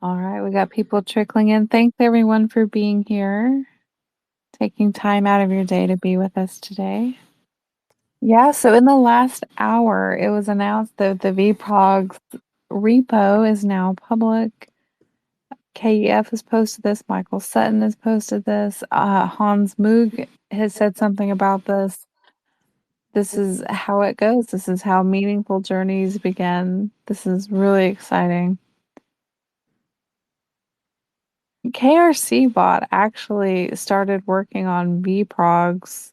All right, we got people trickling in. Thanks everyone for being here, taking time out of your day to be with us today. Yeah, so in the last hour, it was announced that the VProgs repo is now public. KEF has posted this, Michael Sutton has posted this, Hans Moog has said something about this. This is how it goes. This is how meaningful journeys begin. This is really exciting. KRC Bot actually started working on VProgs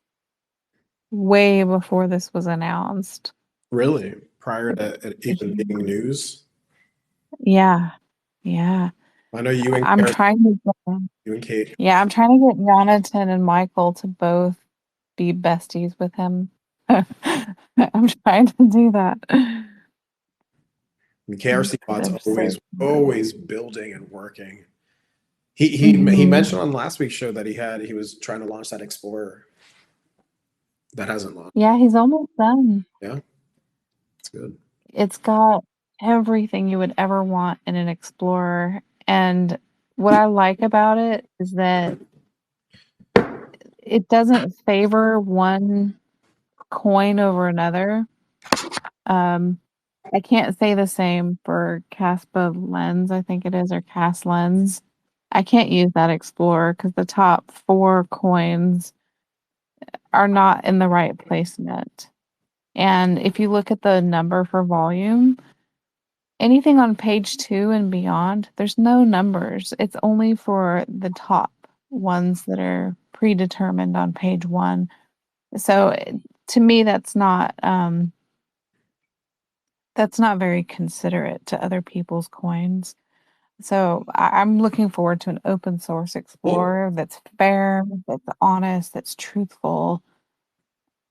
way before this was announced. Really? Prior to it even being news? Yeah. Yeah. I know you and I'm Karen, trying to get, you and Kate. yeah, I'm trying to get Jonathan and Michael to both be besties with him. I'm trying to do that. The KRC Bot's They're so always building and working. He Mhm. mentioned on last week's show that he was trying to launch that Explorer. That hasn't launched. Yeah, he's almost done. Yeah, it's good. It's got everything you would ever want in an Explorer. And what I like about it is that it doesn't favor one coin over another. I can't say the same for Kaspa Lens, I think it is, or Cas Lens. I can't use that Explorer because the top 4 coins are not in the right placement. And if you look at the number for volume, anything on page 2 and beyond, there's no numbers. It's only for the top ones that are predetermined on page 1. So to me, that's not very considerate to other people's coins. So I'm looking forward to an open source Explorer that's fair, that's honest, that's truthful.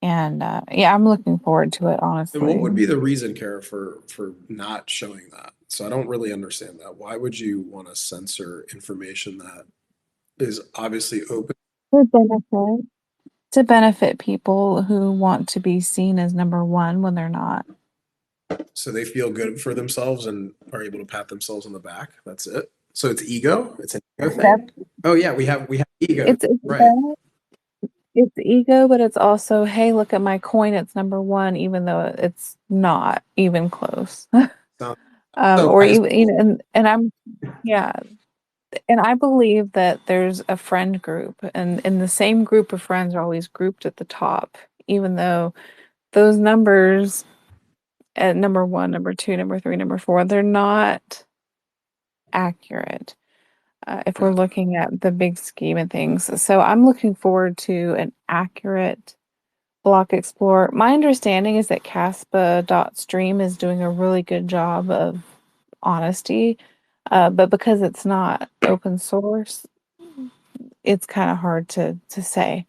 And yeah, I'm looking forward to it, honestly. And what would be the reason, Kara, for not showing that? So I don't really understand that. Why would you want to censor information that is obviously open? To benefit people who want to be seen as number one when they're not. So they feel good for themselves and are able to pat themselves on the back. That's it. So it's ego. It's an ego thing. Oh yeah, we have ego. It's Right. it's ego, but it's also, hey, look at my coin. It's number one, even though it's not even close. So Or I just, even, and I'm, yeah, and I believe that there's a friend group, and the same group of friends are always grouped at the top, even though those numbers at number 1, number 2, number 3, number 4, they're not accurate if we're looking at the big scheme of things. So I'm looking forward to an accurate Block Explorer. My understanding is that Kaspa.stream is doing a really good job of honesty, but because it's not open source, it's kind of hard to say.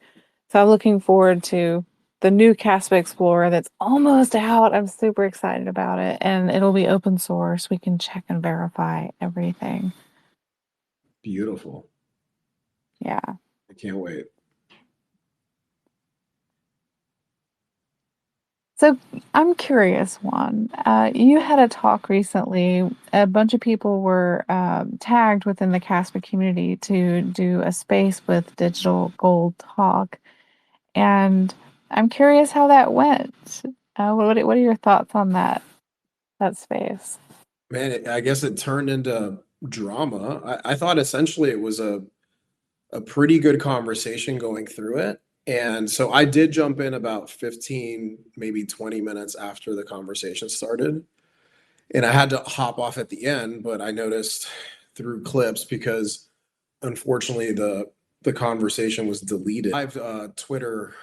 So I'm looking forward to the new Kaspa Explorer that's almost out. I'm super excited about it, and it'll be open source. We can check and verify everything. beautiful. Yeah. I can't wait. So I'm curious, Juan. You had a talk recently. A bunch of people were tagged within the Casper community to do a space with Digital Gold Talk, and I'm curious how that went. What are your thoughts on that space? Man, I guess it turned into drama. I thought essentially it was a pretty good conversation going through it. And so I did jump in about 15, maybe 20 minutes after the conversation started. And I had to hop off at the end, but I noticed through clips because unfortunately the conversation was deleted. Live Twitter,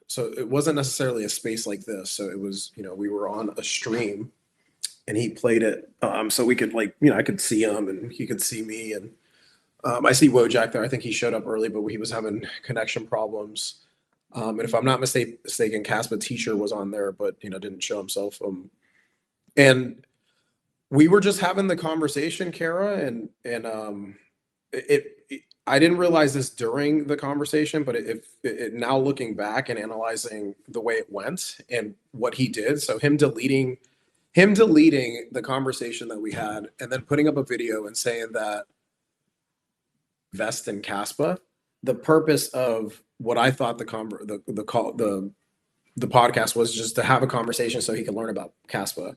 so it wasn't necessarily a space like this. So it was, we were on a stream and he played it. So we could I could see him and he could see me. And I see Wojak there. I think he showed up early, but he was having connection problems. And if I'm not mistaken, Kaspa teacher was on there, but didn't show himself. And we were just having the conversation, Kara, and I didn't realize this during the conversation, but it now looking back and analyzing the way it went and what he did. So him deleting him deleting the conversation that we had and then putting up a video and saying that invest in Kaspa, the purpose of what I thought the podcast was just to have a conversation so he could learn about Kaspa.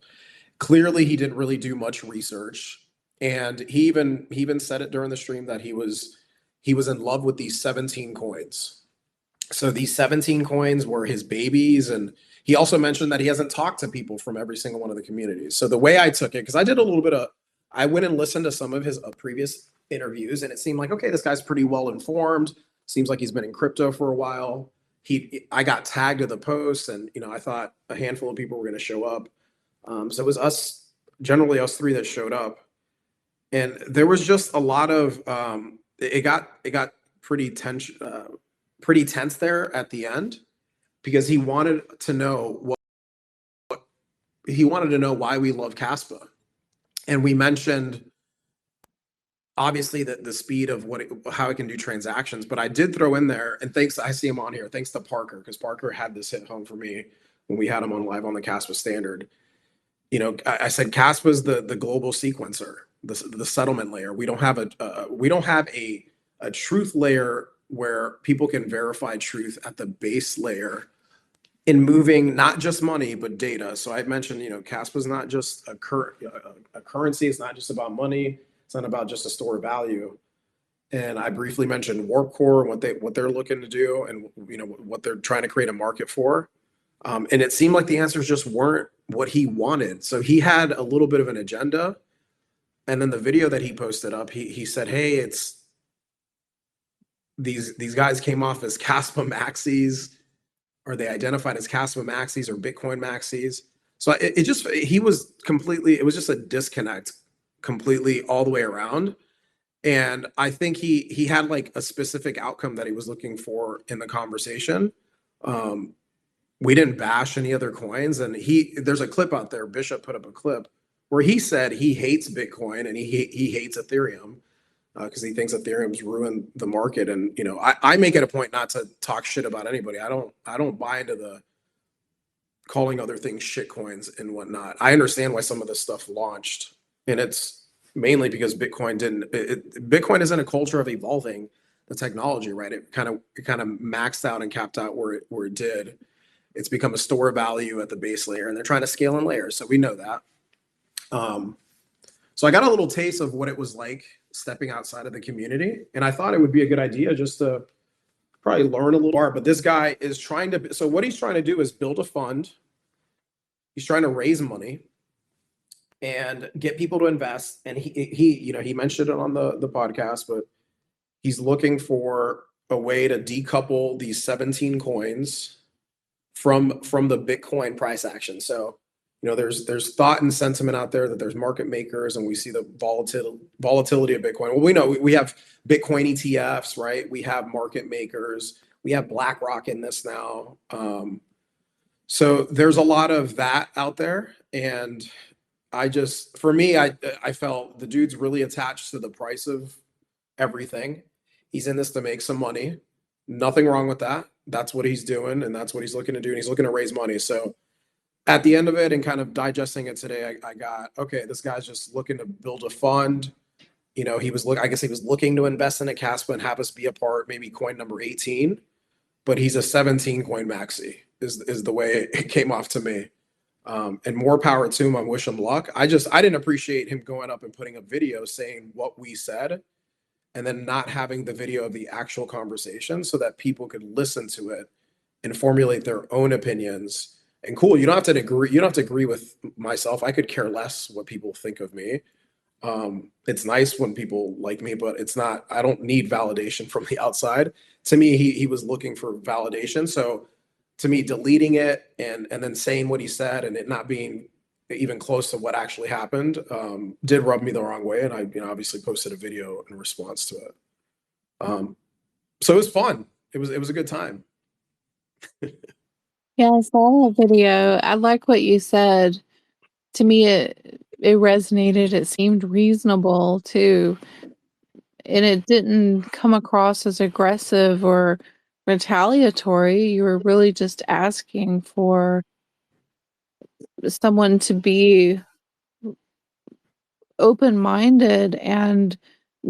Clearly, he didn't really do much research, and he even said it during the stream that he was in love with these 17 coins. So these 17 coins were his babies, and he also mentioned that he hasn't talked to people from every single one of the communities. So the way I took it, because I went and listened to some of his previous interviews, and it seemed like, okay, this guy's pretty well informed. Seems like he's been in crypto for a while. I got tagged to the post, and I thought a handful of people were going to show up. So it was generally us three that showed up, and there was just a lot of it got pretty tense there at the end, because he wanted to know why we love Kaspa, and we mentioned obviously the speed of how it can do transactions. But I did throw in there, and I see him on here, thanks to Parker, because Parker had this hit home for me when we had him on live on the Kaspa standard. I said Kaspa's the global sequencer, the settlement layer. We don't have a truth layer where people can verify truth at the base layer in moving not just money but data. So I mentioned, Kaspa's not just a currency. It's not just about money. It's not about just a store of value. And I briefly mentioned Warp Core and what they're looking to do, and what they're trying to create a market for. And it seemed like the answers just weren't what he wanted. So he had a little bit of an agenda. And then the video that he posted up, he said, hey, it's these guys came off as Kaspa maxis, or they identified as Kaspa maxis or Bitcoin maxis. So it was just a disconnect completely all the way around. And I think he had like a specific outcome that he was looking for in the conversation. We didn't bash any other coins, and there's a clip out there. Bishop put up a clip where he said he hates Bitcoin and he hates Ethereum because he thinks Ethereum's ruined the market. And I make it a point not to talk shit about anybody. I don't buy into the calling other things shit coins and whatnot. I understand why some of this stuff launched, and it's mainly because Bitcoin Bitcoin is in a culture of evolving the technology, right? It kind of maxed out and capped out where it did. It's become a store of value at the base layer, and they're trying to scale in layers. So we know that. So I got a little taste of what it was like stepping outside of the community, and I thought it would be a good idea just to probably learn a little more. But this guy is so what he's trying to do is build a fund. He's trying to raise money and get people to invest. And he mentioned it on the podcast, but he's looking for a way to decouple these 17 coins from the Bitcoin price action. So, there's thought and sentiment out there that there's market makers, and we see the volatility of Bitcoin. Well, we know we have Bitcoin ETFs, right? We have market makers. We have BlackRock in this now. So there's a lot of that out there. And for me, I felt the dude's really attached to the price of everything. He's in this to make some money. Nothing wrong with that. That's what he's doing, and that's what he's looking to do. And he's looking to raise money. So at the end of it and kind of digesting it today, I got, okay, this guy's just looking to build a fund. I guess he was looking to invest in a Kaspa and have us be a part, maybe coin number 18, but he's a 17 coin maxi is the way it came off to me. And more power to him. I wish him luck. I didn't appreciate him going up and putting a video saying what we said, and then not having the video of the actual conversation so that people could listen to it and formulate their own opinions. And cool, you don't have to agree with myself. I could care less what people think of me. It's nice when people like me, but it's not, I don't need validation from the outside. To me, he was looking for validation. So to me, deleting it and then saying what he said and it not being even close to what actually happened did rub me the wrong way. And I obviously posted a video in response to it. So it was fun. It was a good time. Yeah, I saw the video. I like what you said. To me, it resonated. It seemed reasonable too. And it didn't come across as aggressive or retaliatory. You were really just asking for someone to be open-minded and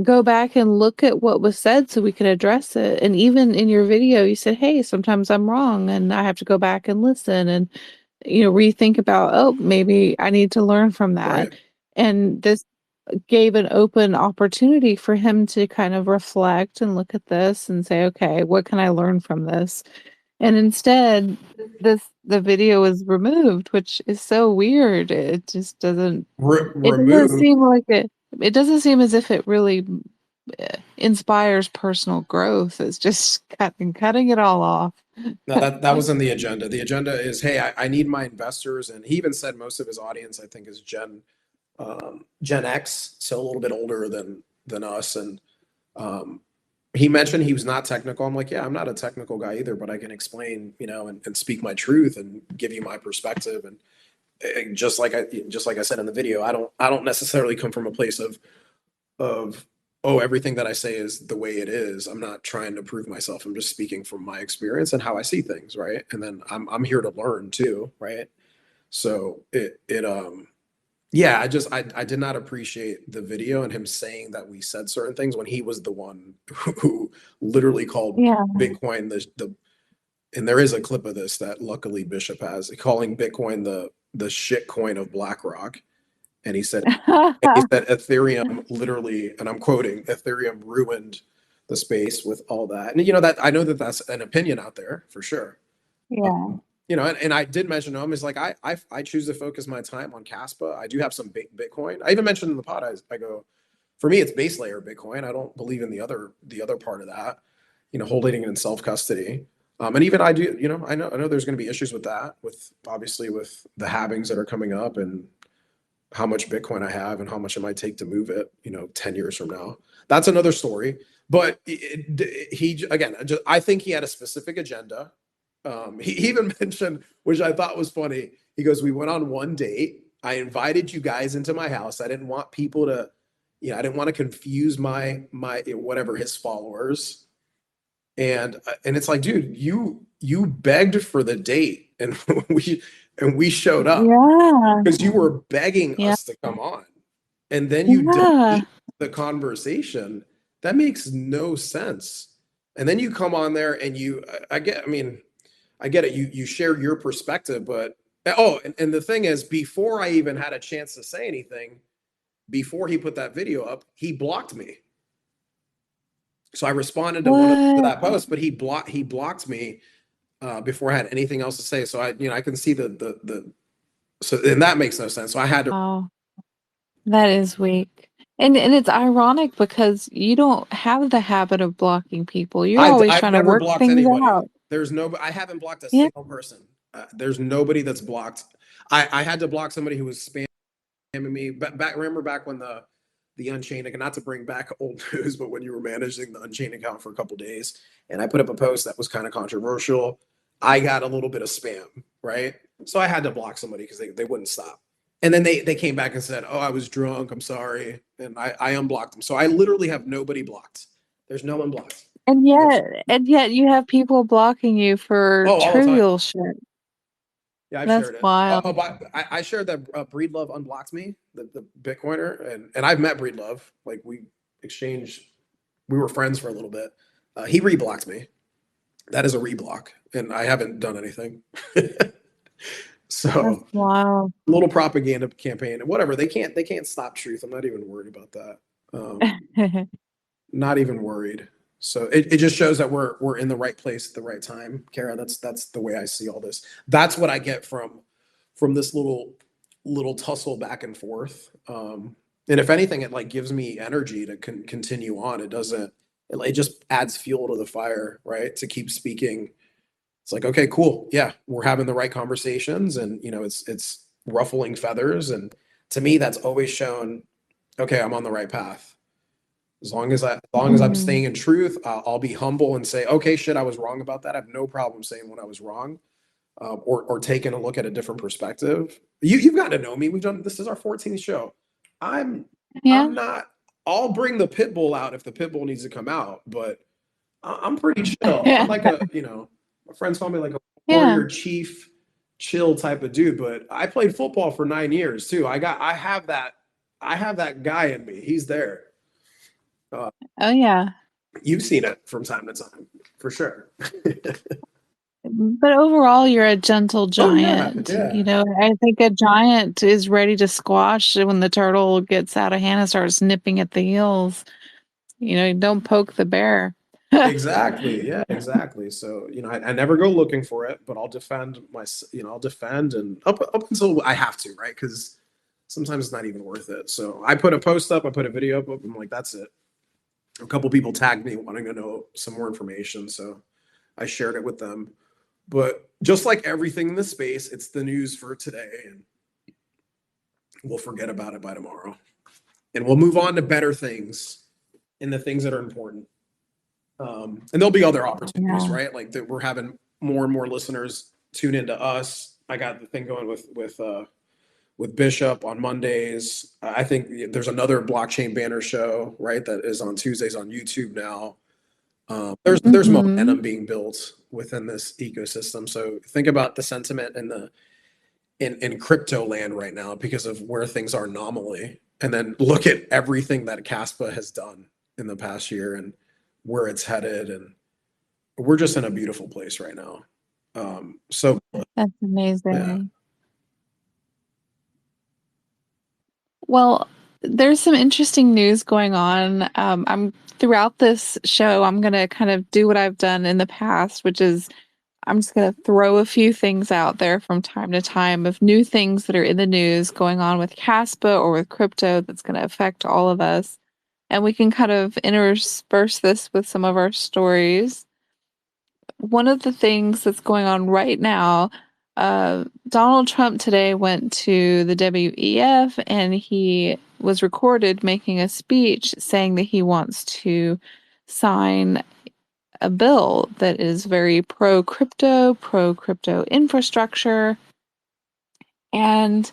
go back and look at what was said so we could address it. And even in your video, you said, hey, sometimes I'm wrong and I have to go back and listen and, rethink about, oh, maybe I need to learn from that. Right. And this gave an open opportunity for him to kind of reflect and look at this and say, okay, what can I learn from this? And instead, the video was removed, which is so weird. It just doesn't it doesn't Remove. seem like it doesn't seem as if it really inspires personal growth. It's just cutting it all off. No, that was in the agenda. The agenda is, hey, I need my investors, and he even said most of his audience, I think, is Gen X, so a little bit older than us. And he mentioned he was not technical. I'm like, yeah, I'm not a technical guy either, but I can explain, and speak my truth and give you my perspective. And just like I said in the video, I don't necessarily come from a place of oh, everything that I say is the way it is. I'm not trying to prove myself. I'm just speaking from my experience and how I see things, right? And then I'm here to learn too, right? So yeah, I did not appreciate the video and him saying that we said certain things when he was the one who literally called Yeah. Bitcoin the and there is a clip of this that luckily Bishop has, calling Bitcoin the shit coin of BlackRock. And he said Ethereum literally, and I'm quoting, Ethereum ruined the space with all that. And that I know that that's an opinion out there for sure. Yeah. And I did mention to him is like I choose to focus my time on Kaspa. I do have some Bitcoin. I even mentioned in the pod, I go, for me it's base layer Bitcoin. I don't believe in the other part of that, holding it in self custody. And even I do, I know there's going to be issues with that, with obviously with the halvings that are coming up and how much Bitcoin I have and how much it might take to move it, 10 years from now. That's another story. But I think he had a specific agenda. He even mentioned, which I thought was funny. He goes, we went on one date. I invited you guys into my house. I didn't want people to, I didn't want to confuse my whatever his followers. And it's like, dude, you begged for the date and we showed up Yeah. because you were begging Yeah. us to come on, and then you Yeah. delete the conversation. That makes no sense. And then you come on there and I get it. You share your perspective, but and the thing is, before I even had a chance to say anything, before he put that video up, he blocked me. So I responded to that post, but he blocked me before I had anything else to say. So I can see and that makes no sense. So I had to. Oh, that is weak. And it's ironic because you don't have the habit of blocking people. You're always I've trying to never work blocked things anybody. out. I haven't blocked a Yeah. single person. There's nobody that's blocked. I had to block somebody who was spamming me. Remember back when the Unchained, not to bring back old news, but when you were managing the Unchained account for a couple days, and I put up a post that was kind of controversial, I got a little bit of spam, right? So I had to block somebody because they wouldn't stop. And then they came back and said, "Oh, I was drunk. I'm sorry," and I unblocked them. So I literally have nobody blocked. There's no one blocked. And yet you have people blocking you for Oh, all the time. trivial shit. Yeah, I've That's shared it. wild. But I shared that Breedlove unblocked me, the Bitcoiner, and I've met Breedlove. Like we exchanged, we were friends for a little bit. He reblocked me. That is a reblock, and I haven't done anything. That's So wild. a little propaganda campaign, whatever. They can't stop truth. I'm not even worried about that. Not even worried. So it just shows that we're in the right place at the right time, Kara. That's the way I see all this. That's what I get from this little tussle back and forth. And if anything, it like gives me energy to continue on. It doesn't. It just adds fuel to the fire, right? To keep speaking. It's like, okay, cool. Yeah, we're having the right conversations, and it's ruffling feathers. And to me, that's always shown, okay, I'm on the right path. As long as I'm staying in truth, I'll be humble and say, okay, shit, I was wrong about that. I have no problem saying when I was wrong, or taking a look at a different perspective. You've gotten to know me. This is our 14th show. I'm Yeah. not. I'll bring the pit bull out if the pit bull needs to come out, but I'm pretty chill. I'm like my friends call me like a Yeah. warrior chief, chill type of dude, but I played football for 9 years too. I have that guy in me. He's there. Oh yeah. You've seen it from time to time, for sure. But overall, you're a gentle Oh yeah, giant. yeah. I think a giant is ready to squash when the turtle gets out of hand and starts nipping at the heels. Don't poke the bear. Exactly. Yeah, exactly. So, I never go looking for it, but I'll defend I'll defend and up until I have to, right? Because sometimes it's not even worth it. So I put a post up, I put a video up, I'm like, that's it. A couple people tagged me wanting to know some more information. So I shared it with them. But just like everything in the space, it's the news for today, and we'll forget about it by tomorrow. And we'll move on to better things and the things that are important. And there'll be other opportunities, Yeah. right? Like that we're having more and more listeners tune into us. I got the thing going with Bishop on Mondays. I think there's another Blockchain Banter show, right? That is on Tuesdays on YouTube now. There's Hmm. momentum being built within this ecosystem. So think about the sentiment in crypto land right now because of where things are nominally, and then look at everything that Kaspa has done in the past year and where it's headed, and we're just in a beautiful place right now. So That's yeah, amazing. Well, there's some interesting news going on. I'm throughout this show, I'm gonna kind of do what I've done in the past, which is I'm just gonna throw a few things out there from time to time of new things that are in the news going on with Caspa or with crypto that's gonna affect all of us. And we can kind of intersperse this with some of our stories. One of the things that's going on right now, Donald Trump today went to the WEF and he was recorded making a speech saying that he wants to sign a bill that is very pro crypto infrastructure. And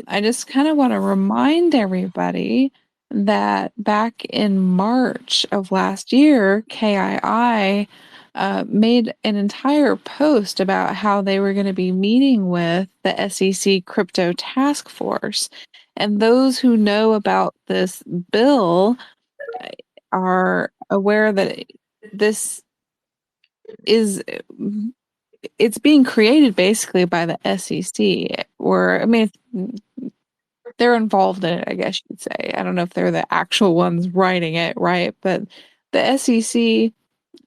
I just kind of want to remind everybody that back in March of last year, KII made an entire post about how they were going to be meeting with the SEC Crypto Task Force. And those who know about this bill are aware that this is it's being created basically by the SEC, or I mean, they're involved in it, I guess you'd say. I don't know if they're the actual ones writing it, right? But the SEC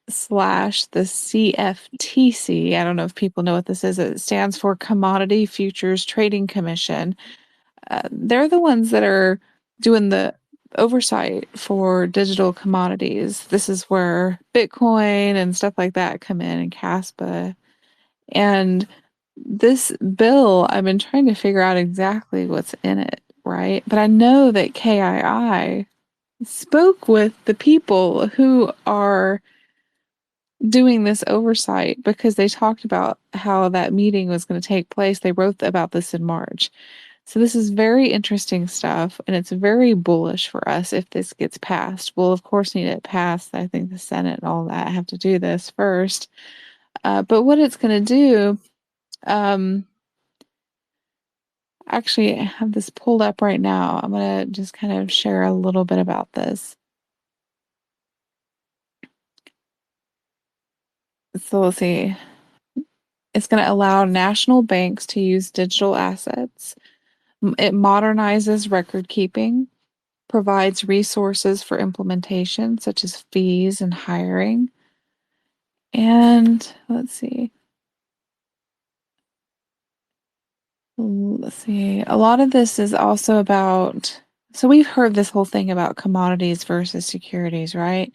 slash the CFTC, I don't know if people know what this is. It stands for Commodity Futures Trading Commission. They're the ones that are doing the oversight for digital commodities. This is where Bitcoin and stuff like that come in and Caspa. And this bill, I've been trying to figure out exactly what's in it, right? But I know that KII spoke with the people who are doing this oversight because they talked about how that meeting was going to take place. They wrote about this in March. So this is very interesting stuff, and it's very bullish for us if this gets passed. We'll, of course, need it passed. I think the Senate and all that have to do this first. But what it's going to do, um, actually, I have this pulled up right now. I'm going to just kind of share a little bit about this. So let's see. It's going to allow national banks to use digital assets. It modernizes record keeping, provides resources for implementation, such as fees and hiring. And let's see. Let's see. A lot of this is also about, so we've heard this whole thing about commodities versus securities, right?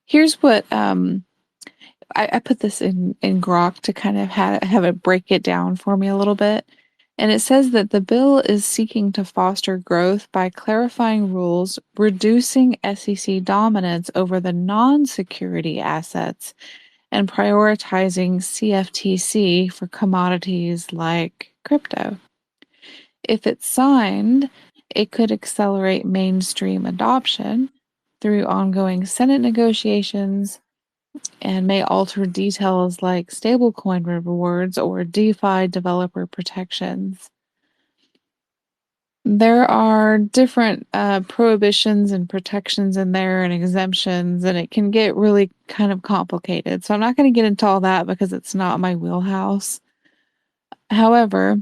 Here's what I put this in Grok to kind of have it break it down for me a little bit. And it says that the bill is seeking to foster growth by clarifying rules, reducing SEC dominance over the non-security assets, and prioritizing CFTC for commodities like crypto. If it's signed, it could accelerate mainstream adoption through ongoing Senate negotiations and may alter details like stablecoin rewards or DeFi developer protections. There are different prohibitions and protections in there and exemptions, and it can get really kind of complicated. So I'm not going to get into all that because it's not my wheelhouse. However,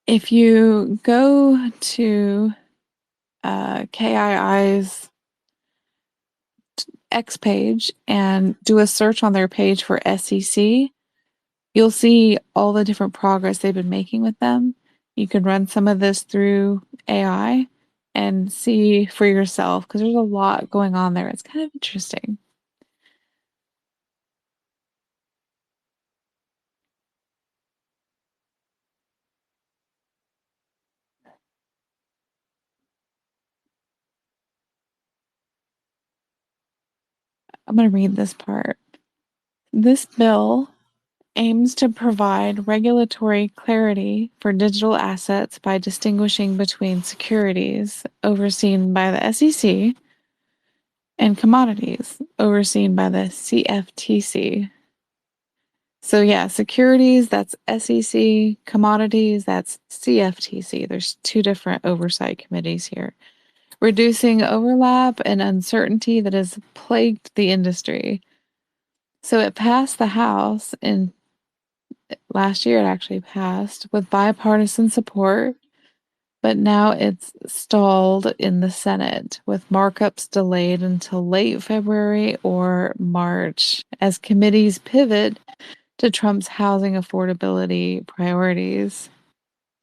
if you go to KII's X page and do a search on their page for SEC, you'll see all the different progress they've been making with them. You can run some of this through AI and see for yourself because there's a lot going on there. It's kind of interesting. I'm going to read this part. This bill aims to provide regulatory clarity for digital assets by distinguishing between securities overseen by the SEC and commodities overseen by the CFTC. So yeah, securities, that's SEC, commodities, that's CFTC. There's two different oversight committees here. Reducing overlap and uncertainty that has plagued the industry. So it passed the House in last year, it actually passed with bipartisan support, but now it's stalled in the Senate with markups delayed until late February or March as committees pivot to Trump's housing affordability priorities.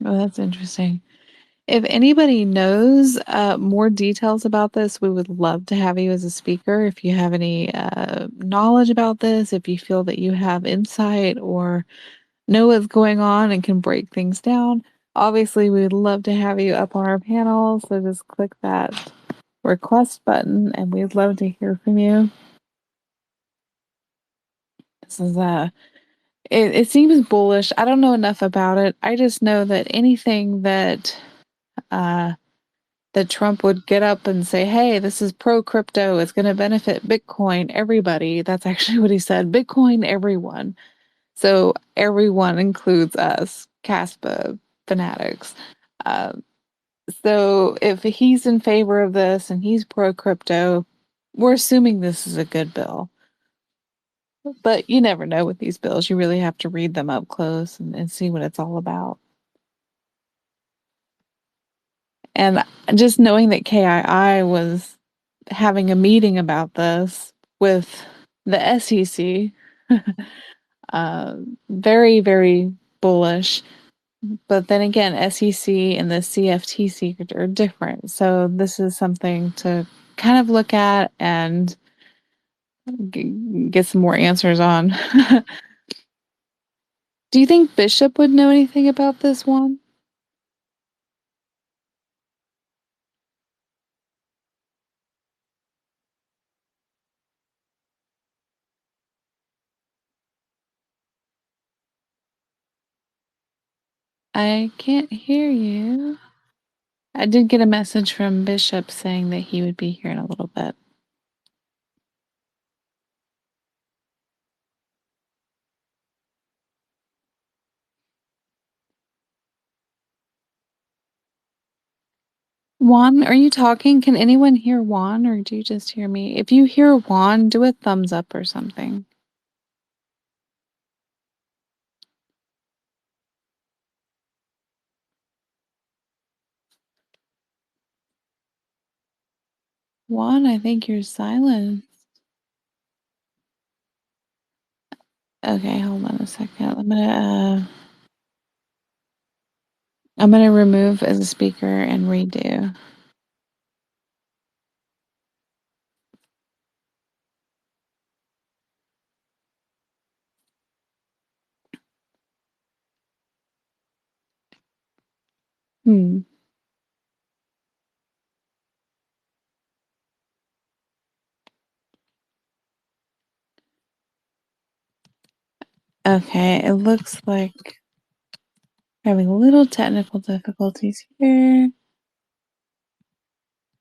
Oh, that's interesting. If anybody knows more details about this, we would love to have you as a speaker. If you have any knowledge about this, if you feel that you have insight or know what's going on and can break things down, obviously we would love to have you up on our panel. So just click that request button and we'd love to hear from you. This is it seems bullish. I don't know enough about it. I just know that anything uh, that Trump would get up and say, hey, this is pro crypto, it's going to benefit Bitcoin, everybody. That's actually what he said. Bitcoin, everyone. So everyone includes us, Kaspa fanatics. Uh, so if he's in favor of this and he's pro crypto, we're assuming this is a good bill. But you never know with these bills. You really have to read them up close and see what it's all about. And just knowing that KII was having a meeting about this with the SEC, uh, very, very bullish. But then again, SEC and the CFTC are different. So this is something to kind of look at and get some more answers on. Do you think Bishop would know anything about this one? I can't hear you. I did get a message from Bishop saying that he would be here in a little bit. Juan, are you talking? Can anyone hear Juan or do you just hear me? If you hear Juan, do a thumbs up or something. Juan, I think you're silent. Okay, hold on a second. I'm gonna remove as a speaker and redo. Hmm. Okay, it looks like we're having a little technical difficulties here.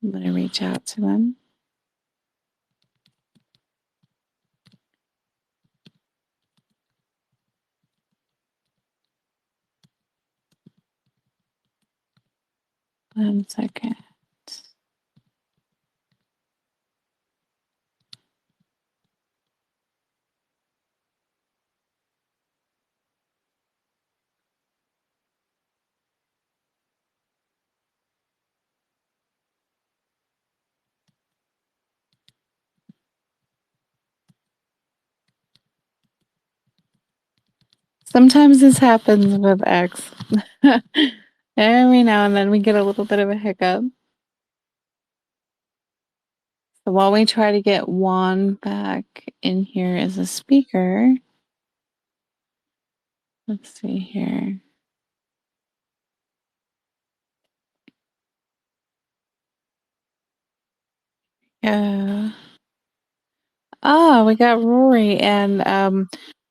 I'm gonna reach out to them. 1 second. Sometimes this happens with X. Every now and then we get a little bit of a hiccup. So while we try to get Juan back in here as a speaker, let's see here. Yeah. Oh, we got Rory and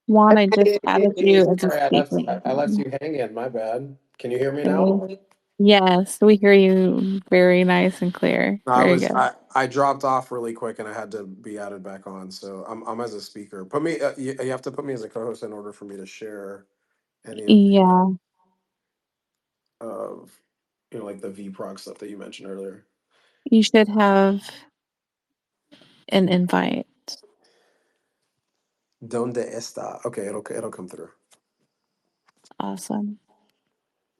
Juan. I just added you as a speaker. I left you hanging. My bad. Can you hear me now? Okay. Yes, we hear you very nice and clear. Very good. I dropped off really quick and I had to be added back on. So I'm as a speaker. Put me. You have to put me as a co-host in order for me to share any of the Yeah, of like the VProg stuff that you mentioned earlier. you should have an invite. Donde está? Okay, it'll come through. Awesome.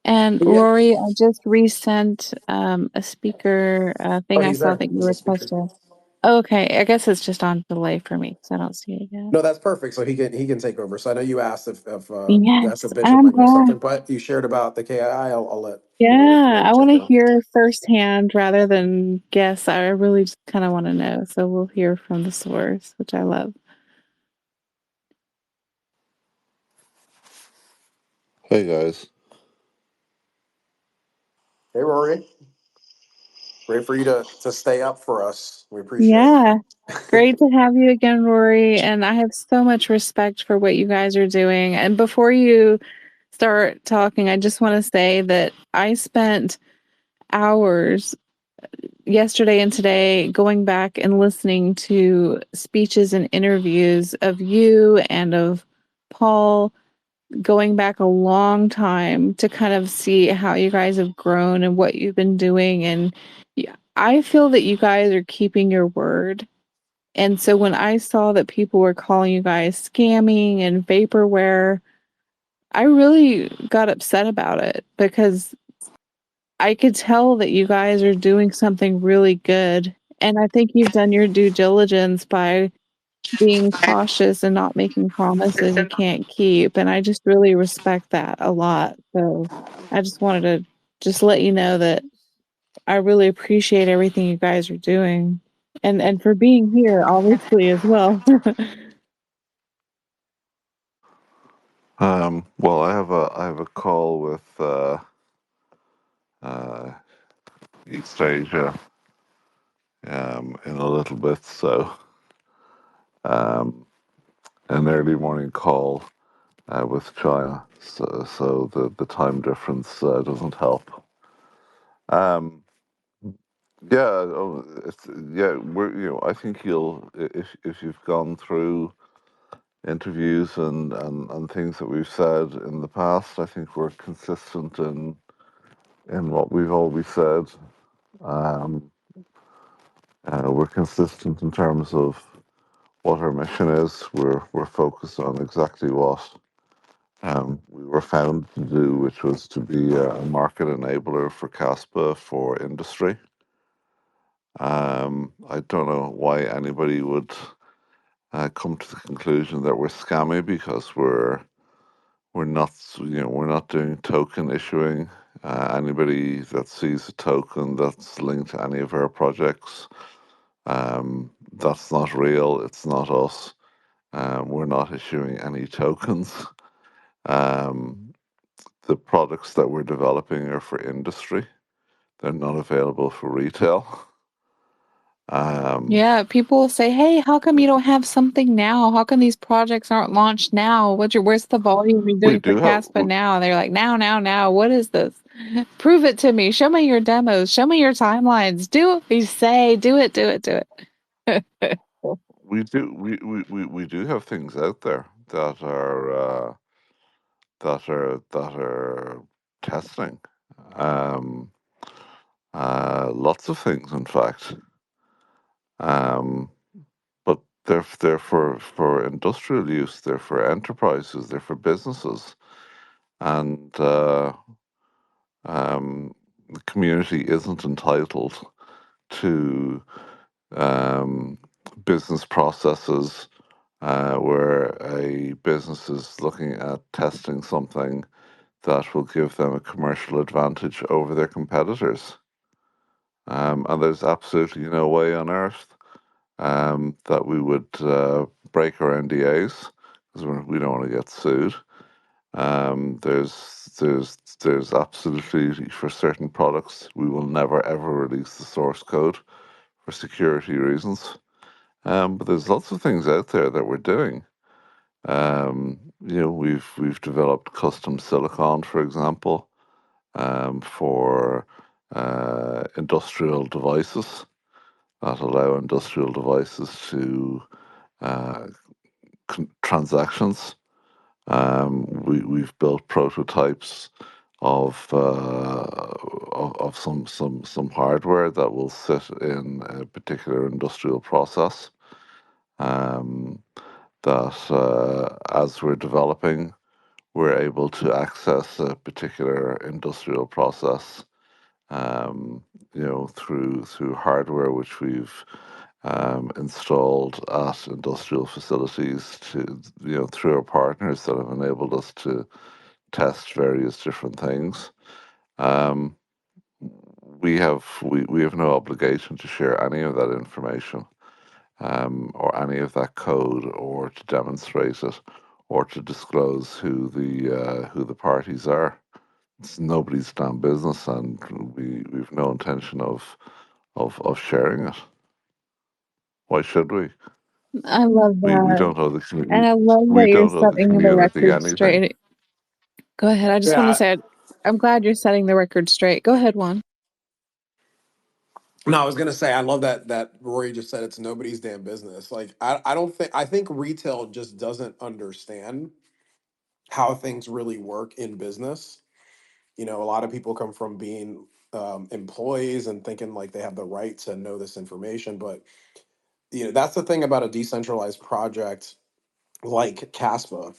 And Yeah. Rory, I just resent a speaker Oh, thing I he's saw there. that you He's a speaker. requested. Okay, I guess it's just on delay for me because I don't see it yet. No, that's perfect. So he can take over. So I know you asked if that's a Yes, bishop I'm might hear glad. something, but you shared about the KII. I'll let Yeah, Rory I want jump to in. hear firsthand rather than guess. I really just kind of want to know. So we'll hear from the source, which I love. Hey guys. Hey, Rory. Great for you to stay up for us. We appreciate Yeah, it. great to have you again, Rory. And I have so much respect for what you guys are doing. And before you start talking, I just want to say that I spent hours yesterday and today going back and listening to speeches and interviews of you and of Paul, going back a long time to kind of see how you guys have grown and what you've been doing. And I feel that you guys are keeping your word. And so when I saw that people were calling you guys scamming and vaporware, I really got upset about it because I could tell that you guys are doing something really good. And I think you've done your due diligence by being cautious and not making promises you can't keep. And I just really respect that a lot. So I just wanted to just let you know that I really appreciate everything you guys are doing. And for being here, obviously, as well. Well, I have a call with uh, East Asia in a little bit, so um, an early morning call with China, so the time difference doesn't help. Um, yeah, yeah, I think if you've gone through interviews and things that we've said in the past, I think we're consistent in what we've always said. Um, we're consistent in terms of what our mission is. We're focused on exactly what we were founded to do, which was to be a market enabler for Kaspa for industry. I don't know why anybody would come to the conclusion that we're scammy because we're not we're not doing token issuing. Anybody that sees a token that's linked to any of our projects, that's not real. It's not us. We're not issuing any tokens. Um, the products that we're developing are for industry. They're not available for retail. Um, Yeah, people say, "Hey, how come you don't have something now? How come these projects aren't launched now? Where's the volume you're we doing for do have Caspa now?" They're like, "Now, now, now. What is this? Prove it to me. Show me your demos. Show me your timelines. Do what you say. Do it, do it, do it." we do have things out there that are testing. Um, lots of things, in fact. But they're for industrial use, they're for enterprises, they're for businesses, and the community isn't entitled to business processes where a business is looking at testing something that will give them a commercial advantage over their competitors. And there's absolutely no way on earth that we would break our NDAs because we don't want to get sued. There's absolutely, for certain products, we will never ever release the source code for security reasons. But there's lots of things out there that we're doing. We've developed custom silicon, for example, for industrial devices that allow industrial devices to transactions. We've built prototypes of some hardware that will sit in a particular industrial process. That as we're developing, we're able to access a particular industrial process, through hardware which we've installed at industrial facilities through our partners that have enabled us to test various different things. We have no obligation to share any of that information, or any of that code, or to demonstrate it, or to disclose who the parties are. It's nobody's damn business, and we've no intention of sharing it. Why should we? I love We that. don't owe the And community. I love We that you're don't owe the setting the community record anything. straight. Go ahead. I just want to say, I'm glad you're setting the record straight. Go ahead, Juan. No, I was gonna say I love that Rory just said it's nobody's damn business. Like I think retail just doesn't understand how things really work in business. A lot of people come from being employees and thinking like they have the right to know this information, but that's the thing about a decentralized project like Caspa.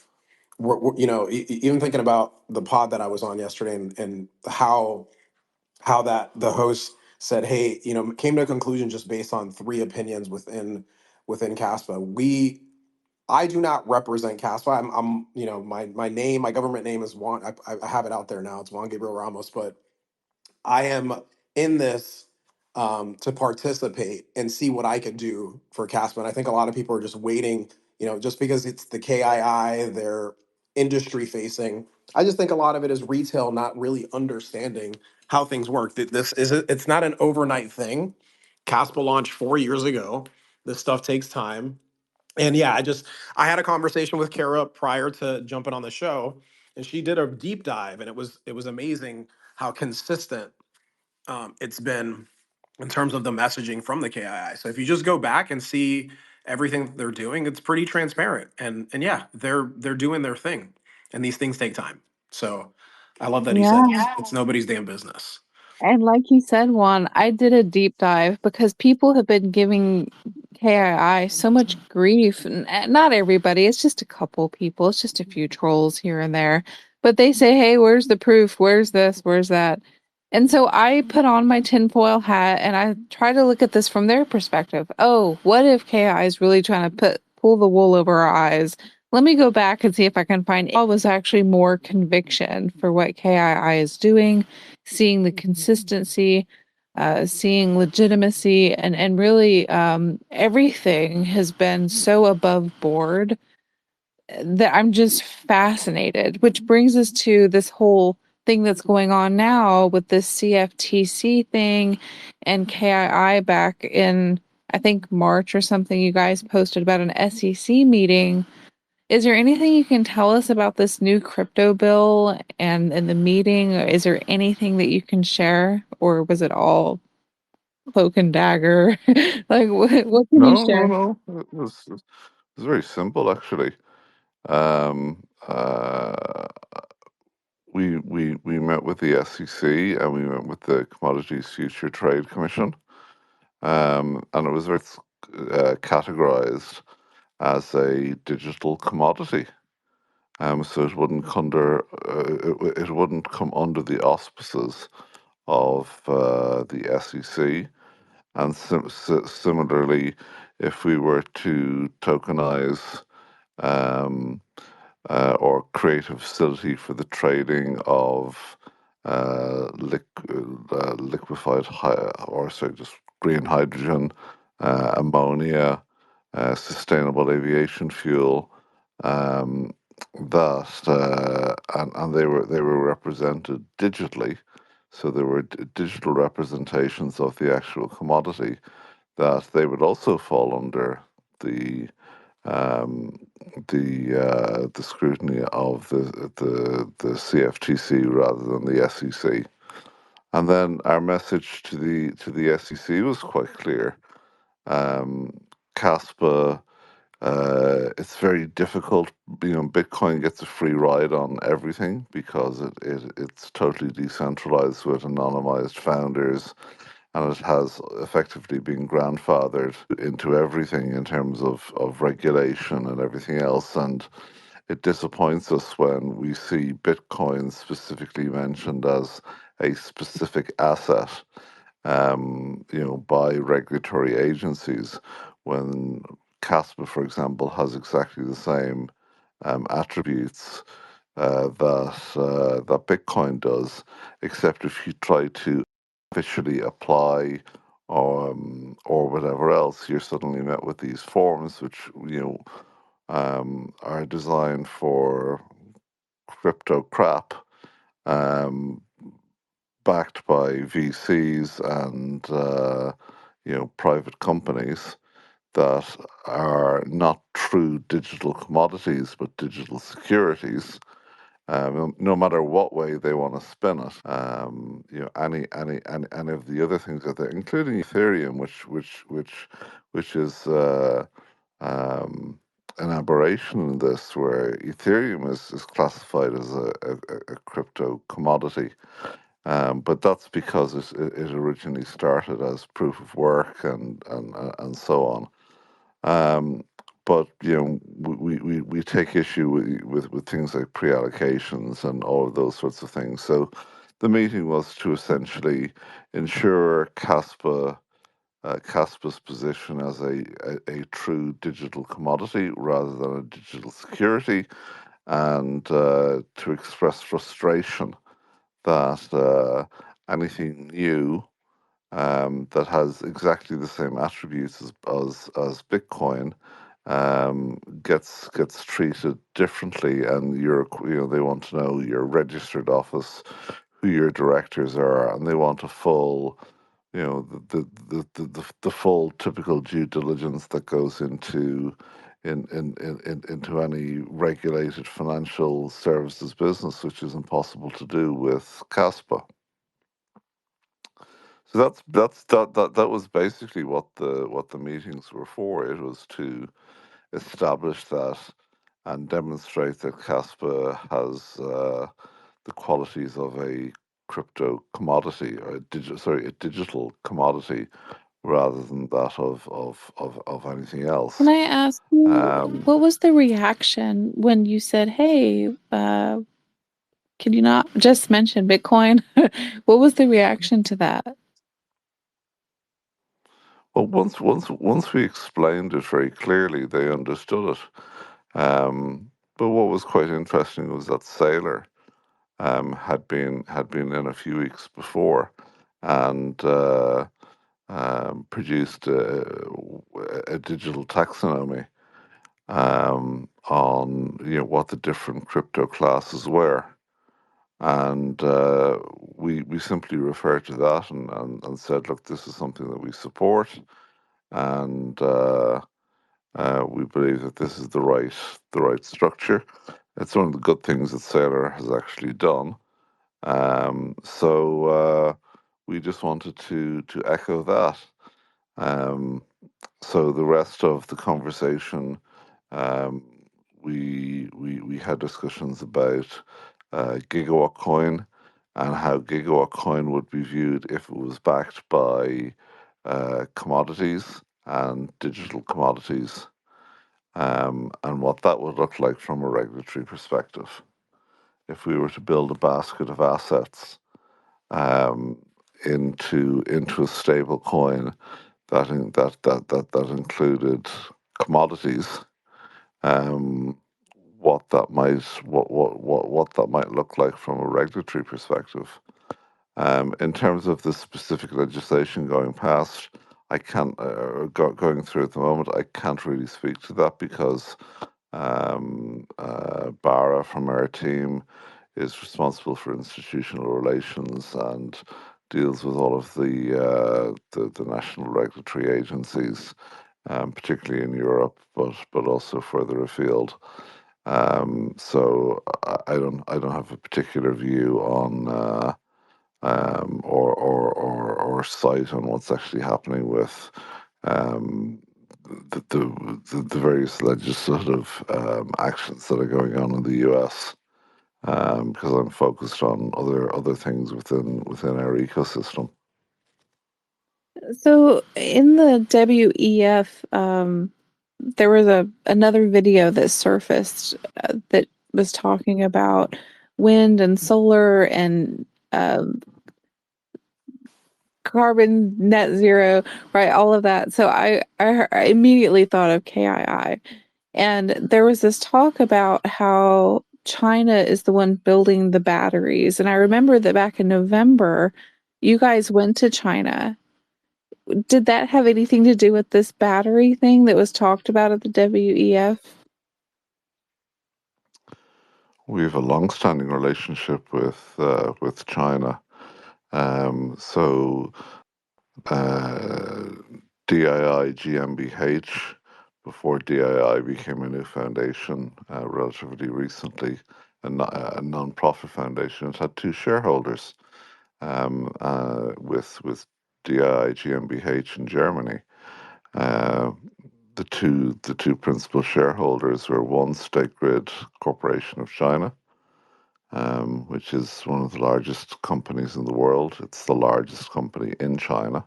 Even thinking about the pod that I was on yesterday, and how that the host said, hey, came to a conclusion just based on three opinions within Caspa. I do not represent Caspa. I'm my name, my government name is Juan. I have it out there now. It's Juan Gabriel Ramos, but I am in this to participate and see what I could do for Caspa. And I think a lot of people are just waiting, just because it's the KII, they're industry facing. I just think a lot of it is retail not really understanding how things work. It's not an overnight thing. Caspa launched 4 years ago. This stuff takes time. And yeah, I had a conversation with Kara prior to jumping on the show, and she did a deep dive, and it was amazing how consistent it's been in terms of the messaging from the KII. So if you just go back and see everything they're doing, it's pretty transparent. And yeah, they're doing their thing, and these things take time. So I love that he said Yeah. it's nobody's damn business. And like you said, Juan, I did a deep dive because people have been giving KII so much grief. And not everybody, it's just a couple people, it's just a few trolls here and there. But they say, hey, where's the proof? Where's this? Where's that? And so I put on my tinfoil hat and I try to look at this from their perspective. Oh, what if KI is really trying to pull the wool over our eyes? Let me go back and see if I can find it was actually more conviction for what KII is doing, seeing the consistency, seeing legitimacy, and really everything has been so above board that I'm just fascinated, which brings us to this whole thing that's going on now with this CFTC thing and KII back in, I think, March or something. You guys posted about an SEC meeting. Is there anything you can tell us about this new crypto bill and the meeting? Is there anything that you can share, or was it all cloak and dagger? Like, what can you No, no, share? no. It was very simple, actually. Um, uh, we met with the SEC and we met with the Commodities Future Trade Commission, and it was very categorized as a digital commodity. So it wouldn't it wouldn't come under the auspices of the SEC. And similarly, if we were to tokenize or create a facility for the trading of liquefied or sorry, just green hydrogen, ammonia, sustainable aviation fuel, and they were represented digitally, so there were digital representations of the actual commodity, that they would also fall under the scrutiny of the CFTC rather than the SEC. And then our message to the SEC was quite clear. Kaspa, it's very difficult. Bitcoin gets a free ride on everything because it's totally decentralized with anonymized founders, and it has effectively been grandfathered into everything in terms of regulation and everything else. And it disappoints us when we see Bitcoin specifically mentioned as a specific asset, by regulatory agencies, when Kaspa, for example, has exactly the same attributes that Bitcoin does, except if you try to officially apply or whatever else, you're suddenly met with these forms which are designed for crypto crap, backed by VCs and private companies that are not true digital commodities but digital securities. No matter what way they want to spin it, any of the other things out there, including Ethereum, which is an aberration in this, where Ethereum is classified as a crypto commodity. But that's because it originally started as proof of work and so on. But we take issue with things like pre-allocations and all of those sorts of things. So the meeting was to essentially ensure Kaspa's position as a true digital commodity rather than a digital security, and to express frustration that anything new that has exactly the same attributes as Bitcoin gets treated differently, and they want to know your registered office, who your directors are, and they want a full the full typical due diligence that goes into any regulated financial services business, which is impossible to do with Kaspa. So that was basically what the meetings were for. It was to establish that and demonstrate that Kaspa has the qualities of a crypto commodity, or a digital commodity, rather than that of anything else. Can I ask you, what was the reaction when you said, "Hey, can you not just mention Bitcoin?" What was the reaction to that? Well, once we explained it very clearly, they understood it. But what was quite interesting was that Sailor had been in a few weeks before, and produced a digital taxonomy on what the different crypto classes were. And we simply referred to that and said, look, this is something that we support, and we believe that this is the right structure. It's one of the good things that Sailor has actually done. So we just wanted to echo that. So the rest of the conversation, we had discussions about gigawatt coin, and how gigawatt coin would be viewed if it was backed by commodities and digital commodities, and what that would look like from a regulatory perspective. If we were to build a basket of assets into a stable coin that included commodities, what that might look like from a regulatory perspective. In terms of the specific legislation going past, I can't going through at the moment. I can't really speak to that because Bara from our team is responsible for institutional relations and deals with all of the national regulatory agencies, particularly in Europe, but also further afield. So I don't have a particular view on or sight on what's actually happening with the various legislative actions that are going on in the US, because I'm focused on other things within our ecosystem. So in the WEF, there was another video that surfaced that was talking about wind and solar and carbon net zero, right? All of that. So I immediately thought of KII. And there was this talk about how China is the one building the batteries. And I remember that back in November, you guys went to China. Did that have anything to do with this battery thing that was talked about at the WEF? We have a long-standing relationship with China. So DII GmbH, before DII became a new foundation relatively recently, a non-profit foundation. It had two shareholders, with DII GmbH in Germany. The two principal shareholders were one, State Grid Corporation of China, which is one of the largest companies in the world. It's the largest company in China,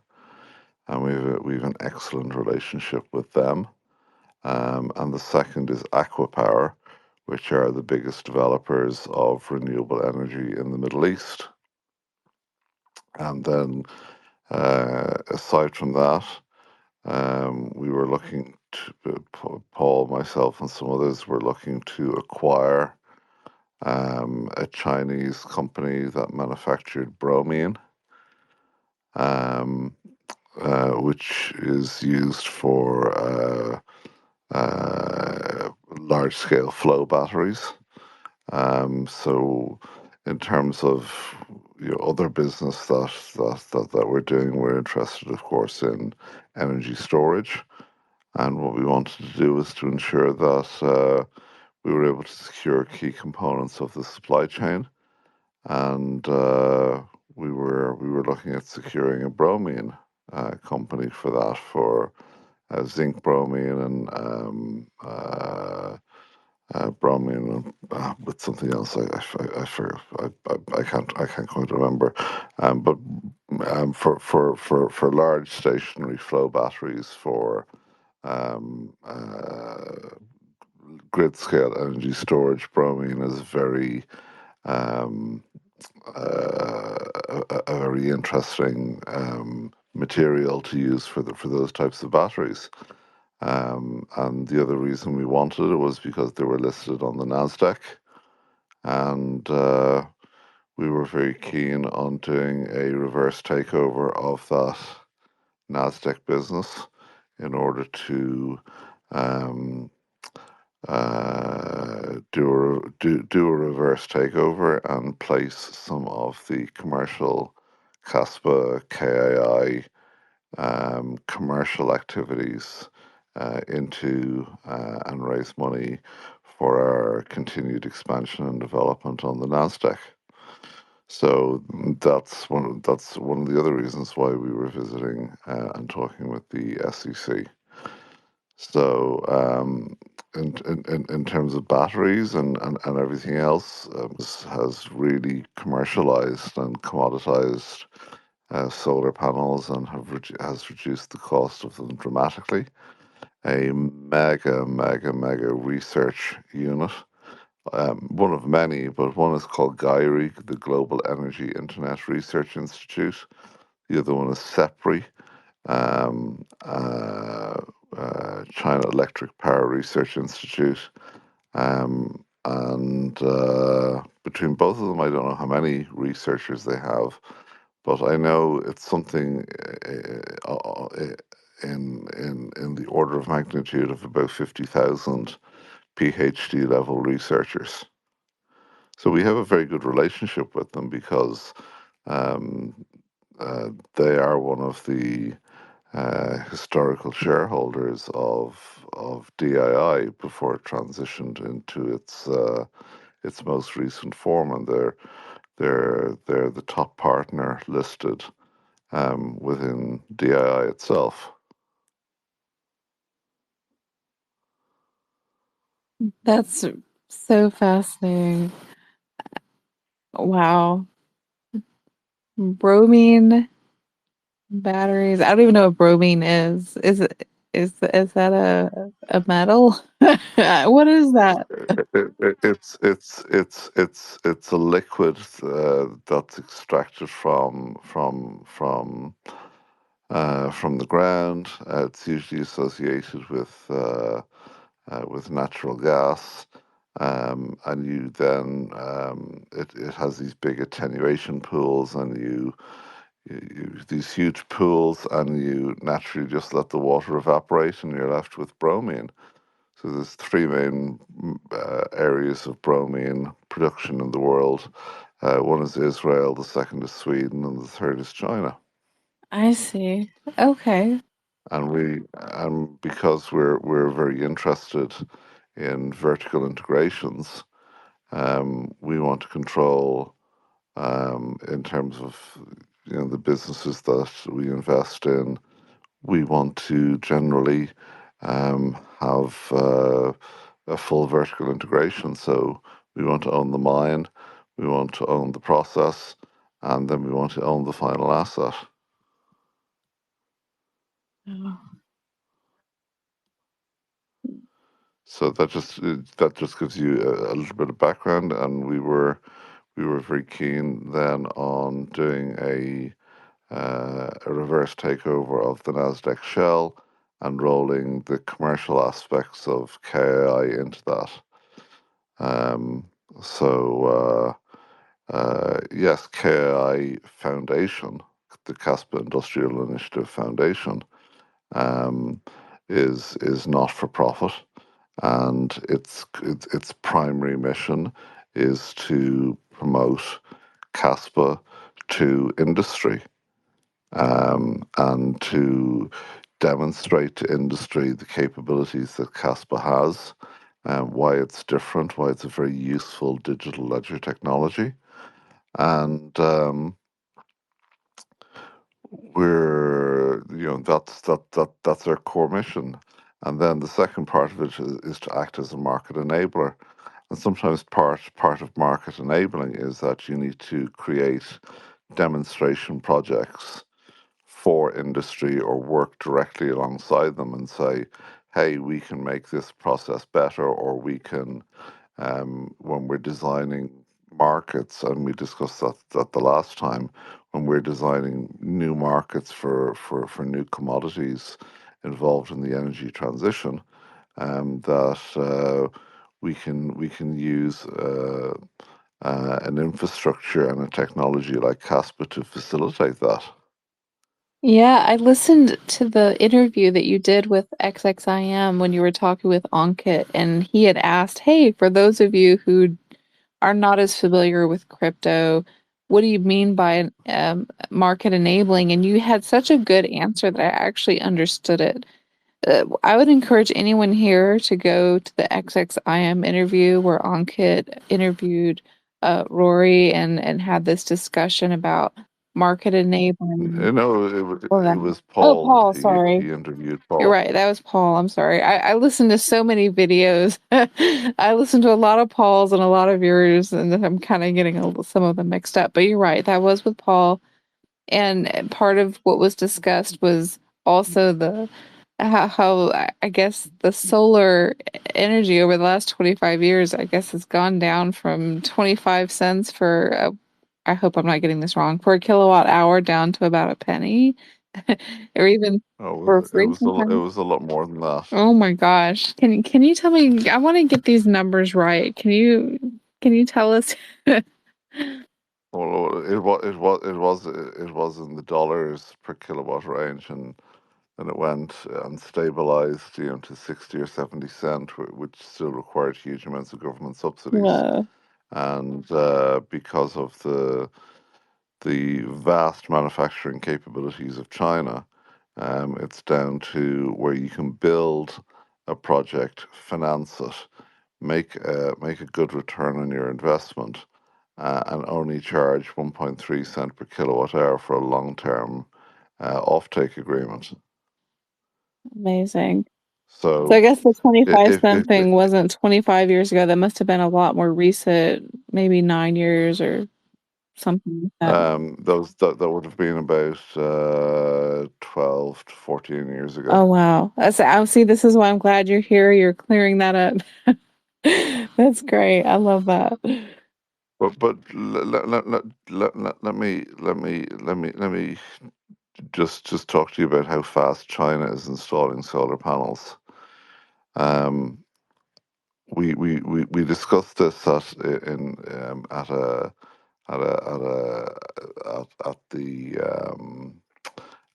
and we've an excellent relationship with them. And the second is Aquapower, which are the biggest developers of renewable energy in the Middle East. And then, aside from that, we were looking to, Paul, myself, and some others were looking to acquire a Chinese company that manufactured bromine, which is used for large-scale flow batteries. So, in terms of other business that we're doing, we're interested, of course, in energy storage. And what we wanted to do was to ensure that we were able to secure key components of the supply chain, and we were looking at securing a bromine company for that, for zinc bromine and bromine with something else. I can't quite remember. But for large stationary flow batteries for grid scale energy storage, bromine is very a very interesting material to use for those types of batteries. And the other reason we wanted it was because they were listed on the Nasdaq, and we were very keen on doing a reverse takeover of that Nasdaq business in order to do a reverse takeover and place some of the commercial Kaspa KAI commercial activities into and raise money for our continued expansion and development on the Nasdaq. So that's one of the other reasons why we were visiting and talking with the SEC. So in terms of batteries and everything else, has really commercialized and commoditized solar panels and has reduced the cost of them dramatically. A mega research unit, one of many, but one is called GYRI, the Global Energy Internet Research Institute. The other one is CEPRI, China Electric Power Research Institute. And between both of them, I don't know how many researchers they have, but I know it's something in the order of magnitude of about 50,000 PhD level researchers. So we have a very good relationship with them because um, they are one of the historical shareholders of DII before it transitioned into its most recent form, and they're the top partner listed within DII itself. That's so fascinating. Wow. Bromine batteries. I don't even know what bromine is. Is that a metal? What is that? It's a liquid that's extracted from the ground. It's usually associated with natural gas, and you then it has these big attenuation pools, and you these huge pools, and you naturally just let the water evaporate, and you're left with bromine. So there's three main areas of bromine production in the world. One is Israel, the second is Sweden, and the third is China. I see. Okay. And because we're very interested in vertical integrations, we want to control in terms of the businesses that we invest in. We want to generally have a full vertical integration. So we want to own the mine, we want to own the process, and then we want to own the final asset. Oh. So that just gives you a little bit of background, and we were very keen then on doing a reverse takeover of the Nasdaq shell and rolling the commercial aspects of KI into that. So yes, KI Foundation, the Kaspa Industrial Initiative Foundation, um, is not for profit, and its primary mission is to promote Kaspa to industry, and to demonstrate to industry the capabilities that Kaspa has, why it's different, why it's a very useful digital ledger technology, and that's our core mission. And then the second part of it is to act as a market enabler. And sometimes part of market enabling is that you need to create demonstration projects for industry or work directly alongside them and say, hey, we can make this process better, or we can, when we're designing markets, and we discussed that the last time, when we're designing new markets for new commodities involved in the energy transition, that we can use an infrastructure and a technology like Kaspa to facilitate that. Yeah, I listened to the interview that you did with XXIM when you were talking with Ankit, and he had asked, "Hey, for those of you who are not as familiar with crypto, what do you mean by market enabling?" And you had such a good answer that I actually understood it. I would encourage anyone here to go to the XXIM interview where Ankit interviewed Rory and had this discussion about market enabling. No, All it that. was Oh, Paul. Paul, sorry. He interviewed You're Paul. right. That was Paul. I'm sorry. I listened to so many videos. I listened to a lot of Paul's and a lot of yours, and then I'm kind of getting some of them mixed up. But you're right. That was with Paul. And part of what was discussed was also the how I guess the solar energy over the last 25 years, I guess, has gone down from 25 cents for I hope I'm not getting this wrong, for a kilowatt hour down to about a penny, or even for free It sometimes. was a lot more than that. Oh my gosh. Can you tell me, I want to get these numbers right. Can you tell us? Well, it was in the dollars per kilowatt range, and then it went and stabilized, to 60 or 70 cent, which still required huge amounts of government subsidies. Whoa. And because of the vast manufacturing capabilities of China, it's down to where you can build a project, finance it, make a good return on your investment, and only charge 1.3 cent per kilowatt hour for a long-term offtake agreement. Amazing. So I So guess the 25 if cent thing wasn't 25 years ago. That must have been a lot more recent, maybe 9 years or something like that. that would have been about 12 to 14 years Oh ago. wow. I see, this is why I'm glad you're here. You're clearing that up. That's great. I love that. But let me just talk to you about how fast China is installing solar panels. Um, we discussed this at a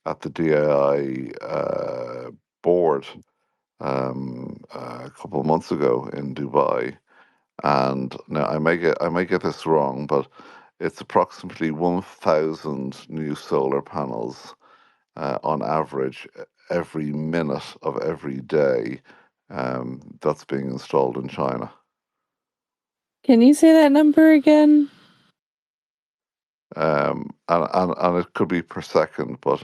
at the DAI board a couple of months ago in Dubai. And now I may get this wrong, but it's approximately 1,000 new solar panels on average every minute of every day that's being installed in China. Can you say that number again? And it could be per second, but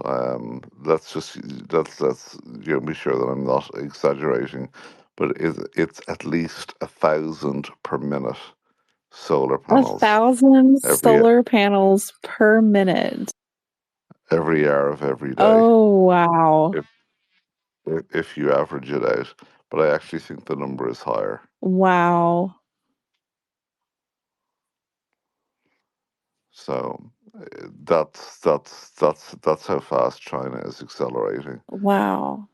let's be sure that I'm not exaggerating. But it's at least 1,000 per minute solar panels 1,000 every solar panels per minute. every hour of every day Oh wow. if if you average it out. But I actually think the number is higher. Wow. So that's how fast China is accelerating. Wow.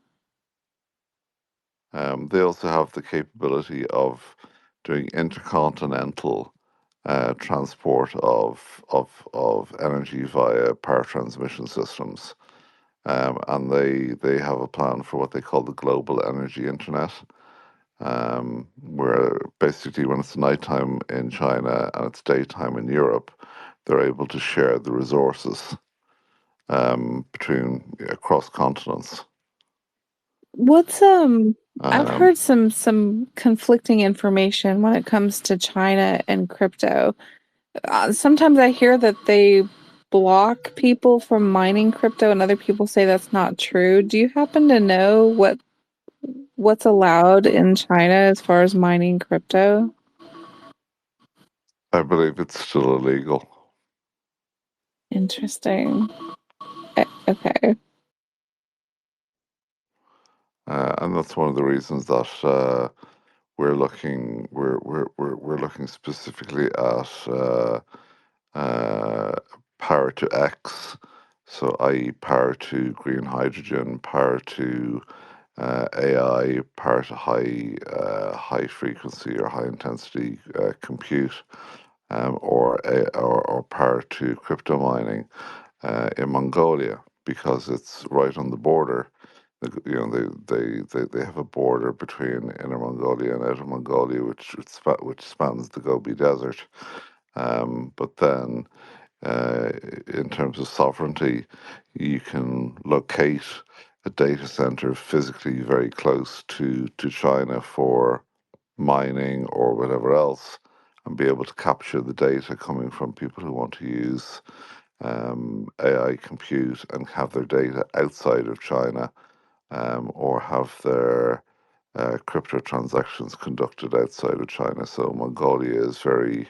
They also have the capability of doing intercontinental transport of energy via power transmission systems. And they have a plan for what they call the global energy internet, where basically when it's nighttime in China and it's daytime in Europe, they're able to share the resources between across continents. What's I've Um, heard some conflicting information when it comes to China and crypto. Sometimes I hear that they block people from mining crypto, and other people say that's not true. Do you happen to know what's allowed in China as far as mining crypto? I believe it's still illegal. Interesting. Okay. And that's one of the reasons that we're looking specifically at uh, power to X, so i.e. power to green hydrogen, power to AI, power to high frequency or high intensity compute, or power to crypto mining in Mongolia, because it's right on the border. They have a border between Inner Mongolia and Outer Mongolia, which spans the Gobi Desert. But then, uh, in terms of sovereignty, you can locate a data center physically very close to China for mining or whatever else, and be able to capture the data coming from people who want to use AI compute and have their data outside of China, or have their crypto transactions conducted outside of China. So Mongolia is very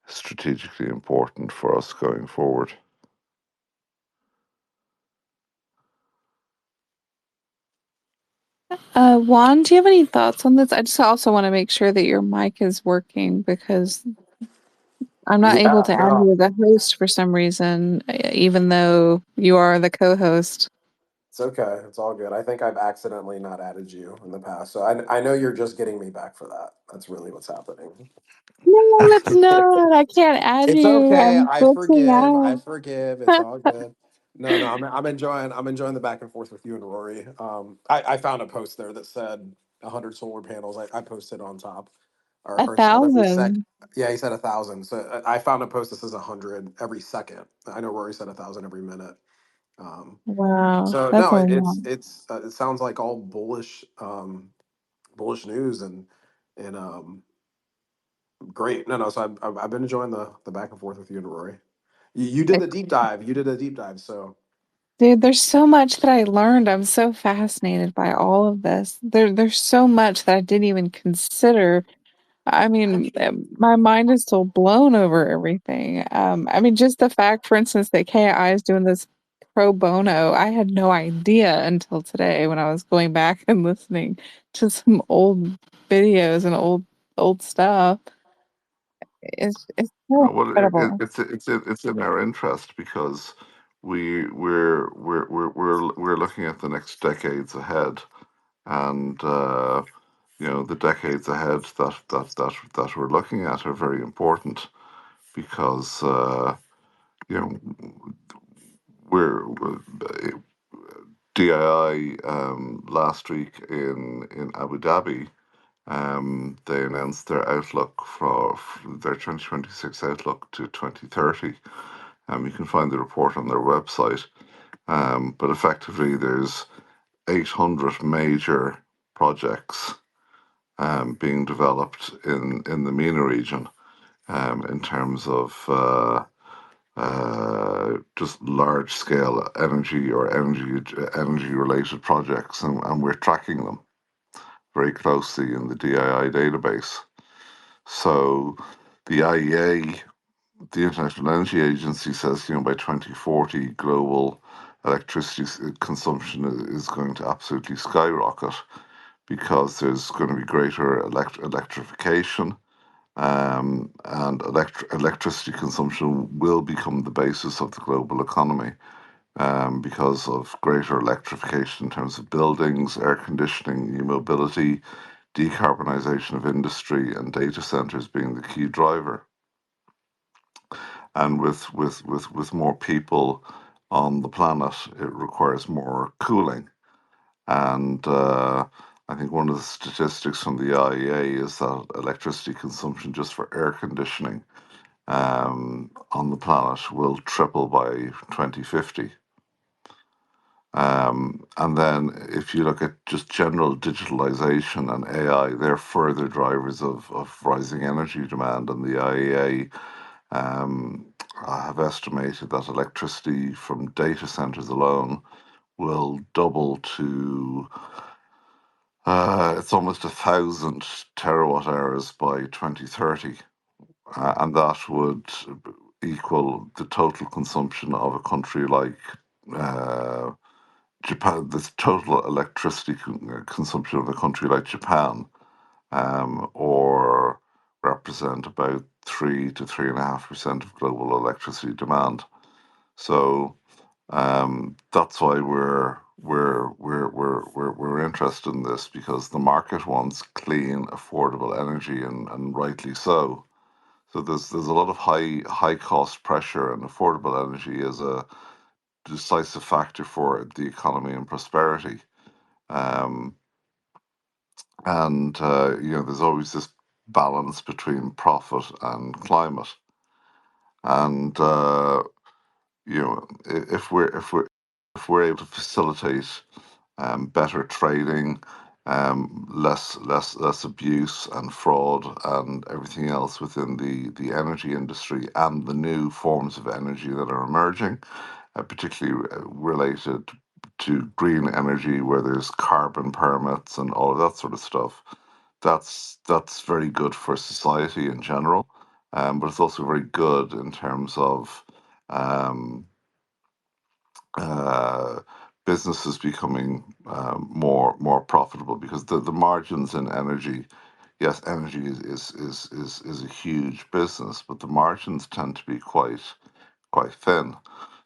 strategically important for us going forward. Juan, do you have any thoughts on this? I just also want to make sure that your mic is working because I'm not able Yeah, to add no, you as a host for some reason, even though you are the co-host. it's okay. It's all good. I think I've accidentally not added you in the past. So I know you're just getting me back for that. That's really what's happening. No, it's not. I can't add It's you. okay. I'm I glitching forgive. I out. forgive. It's all good. No, no, I'm enjoying the back and forth with you and Rory. I found a post there that said 100 solar panels. I posted on top, or said every sec. 1,000. Yeah, he said 1,000. So I found a post that says 100 every second. I know Rory said 1,000 every minute. Wow, So that's no, a lot. it sounds like all bullish, bullish news and great. No, no. So I've been enjoying the back and forth with you and Rory. You did the deep dive. You did a deep dive. So Dude, there's so much that I learned. I'm so fascinated by all of this. There's so much that I didn't even consider. I mean, my mind is still blown over everything. I mean, just the fact, for instance, that KI is doing this pro bono, I had no idea until today when I was going back and listening to some old videos and old stuff. It's so Well, incredible. it's in our interest because we're looking at the next decades ahead, and the decades ahead that we're looking at are very important because you know we're DII last week in Abu Dhabi. They announced their outlook for their 2026 outlook to 2030. You can find the report on their website. But effectively, there's 800 major projects being developed in the MENA region in terms of just large scale energy related projects, and we're tracking them very closely in the DII database. So the IEA, the International Energy Agency, says by 2040 global electricity consumption is going to absolutely skyrocket because there's going to be greater electrification, and electricity consumption will become the basis of the global economy, because of greater electrification in terms of buildings, air conditioning, e-mobility, decarbonisation of industry, and data centres being the key driver. And with more people on the planet, it requires more cooling. And I think one of the statistics from the IEA is that electricity consumption just for air conditioning on the planet will triple by 2050. And then if you look at just general digitalization and AI, they're further drivers of rising energy demand. And the IEA have estimated that electricity from data centers alone will double to it's almost 1,000 terawatt hours by 2030. And that would equal the total consumption of a country like uh, Japan, the total electricity consumption of a country like Japan, or represent about 3 to 3.5% of global electricity demand. So that's why we're interested in this, because the market wants clean, affordable energy, and rightly so. So there's a lot of high cost pressure, and affordable energy is a decisive factor for the economy and prosperity. Um, and there's always this balance between profit and climate. And if we're able to facilitate better trading, less abuse and fraud and everything else within the energy industry and the new forms of energy that are emerging, particularly related to green energy, where there's carbon permits and all of that sort of stuff. That's very good for society in general, but it's also very good in terms of um, uh, businesses becoming more profitable, because the margins in energy, yes, energy is a huge business, but the margins tend to be quite thin.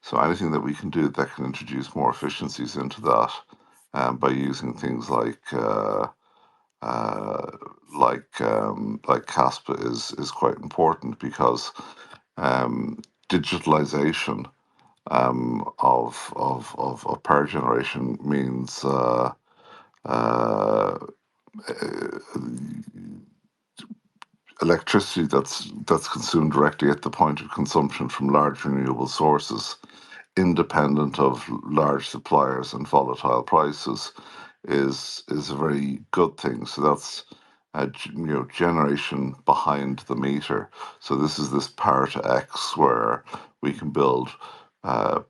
So anything that we can do that can introduce more efficiencies into that, by using things uh, like Kaspa is quite important, because digitalization of power generation means uh, electricity that's consumed directly at the point of consumption from large renewable sources, independent of large suppliers and volatile prices, is a very good thing. So that's generation behind the meter. So this power to X, where we can build power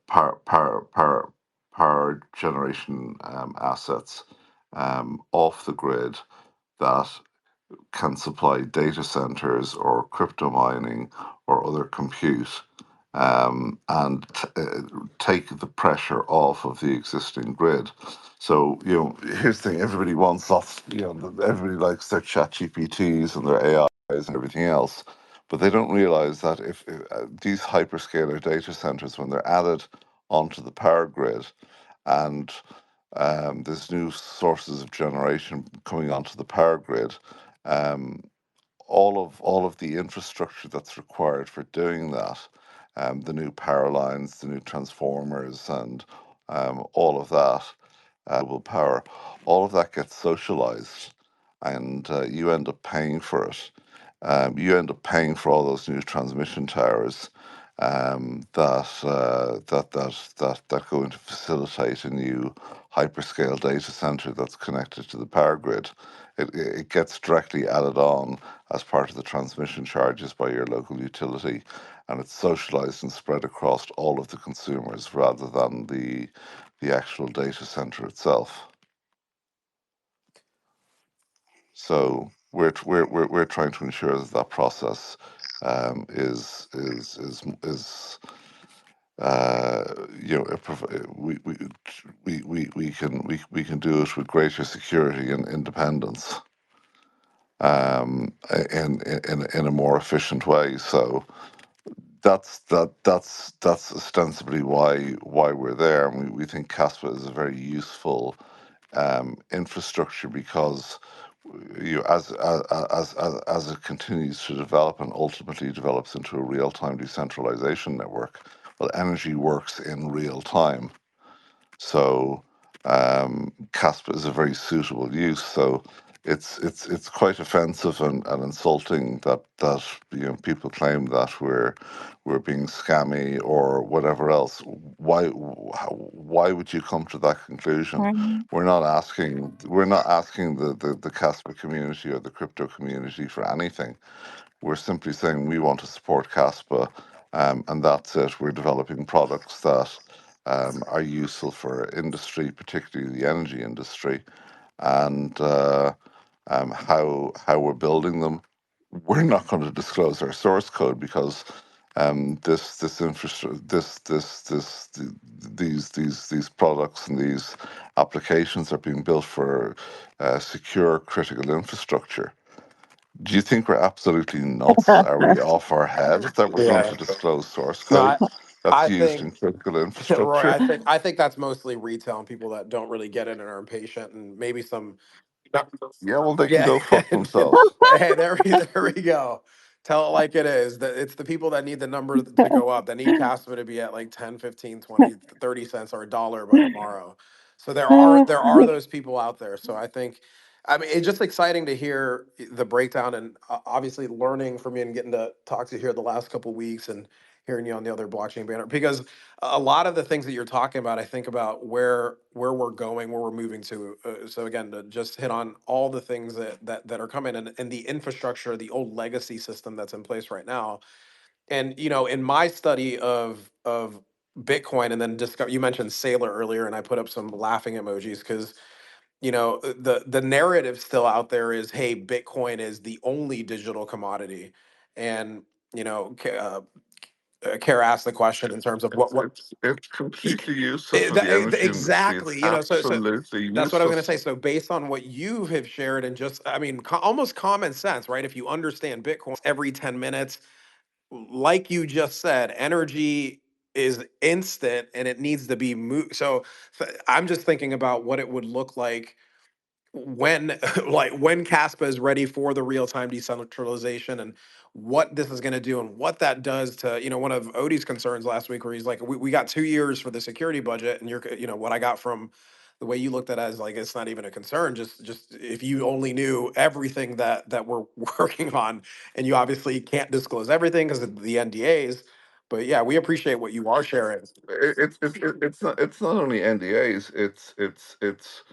generation assets off the grid that can supply data centers or crypto mining or other compute, and take the pressure off of the existing grid. So, here's the thing: everybody wants off, everybody likes their chat GPTs and their AIs and everything else, but they don't realize that if these hyperscaler data centers, when they're added onto the power grid, and there's new sources of generation coming onto the power grid, um, all of the infrastructure that's required for doing that, the new power lines, the new transformers, and all of that, will power, all of that gets socialized, and you end up paying for it. You end up paying for all those new transmission towers, that go in to facilitate a new hyperscale data center that's connected to the power grid. It gets directly added on as part of the transmission charges by your local utility, and it's socialized and spread across all of the consumers rather than the actual data center itself. So we're trying to ensure that that process is we can do it with greater security and independence, in a more efficient way. So that's ostensibly why we're there, and we think Kaspa is a very useful infrastructure, because as it continues to develop and ultimately develops into a real-time decentralization network, well, energy works in real time. So Kaspa is a very suitable use. So it's quite offensive and insulting that people claim that we're being scammy or whatever else. Why would you come to that conclusion? Right. We're not asking the Kaspa community or the crypto community for anything. We're simply saying we want to support Kaspa, and that's it. We're developing products that are useful for industry, particularly the energy industry, and how we're building them. We're not going to disclose our source code, because this infrastructure, these products and these applications are being built for secure critical infrastructure. Do you think we're absolutely nuts? Are we off our head that we're going Yeah. to disclose source No, code that's I used think in critical Roy, infrastructure? I think that's mostly retail and people that don't really get it and are impatient, and maybe some. Yeah, well, they can Yeah. go fuck themselves. Hey, there we go. Tell it like it is. It's the people that need the number to go up, that need Casper to be at like 10, 15, 20, 30 cents or a dollar by tomorrow. So there are those people out there. So I mean, it's just exciting to hear the breakdown, and obviously learning from you and getting to talk to you here the last couple weeks, and hearing you on the other blockchain banner, because a lot of the things that you're talking about, I think about where we're going, where we're moving to. So again, to just hit on all the things that are coming, and the infrastructure, the old legacy system that's in place right now. And in my study of Bitcoin, and then discover, you mentioned Sailor earlier, and I put up some laughing emojis because the narrative still out there is, hey, Bitcoin is the only digital commodity. And Kara asked the question in terms of what It's completely useless for the energy industry. It's exactly, so absolutely that's what I was going to useless. say. So based on what you have shared, and just, I mean, almost common sense, right? If you understand Bitcoin, every 10 minutes, like you just said, energy is instant and it needs to be moved. So I'm just thinking about what it would look like when when Kaspa is ready for the real-time decentralization, and what this is going to do, and what that does to, one of Odie's concerns last week, where he's like, we got 2 years for the security budget, and what I got from the way you looked at it is like, it's not even a concern. Just if you only knew everything that we're working on, and you obviously can't disclose everything because of the NDAs. But yeah, we appreciate what you are sharing. It's not only NDAs. It's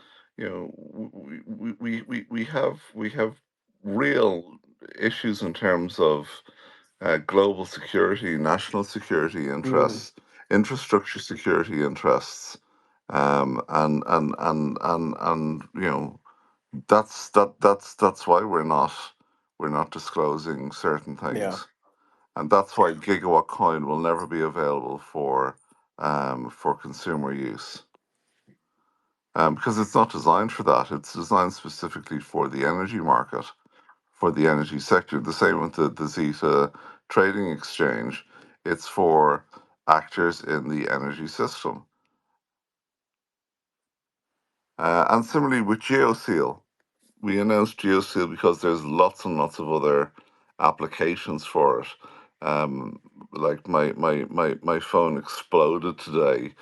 we have real issues in terms of global security, national security Mm, interests, infrastructure security interests, and that's why we're not disclosing certain yeah. things, and that's why gigawatt coin will never be available for consumer use, because it's not designed for that. It's designed specifically for the energy market, for the energy sector. The same with the Zeta trading exchange. It's for actors in the energy system. And similarly with GeoSeal, we announced GeoSeal because there's lots and lots of other applications for it. Um, like my phone exploded today,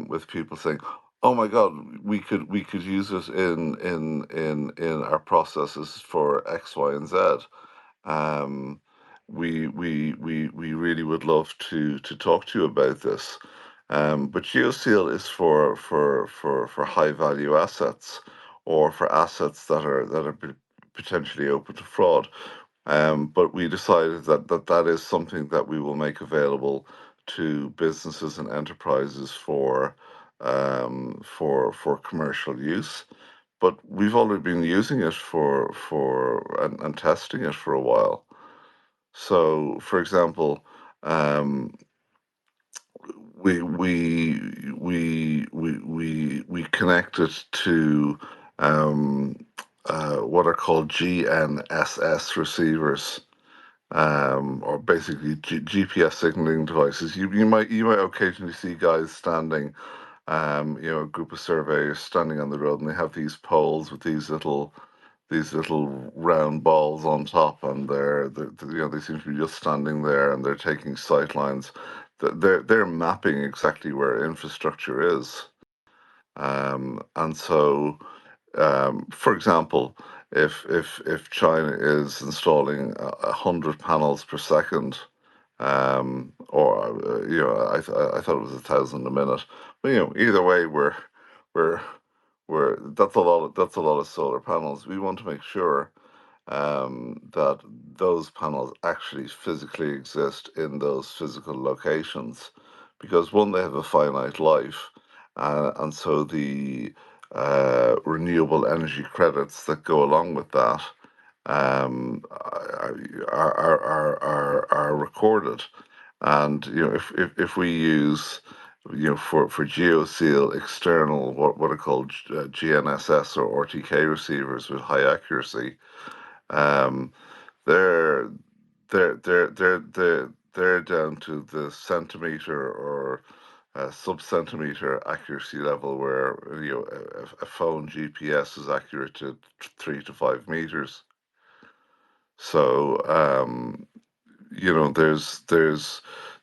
with people saying, "Oh my God, we could use it in our processes for X, Y, and Z." Um, we really would love to talk to you about this. But GeoSeal is for high value assets, or for assets that are potentially open to fraud. But we decided that is something that we will make available to businesses and enterprises for commercial use. But we've already been using it and testing it for a while. So, for example, um, we connected to what are called GNSS receivers, or basically GPS signaling devices. You might occasionally see guys standing, a group of surveyors standing on the road, and they have these poles with these little round balls on top, and they seem to be just standing there, and they're taking sight lines. They're mapping exactly where infrastructure is, and so, for example, if China is installing 100 panels per second, or I thought it was 1,000 a minute, but either way, we're that's a lot of solar panels. We want to make sure that those panels actually physically exist in those physical locations, because one, they have a finite life, and so the renewable energy credits that go along with that, are recorded. And if we use, for GeoSeal, external, what are called GNSS or RTK receivers with high accuracy, um, they're they're down to the centimeter or sub-centimeter accuracy level, where a phone GPS is accurate to 3 to 5 meters. So,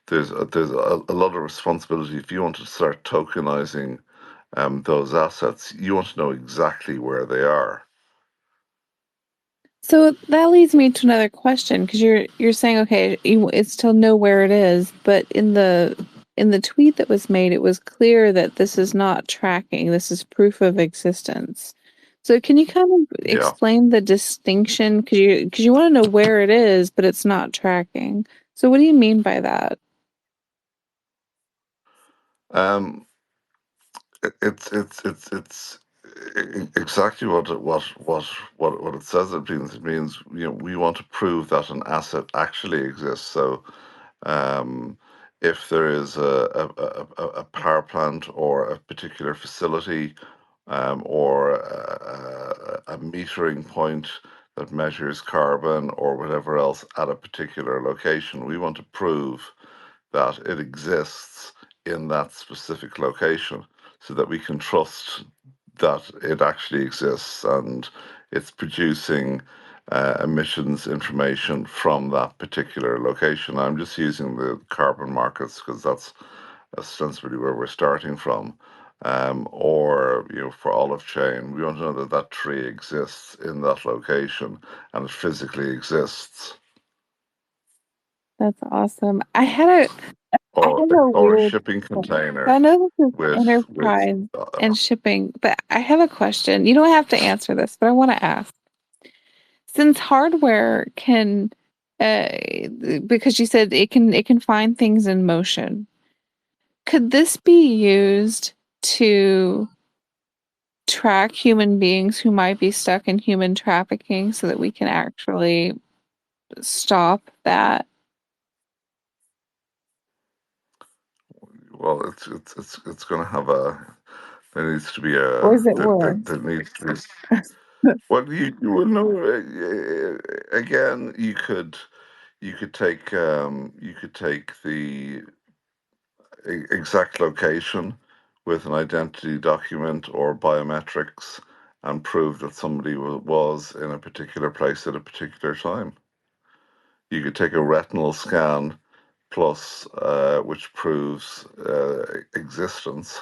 there's a lot of responsibility. If you want to start tokenizing those assets, you want to know exactly where they are. So that leads me to another question, because you're saying, okay, it's to know where it is, but in the tweet that was made, it was clear that this is not tracking, this is proof of existence. So can you kind of Yeah. explain the distinction? Because you want to know where it is, but it's not tracking. So what do you mean by that? Um, it's exactly what it says it means. It means, you know, we want to prove that an asset actually exists. So if there is a power plant or a particular facility, or a metering point that measures carbon or whatever else at a particular location, we want to prove that it exists in that specific location so that we can trust that it actually exists and it's producing emissions information from that particular location. I'm just using the carbon markets because that's ostensibly where we're starting from. Or, you know, for olive chain, we want to know that that tree exists in that location and it physically exists. That's awesome. I had a Or a weird. shipping I container know this is with enterprise and shipping, but I have a question. You don't have to answer this, but I want to ask. Since hardware can, uh, because you said it can find things in motion, could this be used to track human beings who might be stuck in human trafficking so that we can actually stop that? well, it's going to have a there needs to be Or a is it worse? there needs to be well you will know again you could take the exact location with an identity document or biometrics and prove that somebody was in a particular place at a particular time. You could take a retinal scan plus, which proves existence,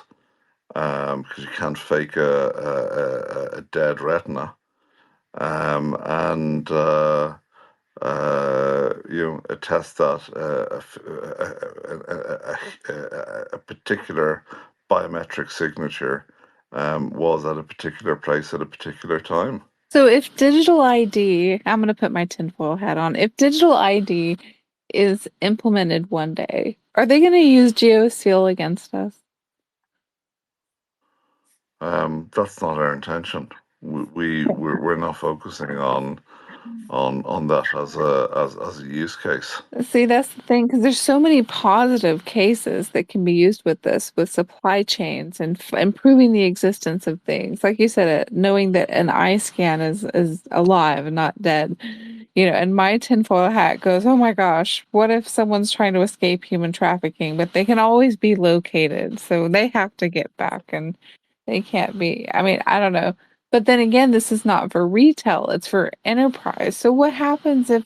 because you can't fake a dead retina, and you know, attest that a particular biometric signature was at a particular place at a particular time. So if digital ID, I'm going to put my tinfoil hat on. If digital ID is implemented one day, are they going to use GeoSeal against us? That's not our intention. We're not focusing on that as a use case. See, that's the thing, because there's so many positive cases that can be used with this, with supply chains and improving the existence of things. Like you said, knowing that an eye scan is alive and not dead. You know, and my tinfoil hat goes, oh my gosh, what if someone's trying to escape human trafficking, but they can always be located, so they have to get back and they can't be. I mean, I don't know. But then again, this is not for retail, it's for enterprise. So what happens if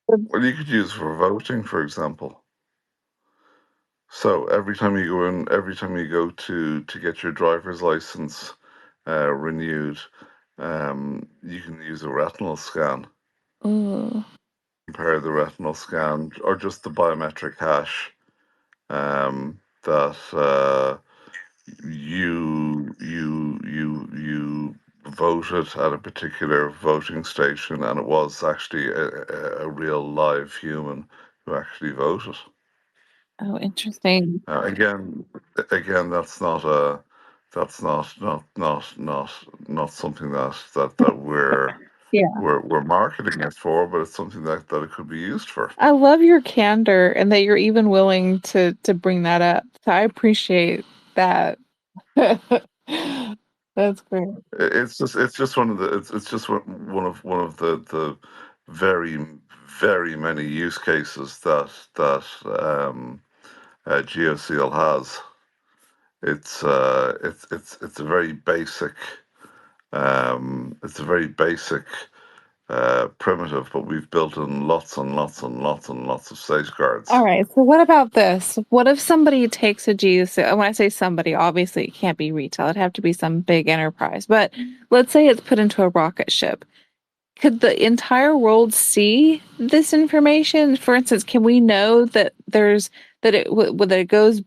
Well, you could use for voting, for example. So every time you go in, every time you go to get your driver's license renewed, you can use a retinal scan. Ooh. Compare the retinal scan or just the biometric hash that you voted at a particular voting station, and it was actually a real live human who actually voted. Oh, interesting. Again, that's not a that's not something that Yeah. we're marketing it for, but it's something that it could be used for. I love your candor and that you're even willing to bring that up. So I appreciate that. That's great. It's just one of the it's just one of the very very many use cases that GeoSeal has. It's a very basic it's a very basic primitive, but we've built in lots and lots and lots and lots of safeguards. All right. So what about this? What if somebody takes a GeoSeal? When I say somebody, obviously it can't be retail. It'd have to be some big enterprise. But let's say it's put into a rocket ship. could the entire world see this information? For instance, can we know that it goes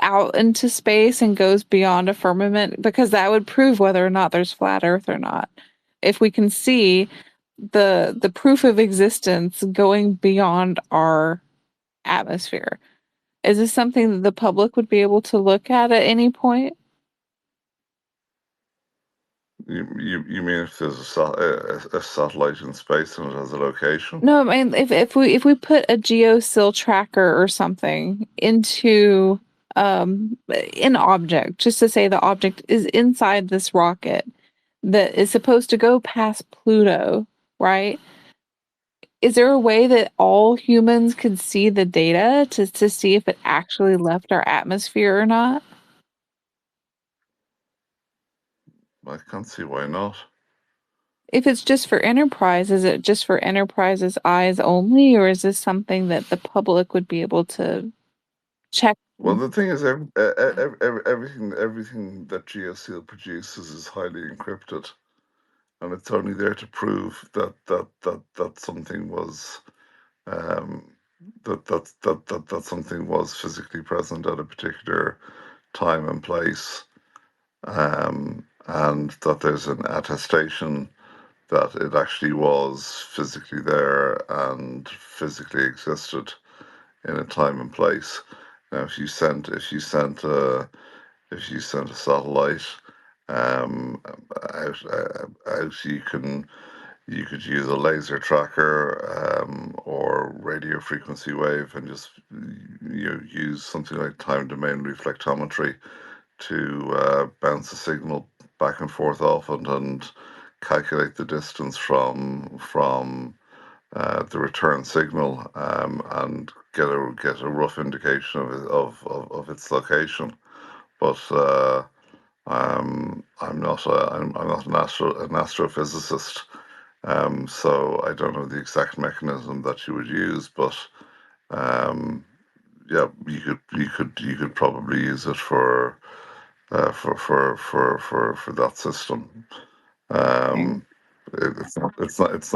out into space and goes beyond a firmament? Because that would prove whether or not there's flat Earth or not. If we can see the proof of existence going beyond our atmosphere, is this something that the public would be able to look at any point? You mean if there's a satellite in space and it has a location? No, I mean if we put a geosil tracker or something into an object, just to say the object is inside this rocket that is supposed to go past Pluto, right? Is there a way that all humans could see the data to see if it actually left our atmosphere or not? I can't see why not. If it's just for Enterprise, is it just for Enterprise's eyes only, or is this something that the public would be able to check? Well, the thing is, everything that GeoSeal produces is highly encrypted, and it's only there to prove that something was um, that something was physically present at a particular time and place, and that there's an attestation that it actually was physically there and physically existed in a time and place. Now, if you sent a satellite out, you could use a laser tracker or radio frequency wave, and just use something like time domain reflectometry to bounce a signal back and forth off and calculate the distance from the return signal, and get a rough indication of its location. But I'm not an astrophysicist, so I don't know the exact mechanism that you would use. But yeah, you could probably use it for that system. Okay. It's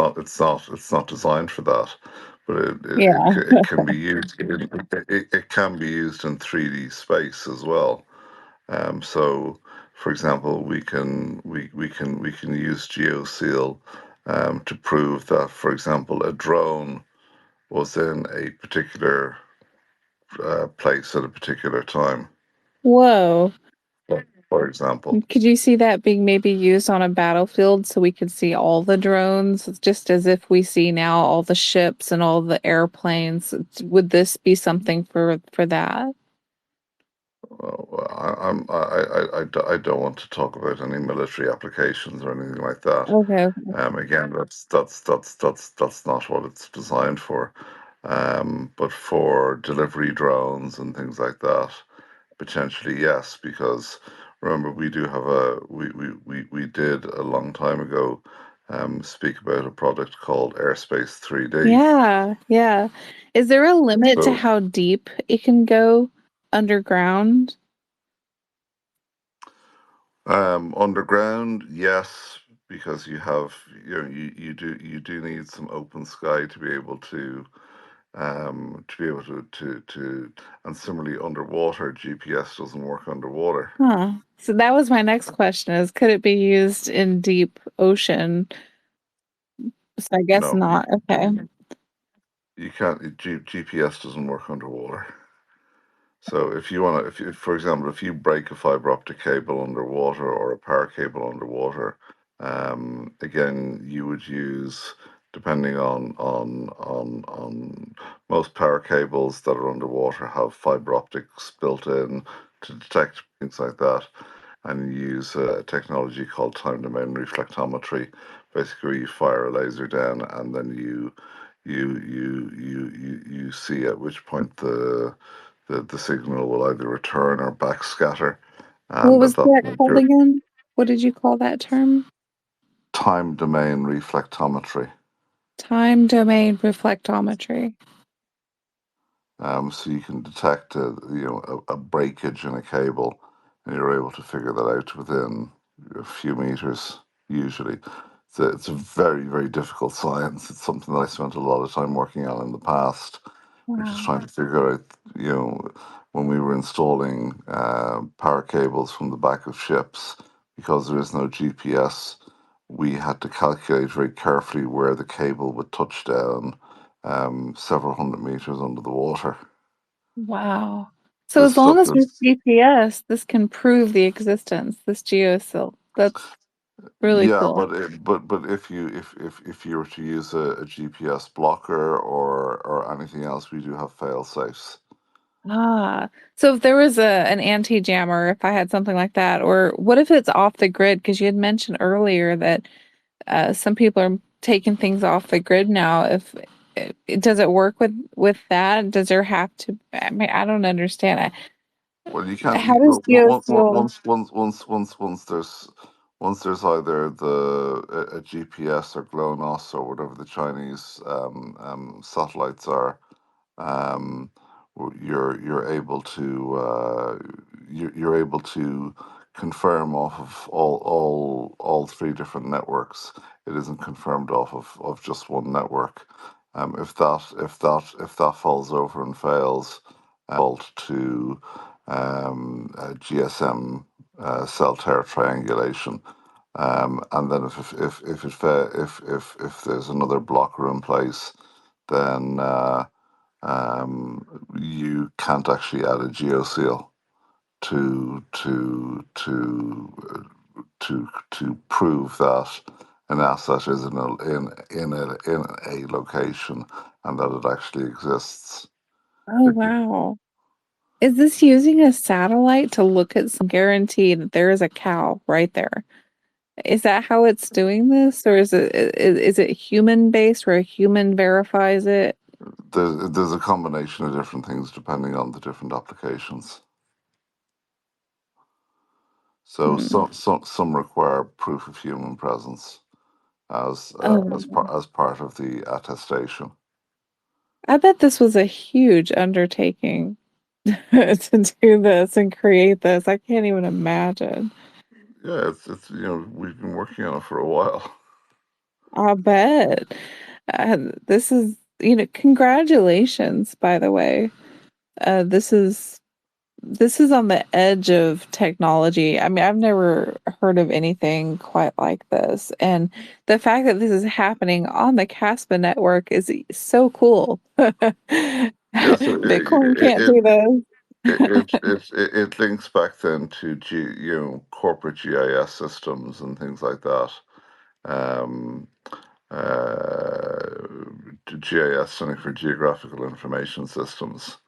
not designed for that, but Yeah. it can be used. It can be used in 3D space as well. So, for example, we can use GeoSeal to prove that, for example, a drone was in a particular place at a particular time. Whoa. For example. Could you see that being maybe used on a battlefield so we could see all the drones, just as if we see now all the ships and all the airplanes? Would this be something for that? Well, I don't want to talk about any military applications or anything like that. Okay. Again, that's not what it's designed for. But for delivery drones and things like that, potentially yes, because remember we do have we did a long time ago speak about a product called Airspace 3D. Yeah, yeah. Is there a limit to So how deep it can go underground? underground, yes, because you do need some open sky to be able to, and similarly underwater, GPS doesn't work underwater. Huh. So that was my next question is could it be used in deep ocean? So I guess No, not. Okay. you can't. GPS doesn't work underwater. So if you want to, for example, if you break a fiber optic cable underwater or a power cable underwater, again, you would use, depending on most power cables that are underwater have fiber optics built in to detect things like that, and you use a technology called time domain reflectometry. Basically, you fire a laser down, and then you see at which point the signal will either return or backscatter, What and was at that that point called your again? What did you call that term? time domain reflectometry. Time domain reflectometry. So you can detect a breakage in a cable, and you're able to figure that out within a few meters usually. it's a very, very difficult science. It's something that I spent a lot of time working on in the past, which is Wow. trying to figure out, when we were installing power cables from the back of ships, because there is no GPS, we had to calculate very carefully where the cable would touch down several hundred meters under the water. Wow. So This as long stuff as there's is, GPS, this can prove the existence, this geosil. That's really yeah, cool. but if you were to use a GPS blocker or anything else, we do have fail safes. Ah, so if there was an anti-jammer, if I had something like that, or what if it's off the grid? Because you had mentioned earlier that some people are taking things off the grid now. If does it work with that? Does there have to? I mean, I don't understand. Well, you can't. How does geosil? Once there's either a GPS or GLONASS or whatever the Chinese satellites are, um, you're able to you're able to confirm off of all three different networks. It isn't confirmed off of just one network. If that falls over and fails, fault to GSM cell tower triangulation. And then if there's another blocker in place, then you can't actually add a geoseal to prove that an asset is in a location and that it actually exists. Oh, If you, wow. Is this using a satellite to look at some guarantee that there is a cow right there? Is that how it's doing this, or is it human based where a human verifies it? there's a combination of different things depending on the different applications. So Hmm. some require proof of human presence Oh, as part of the attestation. I bet this was a huge undertaking to do this and create this. I can't even imagine. Yeah, it's we've been working on it for a while. I bet. This is, congratulations, by the way. This is on the edge of technology. I mean, I've never heard of anything quite like this. And the fact that this is happening on the Kaspa network is so cool. Yeah, so Bitcoin can't do it links back then to corporate GIS systems and things like that. Um, uh, GIS standing for Geographical Information Systems,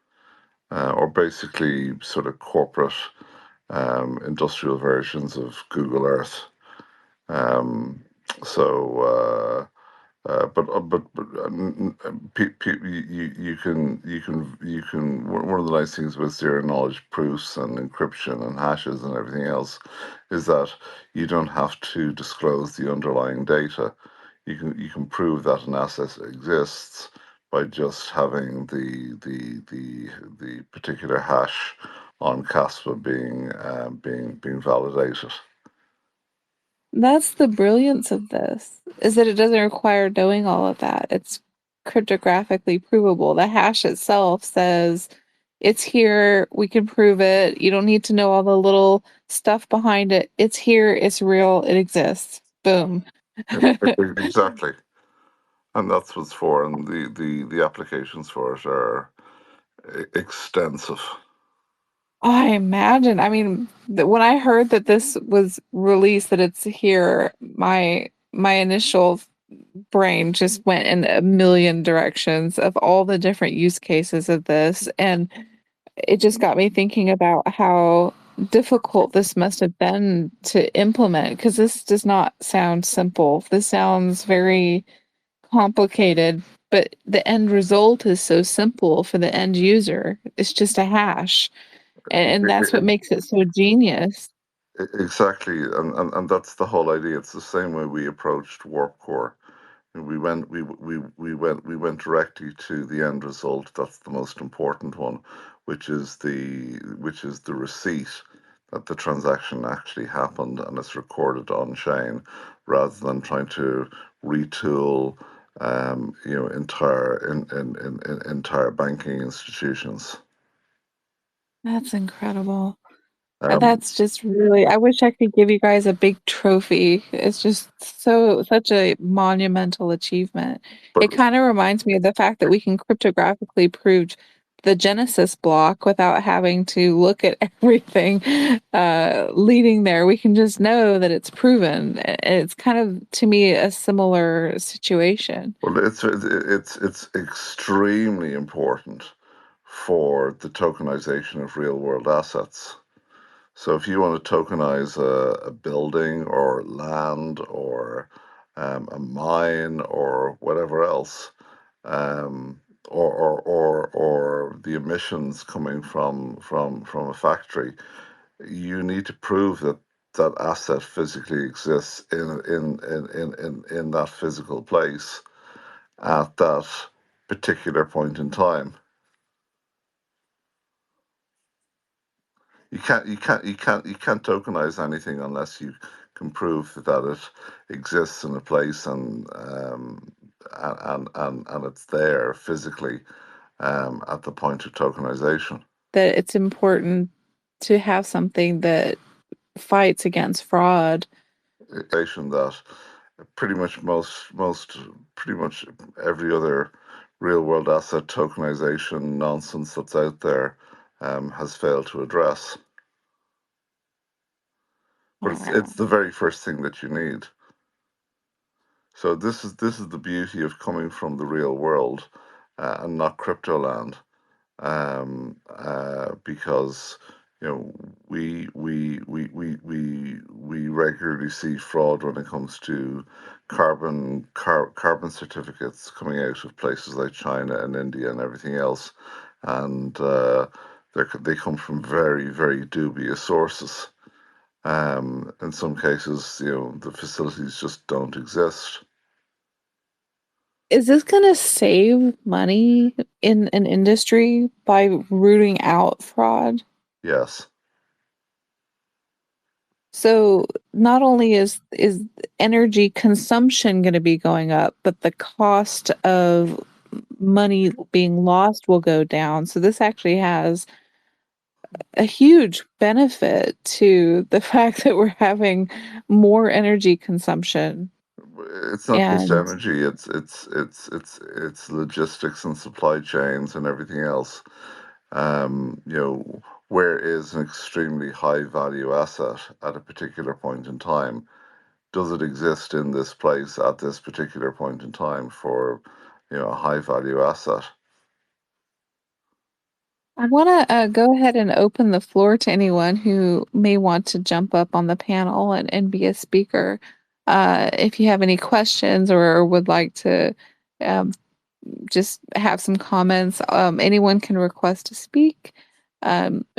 or basically sort of corporate industrial versions of Google Earth. Um, so, you can. One of the nice things with zero knowledge proofs and encryption and hashes and everything else is that you don't have to disclose the underlying data. You can prove that an asset exists by just having the particular hash on Caspa being validated. That's the brilliance of this, is that it doesn't require knowing all of that. It's cryptographically provable. The hash itself says it's here, we can prove it. You don't need to know all the little stuff behind it. It's here, it's real, it exists. Boom. Exactly. And that's what's for, and the applications for it are extensive. I imagine. I mean, when I heard that this was released, that it's here, my initial brain just went in a million directions of all the different use cases of this, and it just got me thinking about how difficult this must have been to implement, because this does not sound simple. This sounds very complicated, but the end result is so simple for the end user. It's just a hash. And E- that's what e- makes it so genius. Exactly, and that's the whole idea. It's the same way we approached Warp Core. We went directly to the end result. That's the most important one, which is the receipt that the transaction actually happened and it's recorded on chain, rather than trying to retool, entire banking institutions. That's incredible. Um, That's just really, I wish I could give you guys a big trophy. It's just such a monumental achievement. but It kind of reminds me of the fact that we can cryptographically prove the Genesis block without having to look at everything leading there. We can just know that it's proven. It's kind of, to me, a similar situation. well, it's extremely important for the tokenization of real world assets. So if you want to tokenize a building or land or a mine or whatever else, um, or the emissions coming from a factory, you need to prove that that asset physically exists in that physical place at that particular point in time. You can't tokenize anything unless you can prove that it exists in a place and it's there physically at the point of tokenization. That it's important to have something that fights against fraud. That pretty much every other real world asset tokenization nonsense that's out there has failed to address. But it's the very first thing that you need. So this is the beauty of coming from the real world and not crypto land, because we regularly see fraud when it comes to carbon certificates coming out of places like China and India and everything else, and they come from very, very dubious sources. In some cases, the facilities just don't exist. Is this going to save money in an industry by rooting out fraud? Yes. So not only is energy consumption going to be going up, but the cost of money being lost will go down. So this actually has a huge benefit to the fact that we're having more energy consumption. It's not just And energy, it's logistics and supply chains and everything else. Where is an extremely high value asset at a particular point in time? Does it exist in this place at this particular point in time for, a high value asset? I want to go ahead and open the floor to anyone who may want to jump up on the panel and be a speaker. If you have any questions or would like to um, just have some comments, anyone can request to speak.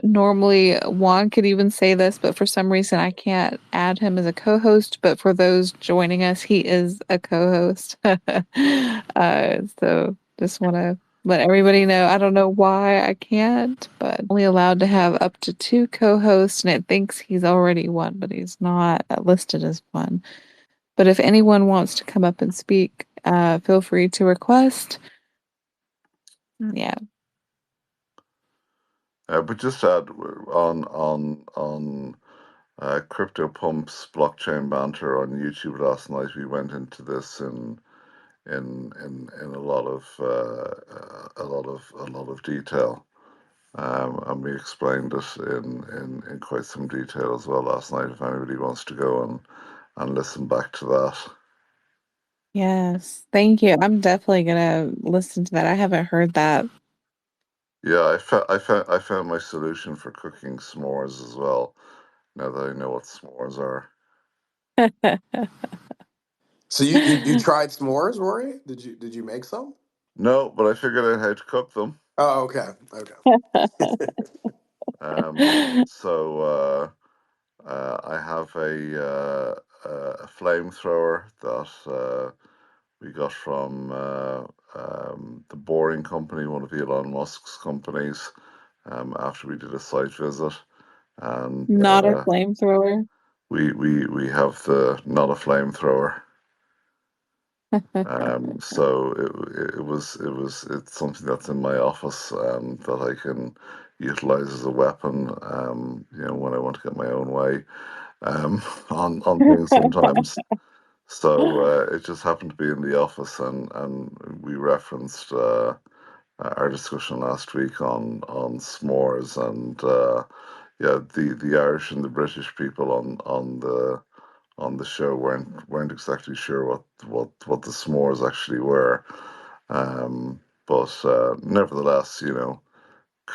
Normally, Juan could even say this, but for some reason, I can't add him as a co-host. But for those joining us, he is a co-host. So just want to let everybody know. I don't know why I can't, but only allowed to have up to two co-hosts, and it thinks he's already one, but he's not listed as one. But if anyone wants to come up and speak, feel free to request. Yeah. But just add on Crypto Pump's Blockchain Banter on YouTube last night. We went into this in a lot of detail, and we explained it in quite some detail as well last night. If anybody wants to go and listen back to that. Yes. Thank you. I'm definitely gonna listen to that. I haven't heard that. Yeah, I found my solution for cooking s'mores as well. Now that I know what s'mores are. So you tried s'mores, Rory? Did you make some? No, but I figured out how to cook them. Oh, okay. Okay. So I have a flamethrower that we got from the Boring Company, one of Elon Musk's companies, after we did a site visit. and Not a flamethrower. we have the not a flamethrower. So it's something that's in my office that I can utilize as a weapon. When I want to get my own way on things sometimes. So it just happened to be in the office, and we referenced our discussion last week on s'mores, and the Irish and the British people on the show weren't exactly sure what the s'mores actually were, but nevertheless,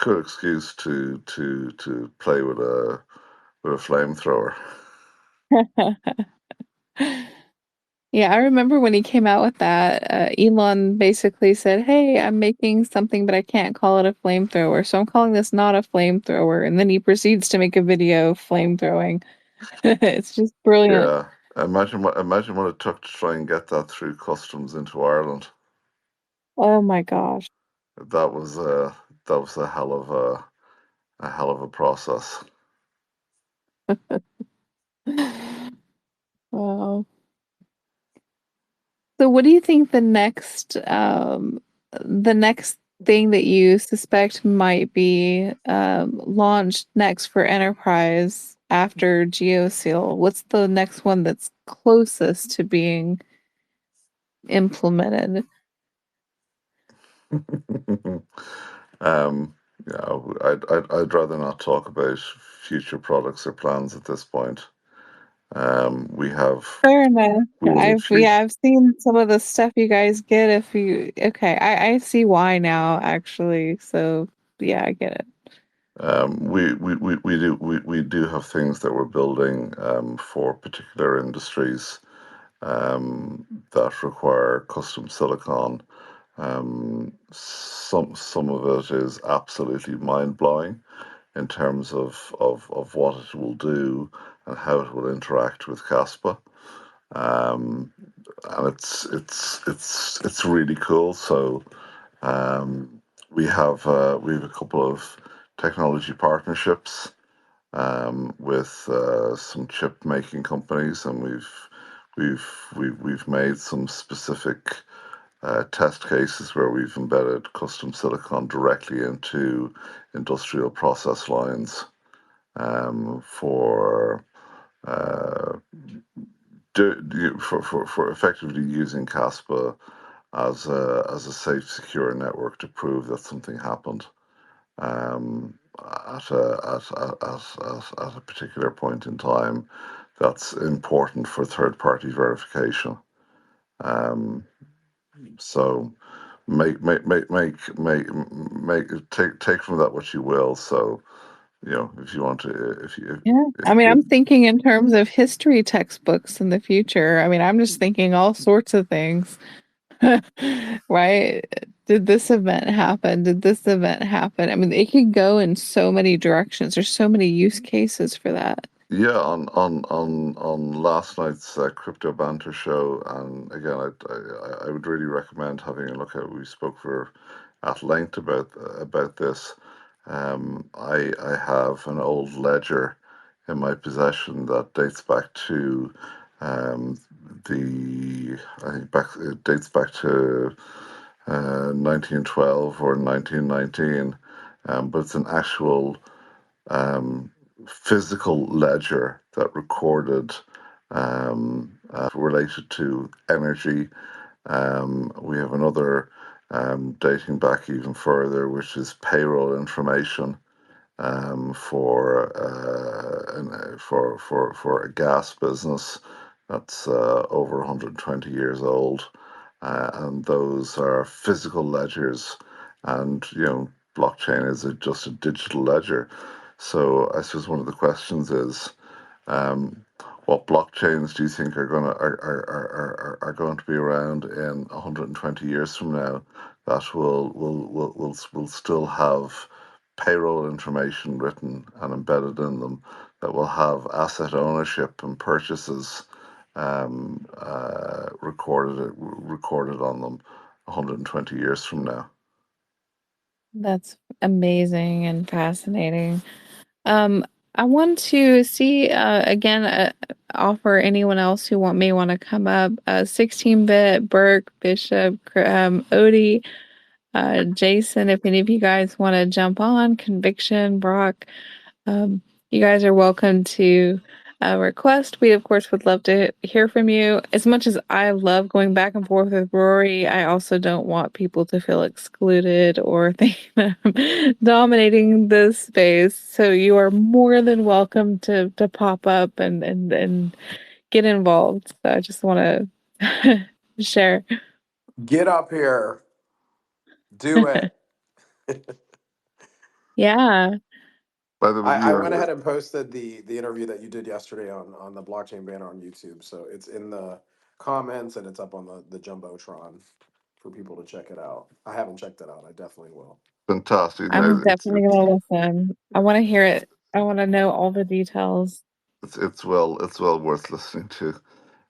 good excuse to play with a flamethrower. Yeah, I remember when he came out with that, Elon basically said, "Hey, I'm making something, but I can't call it a flamethrower, so I'm calling this not a flamethrower." And then he proceeds to make a video of flamethrowing. It's just brilliant. Yeah, imagine what it took to try and get that through customs into Ireland. Oh my gosh. That was a hell of a process. Wow. So what do you think the next thing that you suspect might be launched next for enterprise after GeoSeal? What's the next one that's closest to being implemented? um, I'd rather not talk about future products or plans at this point. We have Fair enough. actually I've seen some of the stuff you guys get. If you okay, I see why now actually. So yeah, I get it. we do have things that we're building for particular industries that require custom silicon. Some of it is absolutely mind blowing in terms of what it will do and how it will interact with Kaspa. Um, and it's really cool. So um, we have a couple of technology partnerships with some chip making companies, and we've made some specific test cases where we've embedded custom silicon directly into industrial process lines for for effectively using Kaspa as a safe, secure network to prove that something happened at a particular point in time. That's important for third-party verification. Um, so take from that what you will. So if you want to, Yeah. I mean, I'm thinking in terms of history textbooks in the future. I mean, I'm just thinking all sorts of things. Right? Did this event happen? Did this event happen? I mean, it could go in so many directions. There's so many use cases for that. yeah, on last night's crypto banter show, and again, I would really recommend having a look at. We spoke for at length about this. I have an old ledger in my possession that dates back to the I think back it dates back to 1912 or 1919, but it's an actual physical ledger that recorded related to energy. We have another dating back even further, which is payroll information for a gas business that's over 120 years old, and those are physical ledgers, and blockchain is just a digital ledger. So I suppose one of the questions is, um, what blockchains do you think are going to be around in 120 years from now that will still have payroll information written and embedded in them, that will have asset ownership and purchases recorded on them 120 years from now? That's amazing and fascinating. Um, I want to see again offer anyone else who may want to come up. 16-bit, Burke, Bishop, Odie, Jason. If any of you guys want to jump on, Conviction, Brock. Um, you guys are welcome to request. We, of course, would love to hear from you. As much as I love going back and forth with Rory, I also don't want people to feel excluded or think that I'm dominating this space. So you are more than welcome to pop up and get involved. So I just want to share. Get up here. Do it. Yeah. By the way, I went ahead and posted the interview that you did yesterday on the Blockchain Banter on YouTube. So it's in the comments and it's up on the Jumbotron for people to check it out. I haven't checked it out. I definitely will. fantastic. I'm No, definitely going to listen. I want to hear it. I want to know all the details. it's well worth listening to.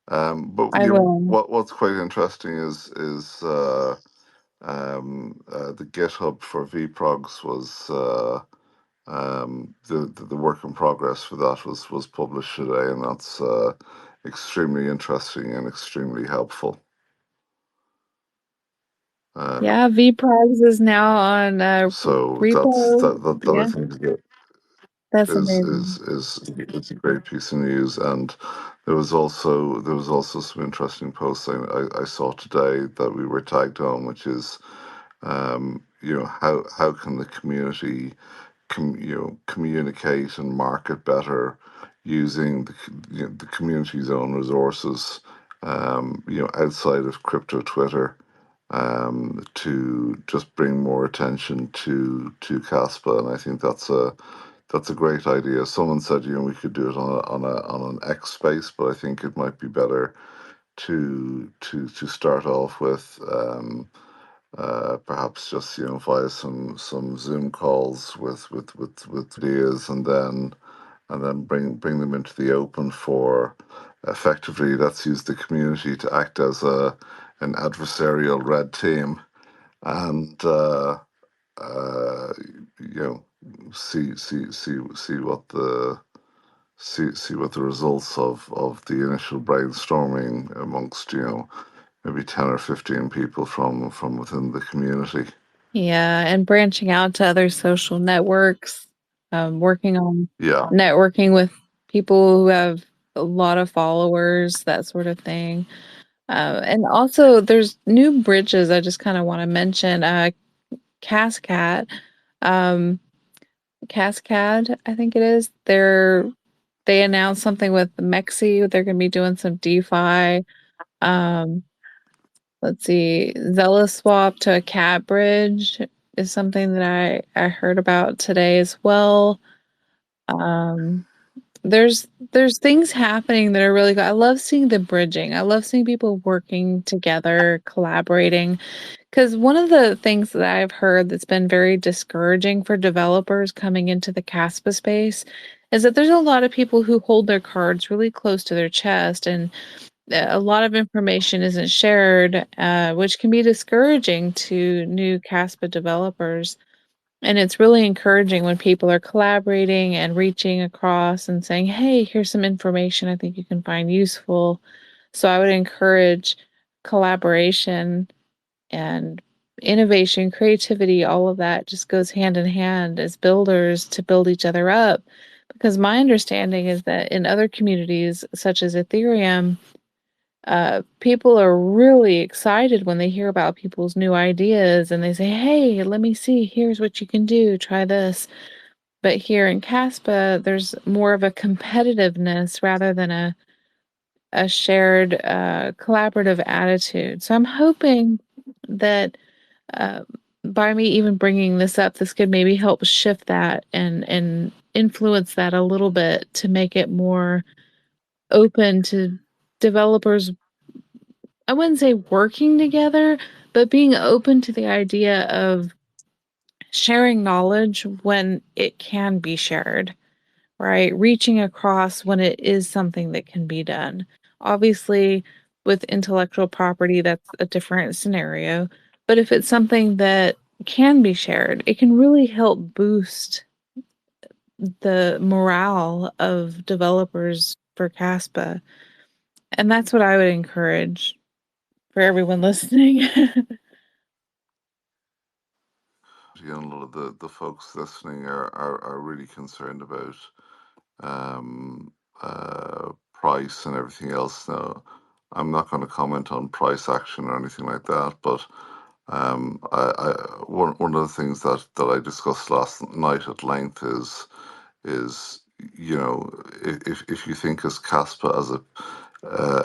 But I will. what's quite interesting is the GitHub for VProgs was the work in progress for that was published today, and that's extremely interesting and extremely helpful. Yeah, VProgs is now on So repo. that I Yeah, think that's amazing. is it's a great piece of news. And there was also some interesting posts I saw today that we were tagged on, which is how can the community communicate and market better using the community's own resources, outside of crypto Twitter, to just bring more attention to Kaspa. And I think that's a great idea. Someone said we could do it on an X space, but I think it might be better to start off with. Perhaps just via some Zoom calls with ideas, and then bring them into the open for effectively, let's use the community to act as an adversarial red team, and uh, you know see what the results of the initial brainstorming amongst maybe 10 or 15 people from within the community. Yeah, and branching out to other social networks, working on Yeah. networking with people who have a lot of followers, that sort of thing. And also, there's new bridges I just kind of want to mention. Cascat, um, Cascad, I think it is. They announced something with Mexi. They're going to be doing some DeFi. Um, let's see, Zealous swap to a cat bridge is something that I heard about today as well. Um, there's things happening that are really good. I love seeing the bridging. I love seeing people working together, collaborating. Because one of the things that I've heard that's been very discouraging for developers coming into the Caspa space is that there's a lot of people who hold their cards really close to their chest, and a lot of information isn't shared, which can be discouraging to new Caspa developers. And it's really encouraging when people are collaborating and reaching across and saying, hey, here's some information I think you can find useful. So I would encourage collaboration and innovation, creativity, all of that just goes hand in hand as builders to build each other up. Because my understanding is that in other communities, such as Ethereum, people are really excited when they hear about people's new ideas and they say, hey, let me see, here's what you can do, try this. But here in Caspa, there's more of a competitiveness rather than a shared collaborative attitude. So I'm hoping that uh, by me even bringing this up, this could maybe help shift that and influence that a little bit to make it more open to developers. I wouldn't say working together, but being open to the idea of sharing knowledge when it can be shared, right? Reaching across when it is something that can be done. Obviously, with intellectual property, that's a different scenario. But if it's something that can be shared, it can really help boost the morale of developers for Kaspa. And that's what I would encourage for everyone listening. A lot of the folks listening are really concerned about um, price and everything else. Now, I'm not going to comment on price action or anything like that, but one of the things that I discussed last night at length is if you think as Caspa as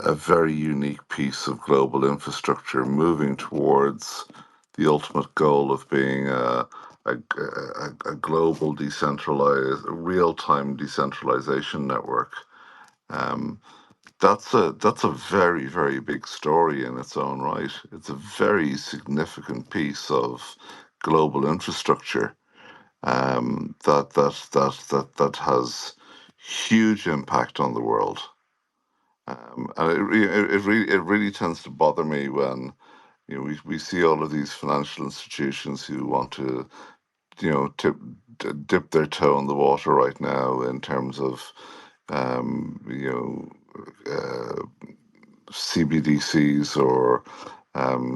a very unique piece of global infrastructure moving towards the ultimate goal of being a global decentralized, real-time decentralization network. That's a very, very big story in its own right. It's a very significant piece of global infrastructure that has huge impact on the world. And it really tends to bother me when we see all of these financial institutions who want to dip their toe in the water right now in terms of um, you know CBDCs or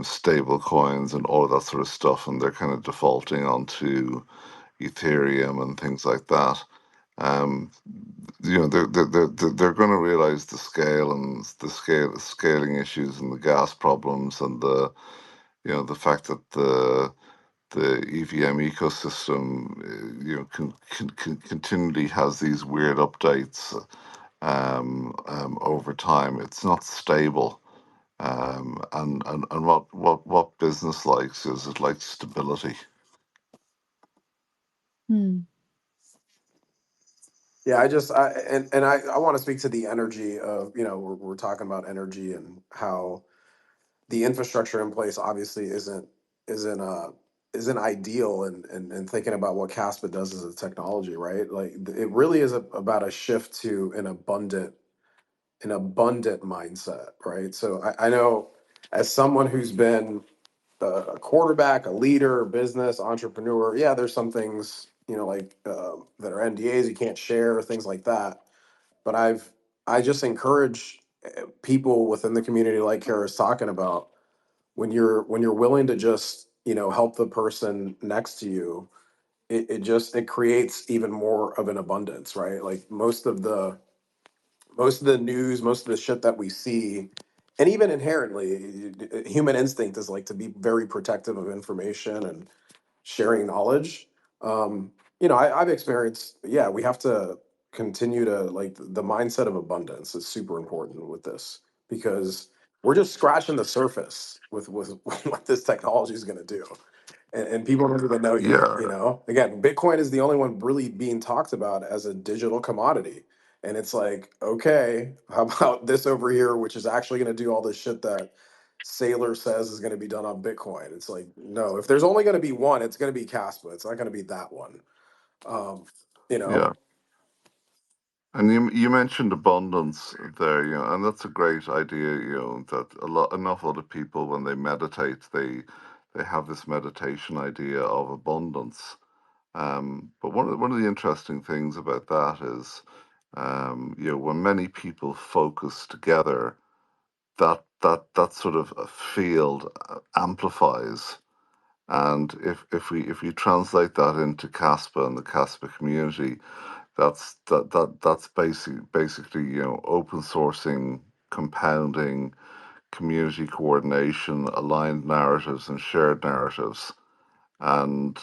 stable coins and all of that sort of stuff, and they're kind of defaulting onto Ethereum and things like that. Um, they're going to realize the scale and the scaling issues and the gas problems and the fact that the EVM ecosystem continually has these weird updates over time. It's not stable. And what business likes is it likes stability. Hmm. Yeah, I want to speak to the energy of, we're talking about energy and how the infrastructure in place obviously isn't isn't ideal, and thinking about what Caspa does as a technology, right? Like it really is about a shift to an abundant mindset, right? So I know, as someone who's been a quarterback, a leader, a business entrepreneur, yeah, there's some things, that are NDAs you can't share, things like that. But I just encourage people within the community, like Kara's talking about, when you're willing to just, help the person next to you, it creates even more of an abundance, right? Like most of the news, most of the shit that we see, and even inherently, human instinct is like to be very protective of information and sharing knowledge. I've experienced, yeah, we have to continue to, like, the mindset of abundance is super important with this, because we're just scratching the surface with what this technology is going to do, and people don't even know yet. Yeah, Again, Bitcoin is the only one really being talked about as a digital commodity, and it's like, okay, how about this over here, which is actually going to do all this shit that Sailor says is going to be done on Bitcoin? It's like, no, if there's only going to be one, it's going to be Caspa. It's not going to be that one. um you know yeah. And you mentioned abundance there, and that's a great idea, that an awful lot of people when they meditate, they have this meditation idea of abundance. But one of the interesting things about that is, when many people focus together, that sort of a field amplifies. And if we translate that into Caspa and the Caspa community, that's basically open sourcing, compounding, community coordination, aligned narratives, and shared narratives. And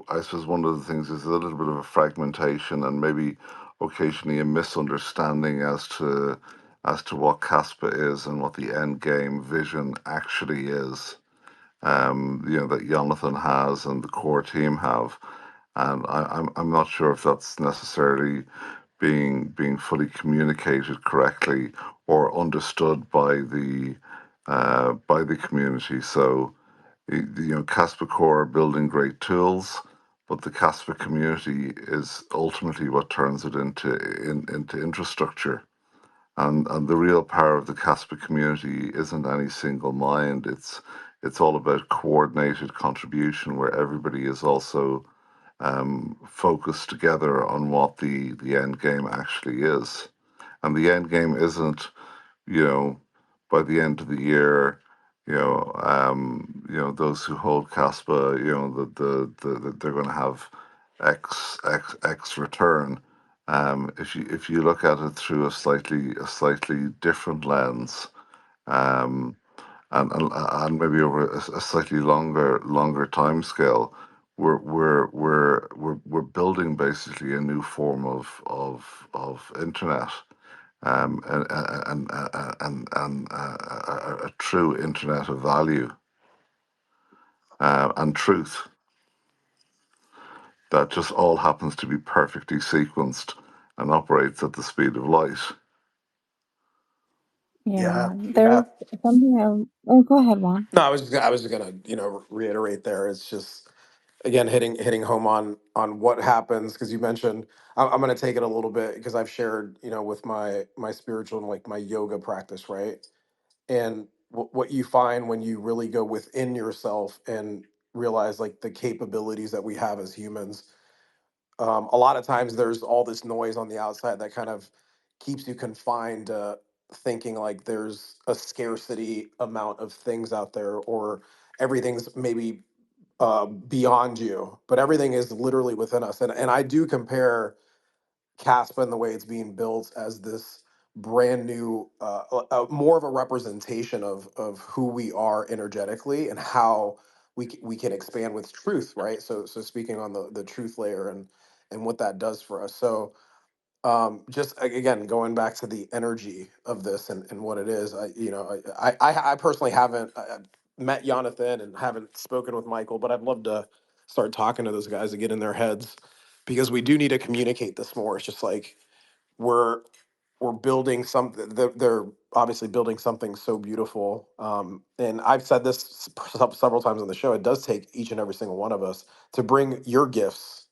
I suppose one of the things is a little bit of a fragmentation and maybe occasionally a misunderstanding as to what Caspa is and what the end game vision actually is. That Jonathan has and the core team have, and I'm not sure if that's necessarily being fully communicated correctly or understood by the community. So Casper Core are building great tools, but the Casper community is ultimately what turns it into infrastructure. And the real power of the Casper community isn't any single mind. It's all about coordinated contribution where everybody is also focus together on what the end game actually is. And the end game isn't, by the end of the year, those who hold Kaspa, they're going to have X return. If you look at it through a slightly different lens, um, and maybe over a slightly longer time scale, we're building basically a new form of internet, and a true internet of value and truth that just all happens to be perfectly sequenced and operates at the speed of light. Yeah, there's something. Oh, go ahead, Juan. No, I was gonna, reiterate there. It's just again hitting home on what happens, because you mentioned. I'm gonna take it a little bit because I've shared, with my spiritual and like my yoga practice, right? And what you find when you really go within yourself and realize like the capabilities that we have as humans, a lot of times there's all this noise on the outside that kind of keeps you confined to thinking like there's a scarcity amount of things out there, or everything's maybe beyond you, but everything is literally within us. And I do compare Caspa and the way it's being built as this brand new, more of a representation of who we are energetically and how we can expand with truth, right? So speaking on the truth layer and what that does for us. So just again going back to the energy of this and what it is, I personally haven't met Jonathan and haven't spoken with Michael, but I'd love to start talking to those guys to get in their heads, because we do need to communicate this more. It's just like we're we're building something. They're obviously building something so beautiful. And I've said this several times on the show. It does take each and every single one of us to bring your gifts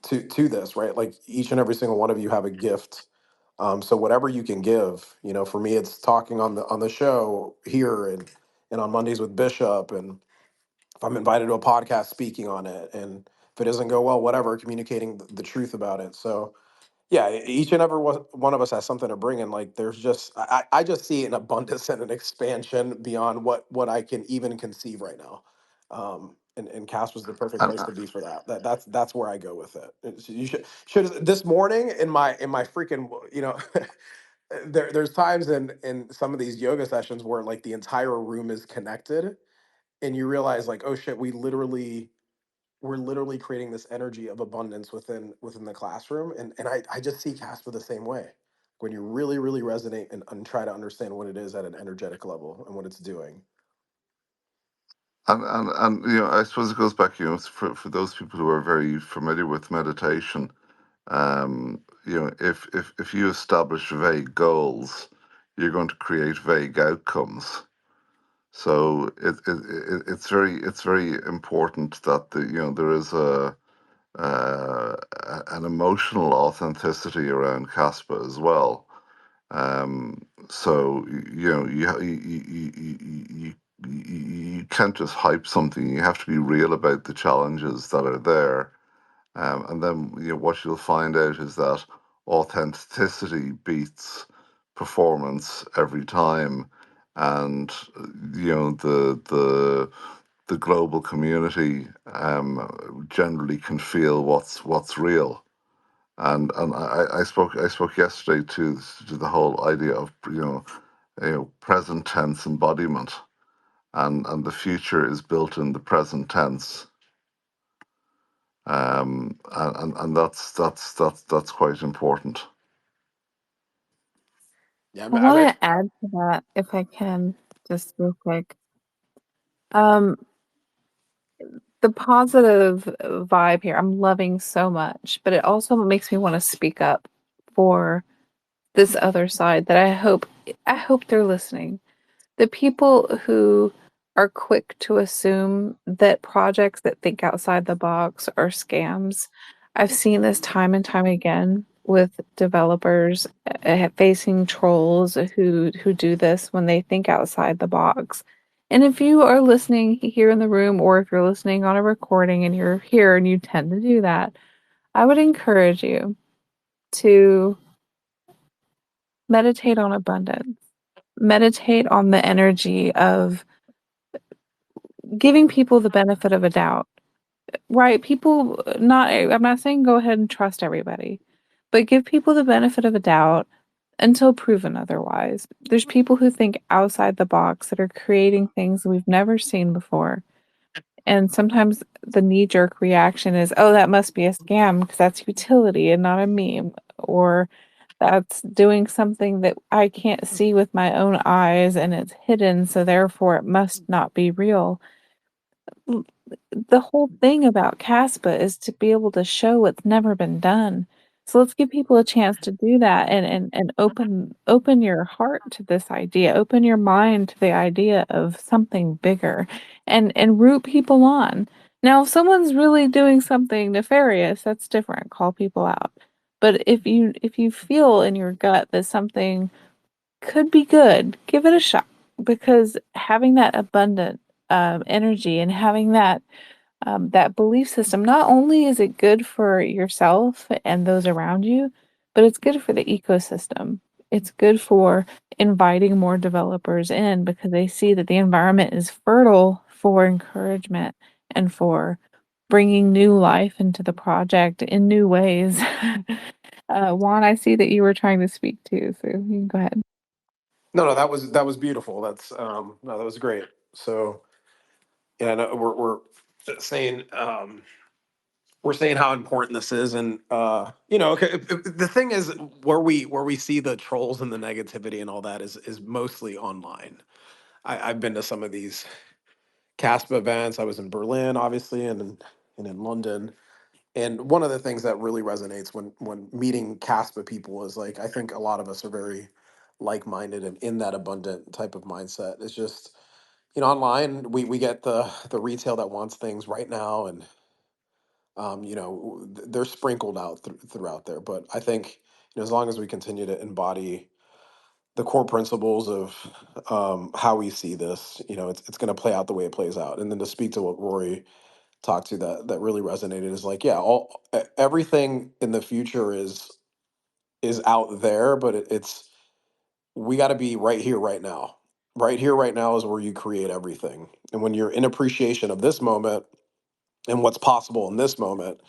to this, right? Like each and every single one of you have a gift. So whatever you can give, for me, it's talking on the show here and on Mondays with Bishop, and if I'm invited to a podcast, speaking on it, and if it doesn't go well, whatever, communicating the truth about it. So yeah, each and every one of us has something to bring in. Like there's just I just see an abundance and an expansion beyond what I can even conceive right now. And Cass was the perfect And, place to be for that. That's where I go with it. You should this morning in my freaking, there's times in some of these yoga sessions where like the entire room is connected, and you realize like, oh shit, we're literally creating this energy of abundance within the classroom. And I just see Casper the same way. When you really, really resonate and try to understand what it is at an energetic level and what it's doing. I suppose it goes back, for those people who are very familiar with meditation, if you establish vague goals, you're going to create vague outcomes. So it's very important that there is an emotional authenticity around Caspa as well. So you can't just hype something. You have to be real about the challenges that are there. And then what you'll find out is that authenticity beats performance every time, and the global community generally can feel what's real. And I spoke yesterday to the whole idea of present tense embodiment, and the future is built in the present tense. And that's quite important. Yeah, I want to add to that, if I can, just real quick. The positive vibe here, I'm loving so much, but it also makes me want to speak up for this other side that I hope they're listening. The people who are quick to assume that projects that think outside the box are scams. I've seen this time and time again with developers facing trolls who do this when they think outside the box. And if you are listening here in the room, or if you're listening on a recording and you're here and you tend to do that, I would encourage you to meditate on abundance. Meditate on the energy of giving people the benefit of a doubt. Right? I'm not saying go ahead and trust everybody, but give people the benefit of a doubt until proven otherwise. There's people who think outside the box that are creating things we've never seen before. And sometimes the knee-jerk reaction is, oh, that must be a scam because that's utility and not a meme. Or that's doing something that I can't see with my own eyes and it's hidden, so therefore it must not be real. The whole thing about Kaspa is to be able to show what's never been done. So let's give people a chance to do that and open your heart to this idea, open your mind to the idea of something bigger and root people on. Now, if someone's really doing something nefarious, that's different. Call people out. But if you feel in your gut that something could be good, give it a shot, because having that abundant energy and having that belief system, not only is it good for yourself and those around you, but it's good for the ecosystem. It's good for inviting more developers in because they see that the environment is fertile for encouragement and for bringing new life into the project in new ways. Juan, I see that you were trying to speak too, so you can go ahead. No, that was beautiful. That's no, that was great. So yeah, no, we're saying we're saying how important this is, and okay, the thing is where we see the trolls and the negativity and all that is mostly online. I've been to some of these CASPA events. I was in Berlin, obviously, and in London. And one of the things that really resonates when meeting CASPA people is, like, I think a lot of us are very like-minded and in that abundant type of mindset. It's just, online we get the retail that wants things right now, and they're sprinkled out throughout there. But I think, as long as we continue to embody the core principles of how we see this, it's going to play out the way it plays out. And then to speak to what Rory talked to, that really resonated, is like, yeah, everything in the future is out there, but it's we got to be right here, right now. Right here, right now is where you create everything. And when you're in appreciation of this moment and what's possible in this moment,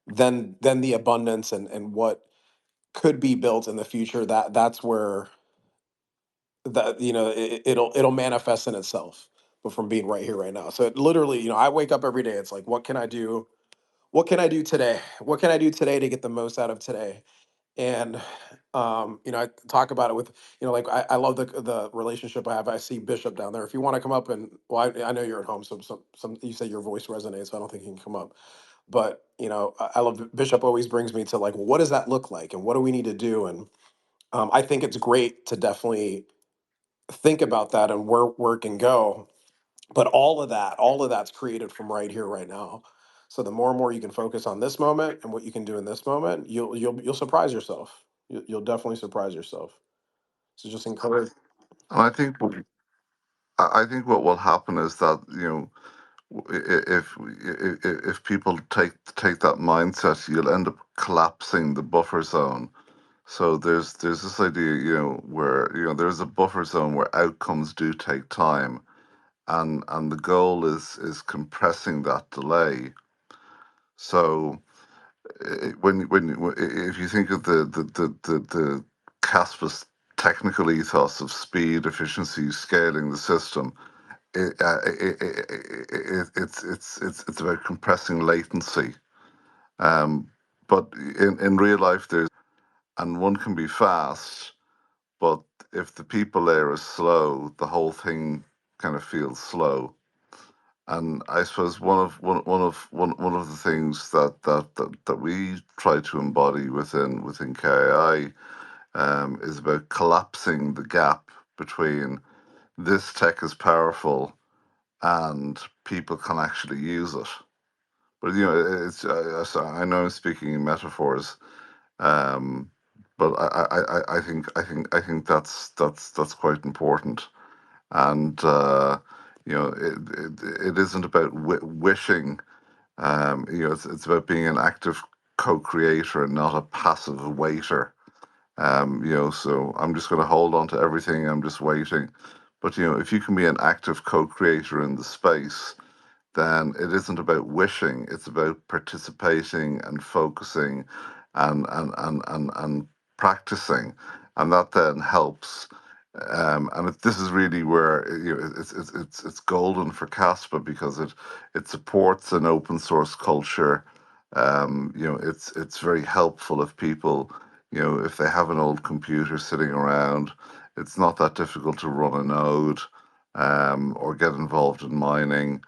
then the abundance and what could be built in the future, that's where that it'll manifest in itself, but from being right here, right now. So it literally, I wake up every day, it's like, what can I do, today, what can I do today to get the most out of today? And I talk about it with, like, I love the relationship I have. I see Bishop down there. If you want to come up, and, well, I know you're at home, so some you say your voice resonates, so I don't think he can come up. But I love Bishop. Always brings me to, like, well, what does that look like, and what do we need to do? And I think it's great to definitely think about that and where it can go. But all of that's created from right here, right now. So the more and more you can focus on this moment and what you can do in this moment, you'll surprise yourself. You'll definitely surprise yourself. So just encourage. And I think what will happen is that, if people take that mindset, you'll end up collapsing the buffer zone. So there's this idea, where, there's a buffer zone where outcomes do take time, and the goal is compressing that delay. So, if you think of the Caspa's technical ethos of speed, efficiency, scaling the system, it's about compressing latency. Um, but in real life, and one can be fast, but if the people there are slow, the whole thing kind of feels slow. And I suppose one of the things that we try to embody within KI, is about collapsing the gap between this tech is powerful and people can actually use it. But, I know I'm speaking in metaphors, um, but I think that's quite important. And it isn't about wishing. It's about being an active co-creator and not a passive waiter. So I'm just going to hold on to everything. I'm just waiting. But if you can be an active co-creator in the space, then it isn't about wishing. It's about participating and focusing, and practicing, and that then helps. This is really where it's golden for Kaspa, because it supports an open source culture. It's very helpful if people, if they have an old computer sitting around, it's not that difficult to run a node, or get involved in mining.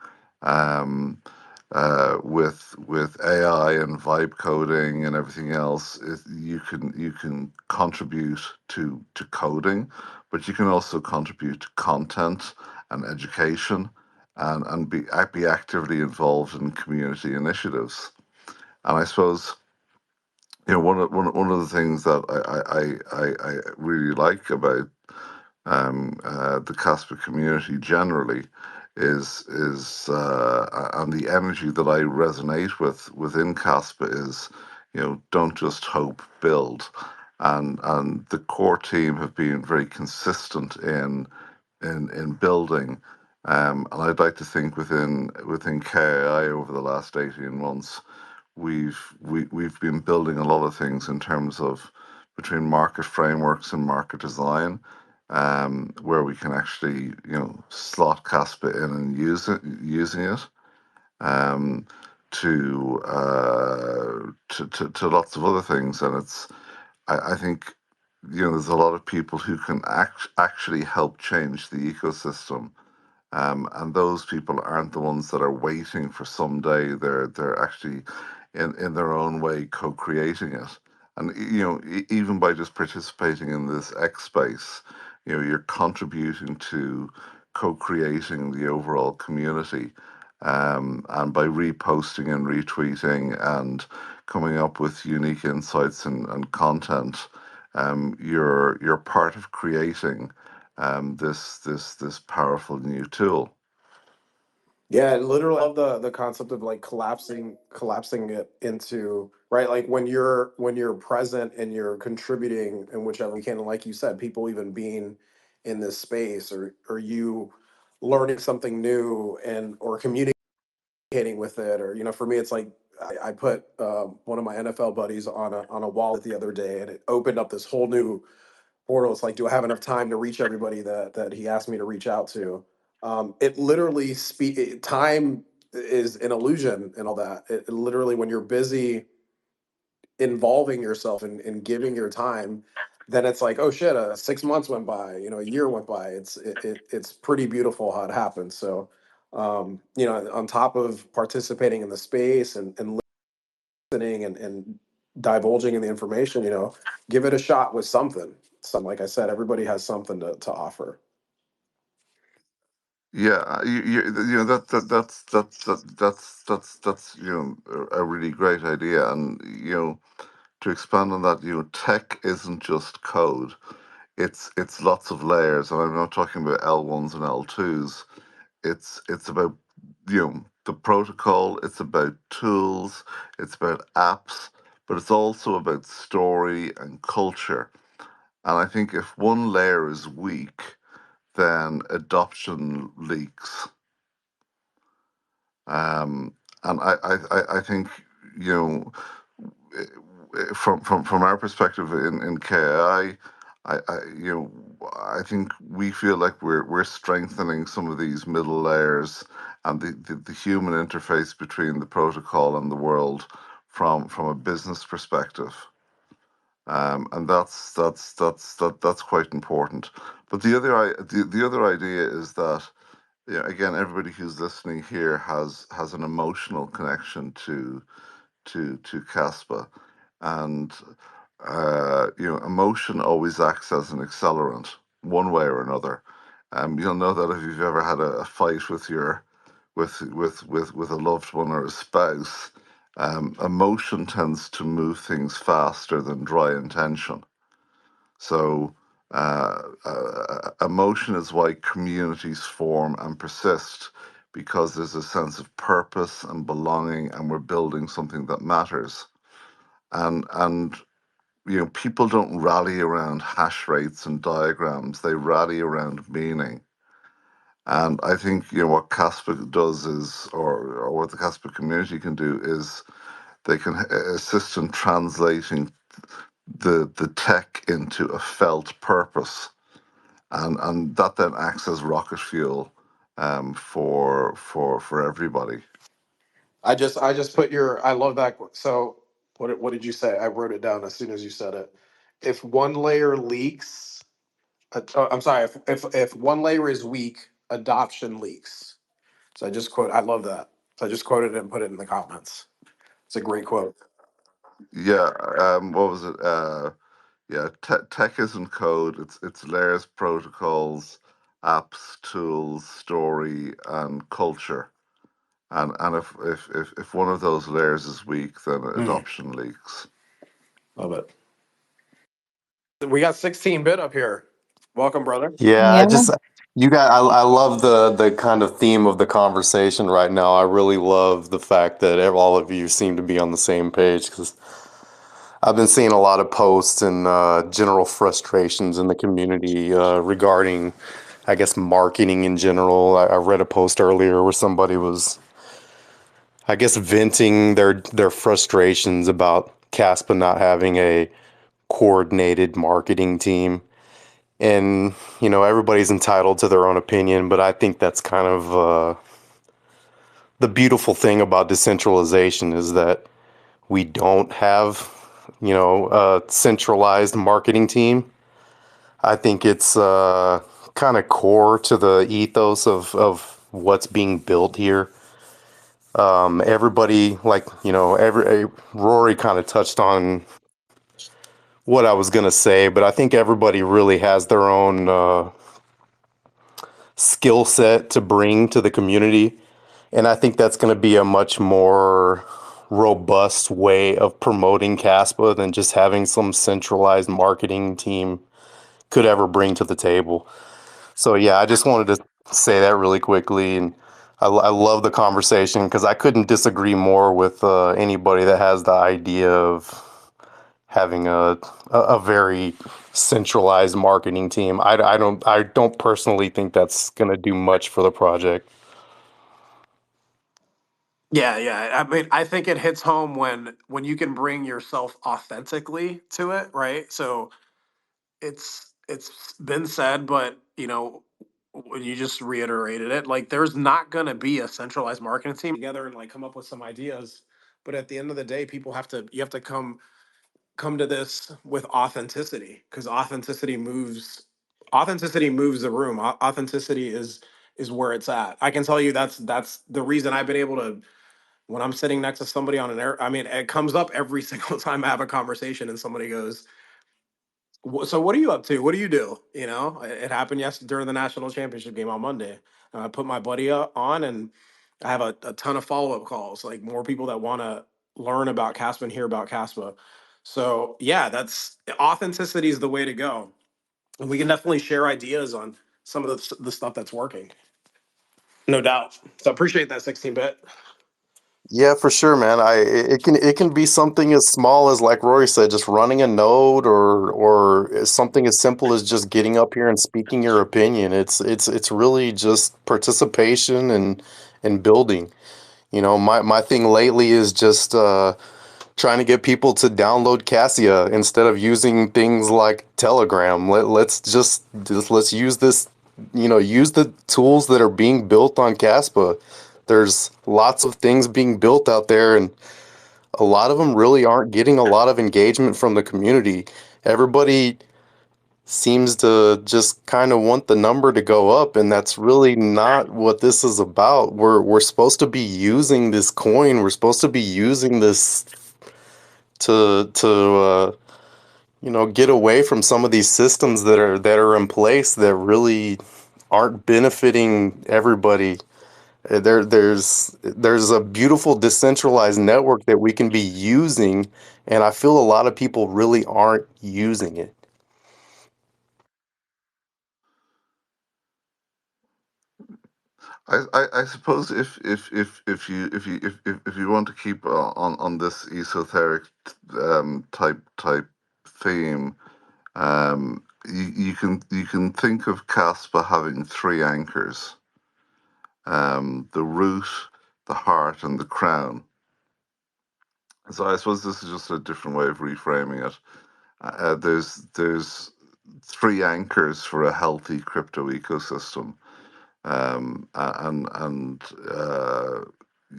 With AI and vibe coding and everything else, you can contribute to coding, but you can also contribute to content and education, and be actively involved in community initiatives. And I suppose, one of the things that I really like about the Casper community generally is and the energy that I resonate with within Casper is, don't just hope, build. And the core team have been very consistent in building. And I'd like to think within KAI over the last 18 months, we've been building a lot of things in terms of between market frameworks and market design, where we can actually, slot Caspa in and using it, um, to lots of other things. And I think, there's a lot of people who can actually help change the ecosystem. And those people aren't the ones that are waiting for someday. They're actually in their own way co-creating it. And even by just participating in this X space, you're contributing to co-creating the overall community. And by reposting and retweeting and coming up with unique insights and content, you're part of creating this powerful new tool. Yeah, and literally, I love the concept of like collapsing it into, right, like when you're present and you're contributing in whichever you can, and like you said, people even being in this space, or you learning something new and or communicating with it, or for me it's like I put one of my NFL buddies on a wallet the other day, and it opened up this whole new portal. It's like, do I have enough time to reach everybody that he asked me to reach out to? It literally time is an illusion and all that. It literally, when you're busy involving yourself and giving your time, then it's like, oh shit, 6 months went by, a year went by. It's pretty beautiful how it happens. So, on top of participating in the space and listening and divulging in the information, give it a shot with something. Like I said, everybody has something to offer. Yeah, that's a really great idea. And to expand on that, tech isn't just code. It's lots of layers, and I'm not talking about L1s and L2s. It's about, the protocol. It's about tools. It's about apps, but it's also about story and culture. And I think if one layer is weak, then adoption leaks. Um, and I think, you know, from our perspective in KI, I think we feel like we're strengthening some of these middle layers and the human interface between the protocol and the world from a business perspective. And that's quite important. But the other idea is that, again, everybody who's listening here has an emotional connection to Caspa, and emotion always acts as an accelerant, one way or another. You'll know that if you've ever had a fight with your with a loved one or a spouse, emotion tends to move things faster than dry intention. So Emotion is why communities form and persist, because there's a sense of purpose and belonging, and we're building something that matters. And people don't rally around hash rates and diagrams; they rally around meaning. And I think what Kaspa does is, or what the Kaspa community can do is, they can assist in translating the tech into a felt purpose, and that then acts as rocket fuel for everybody. I just put your. I love that. So what did you say? I wrote it down as soon as you said it. If one layer leaks, I'm sorry. If one layer is weak, adoption leaks. So I just quote. I love that. So I just quoted it and put it in the comments. It's a great quote. Yeah. What was it? Yeah. Tech isn't code. It's layers, protocols, apps, tools, story, and culture. And if one of those layers is weak, then Mm, adoption leaks. love it. We got 16-bit up here. Welcome, brother. Yeah, Yeah. I love the kind of theme of the conversation right now. I really love the fact that all of you seem to be on the same page, because I've been seeing a lot of posts and general frustrations in the community regarding, I guess, marketing in general. I read a post earlier where somebody was, I guess, venting their frustrations about Caspa not having a coordinated marketing team. And, everybody's entitled to their own opinion, but I think that's kind of the beautiful thing about decentralization, is that we don't have, a centralized marketing team. I think it's kind of core to the ethos of what's being built here. Everybody, like, Rory kind of touched on what I was going to say, but I think everybody really has their own skill set to bring to the community. And I think that's going to be a much more robust way of promoting Caspa than just having some centralized marketing team could ever bring to the table. So yeah, I just wanted to say that really quickly, and I love the conversation, because I couldn't disagree more with anybody that has the idea of having a very centralized marketing team. I don't personally think that's going to do much for the project. Yeah, yeah. I mean, I think it hits home when you can bring yourself authentically to it, right? So it's been said, but when you just reiterated it, like there's not gonna be a centralized marketing team together and like come up with some ideas. But at the end of the day, you have to come to this with authenticity, because authenticity moves the room. Authenticity is where it's at. I can tell you that's the reason I've been able to, when I'm sitting next to somebody on an air, I mean, it comes up every single time I have a conversation and somebody goes, So what are you up to? What do you do? It happened yesterday during the national championship game on Monday. I put my buddy on, and I have a ton of follow up calls, like more people that want to learn about Caspa and hear about Caspa. So yeah, that's authenticity is the way to go, and we can definitely share ideas on some of the stuff that's working. No doubt. So appreciate that 16-bit. Yeah, for sure, man. It can be something as small as, like Rory said, just running a node, or something as simple as just getting up here and speaking your opinion. It's really just participation and building. My thing lately is just trying to get people to download Cassia instead of using things like Telegram. Let's use this, use the tools that are being built on Caspa. There's lots of things being built out there, and a lot of them really aren't getting a lot of engagement from the community. Everybody seems to just kind of want the number to go up, and that's really not what this is about. We're supposed to be using this coin. We're supposed to be using this to get away from some of these systems that are in place that really aren't benefiting everybody. There's a beautiful decentralized network that we can be using, and I feel a lot of people really aren't using it. I suppose if you want to keep on this esoteric type theme, you can think of Kaspa having three anchors: the root, the heart, and the crown. So I suppose this is just a different way of reframing it. There's three anchors for a healthy crypto ecosystem, and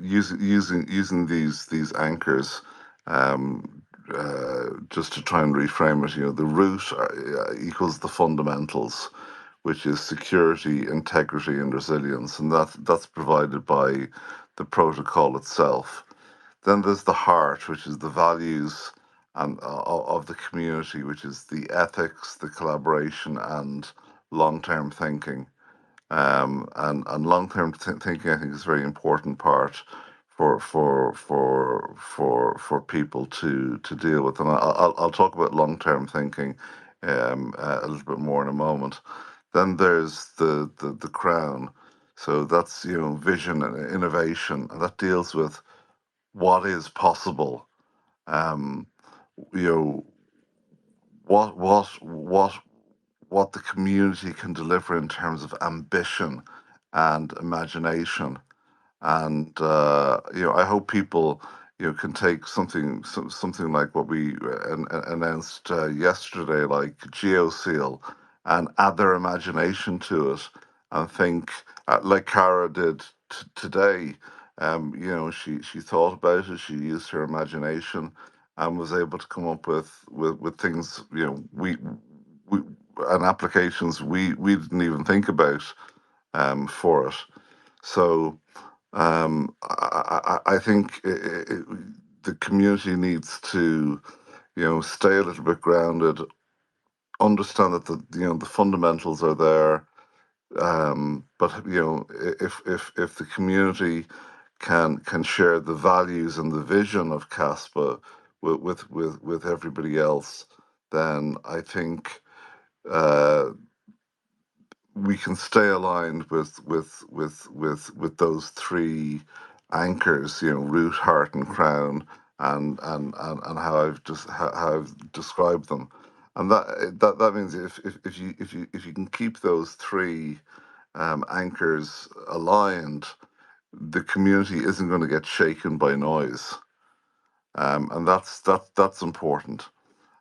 using these anchors, just to try and reframe it. The root equals the fundamentals, which is security, integrity, and resilience, and that's provided by the protocol itself. Then there's the heart, which is the values and of the community, which is the ethics, the collaboration, and long-term thinking. And long-term thinking, I think, is a very important part for people to deal with. And I'll talk about long-term thinking a little bit more in a moment. Then there's the crown. So that's vision and innovation, and that deals with what is possible. Um, you know what what what what the community can deliver in terms of ambition and imagination. And I hope people can take something like what we announced yesterday, like GeoSeal, and add their imagination to it, and think like Cara did today. She thought about it, she used her imagination, and was able to come up with things we and applications we didn't even think about for it. So I think the community needs to, stay a little bit grounded, understand that the fundamentals are there, but if the community can share the values and the vision of Kaspa with everybody else, then I think uh, we can stay aligned with those three anchors, root, heart, and crown, and how I've described them. And that means if you can keep those three anchors aligned, the community isn't going to get shaken by noise, and that's important.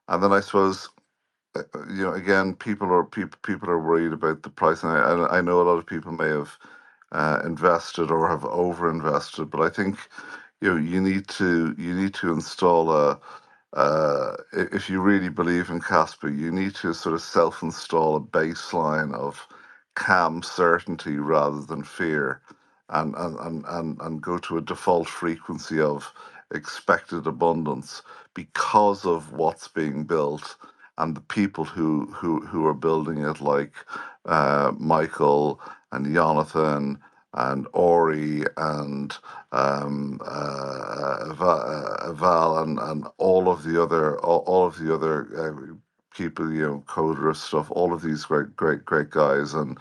And then I suppose again, people are worried about the price, and I know a lot of people may have invested or have over invested, but I think you need to install if you really believe in Casper, you need to sort of self-install a baseline of calm certainty rather than fear, and go to a default frequency of expected abundance because of what's being built and the people who are building it, like Michael and Jonathan and Ori and Val and all of the other people, coder stuff, all of these great guys, and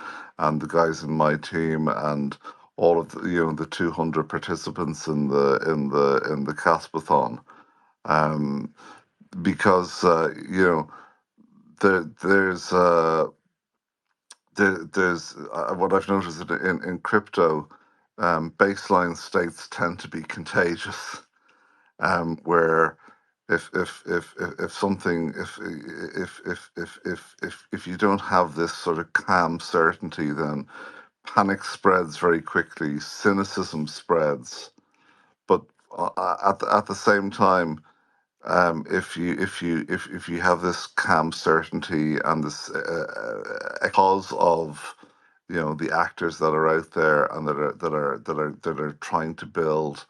the guys in my team, and all of the 200 participants in the Caspathon, because there's what I've noticed in crypto, baseline states tend to be contagious, where if something if you don't have this sort of calm certainty, then panic spreads very quickly, cynicism spreads. But at the same time, if you have this calm certainty and this cause of the actors that are out there and that are trying to build,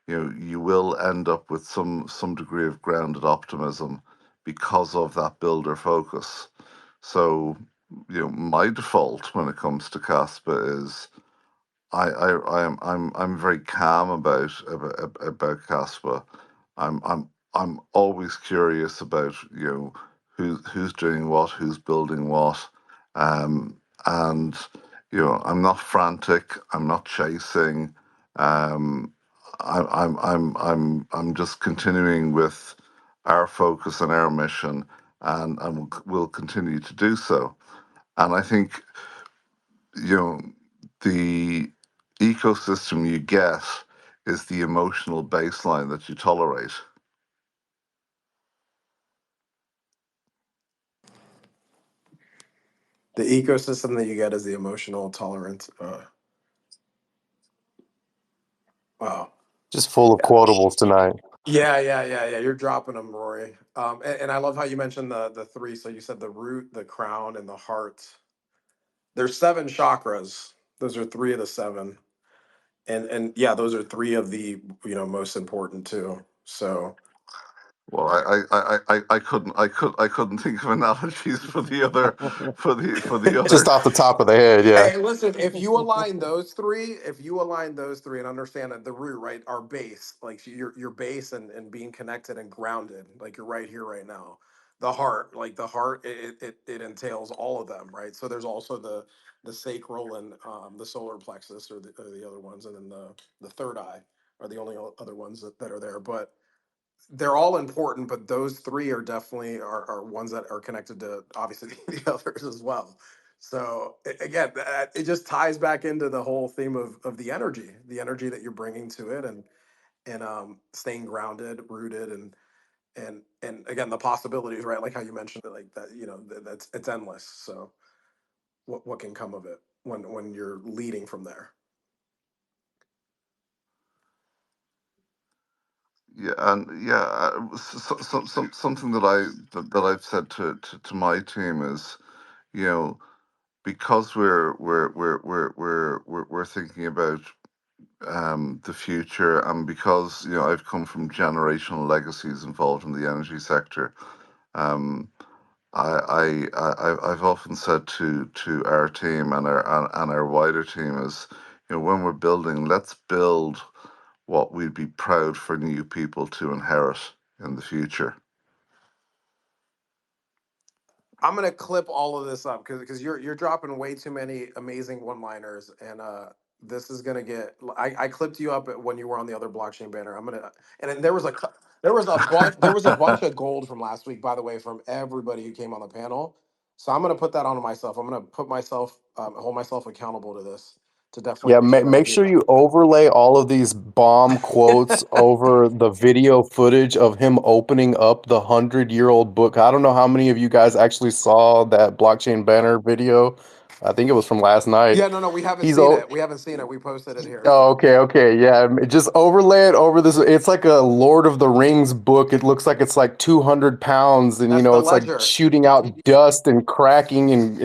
you will end up with some degree of grounded optimism because of that builder focus. So my default when it comes to Caspa is I'm very calm about Caspa. I'm always curious about who's doing what, who's building what, and I'm not frantic. I'm not chasing. Um, I'm just continuing with our focus and our mission, and will continue to do so. And I think, the ecosystem you get is the emotional baseline that you tolerate. The ecosystem that you get is the emotional tolerance. Wow. Just full of quotables tonight. Yeah. You're dropping them, Rory. And I love how you mentioned the three. So you said the root, the crown, and the heart. There's 7 chakras. Those are 3 of the 7. And yeah, those are 3 of the most important too. So Well, I couldn't think of analogies for the other for the Just other. off the top of the head, yeah. hey, listen, if you align those three and understand that the root, right, our base, like your base and being connected and grounded, like you're right here right now. The heart, it entails all of them, right? So there's also the sacral and the solar plexus or the other ones, and then the third eye are the only other ones that are there. But they're all important, but those 3 are definitely are ones that are connected to obviously the others as well. So again, it just ties back into the whole theme of the energy that you're bringing to it, and staying grounded, rooted, and again the possibilities, right? Like how you mentioned it, like that, that's it's endless. So what can come of it when you're leading from there? Yeah, and yeah, something that I've said to my team is, you know, because we're thinking about the future, and because I've come from generational legacies involved in the energy sector. Um, I've often said to our team and our wider team is, when we're building, let's build what we'd be proud for new people to inherit in the future. I'm gonna clip all of this up because you're dropping way too many amazing one-liners, and this is gonna get. I clipped you up when you were on the other blockchain banner. I'm gonna and then there was a bunch of gold from last week, by the way, from everybody who came on the panel. So I'm gonna put that on myself. I'm gonna put myself hold myself accountable to this to definitely Yeah, make sure that I make do sure you overlay all of these bomb quotes over the video footage of him opening up the 100-year-old book. I don't know how many of you guys actually saw that blockchain banner video. I think it was from last night. Yeah, no, we haven't He's seen it. We haven't seen it. We posted it here. Oh, So okay, yeah. Just overlay it over this. It's like a Lord of the Rings book. It looks like it's like 200 pounds, and that's the it's like ledger. shooting out dust and cracking, and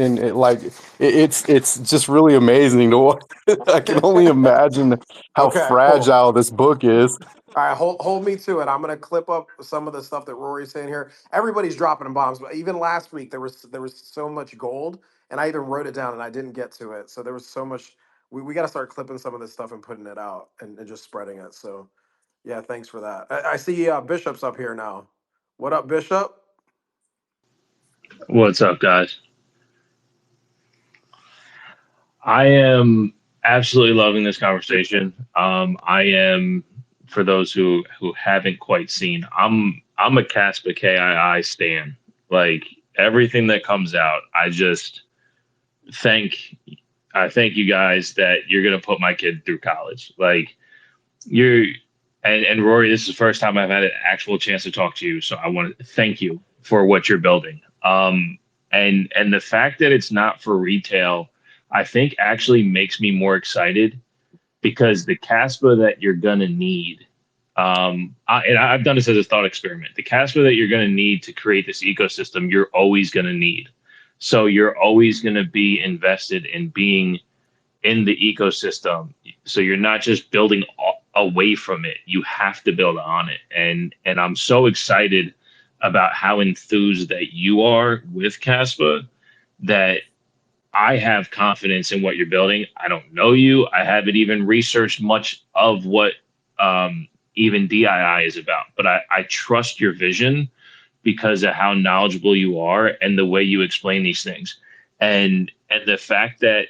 it's just really amazing to watch. I can only imagine how Okay, cool. fragile this book is. All right, hold me to it. I'm gonna clip up some of the stuff that Rory's saying here. Everybody's dropping bombs, but even last week there was so much gold, and I even wrote it down and I didn't get to it. So there was so much. We got to start clipping some of this stuff and putting it out and just spreading it. So yeah, thanks for that. I see Bishop's up here now. What up, Bishop? What's up, guys? I am absolutely loving this conversation. I am, for those who haven't quite seen, I'm a Kaspa KII stan. Like everything that comes out, thank I thank you guys that you're gonna put my kid through college. Like you're and Rory, this is the first time I've had an actual chance to talk to you, so I want to thank you for what you're building. And the fact that it's not for retail, I think actually makes me more excited because the Caspa that you're gonna need, I've done this as a thought experiment. The Caspa that you're gonna need to create this ecosystem, you're always gonna need. So you're always gonna be invested in being in the ecosystem. So you're not just building away from it. You have to build on it. And I'm so excited about how enthused that you are with Caspa that I have confidence in what you're building. I don't know you. I haven't even researched much of what even DII is about, but I trust your vision because of how knowledgeable you are and the way you explain these things. And the fact that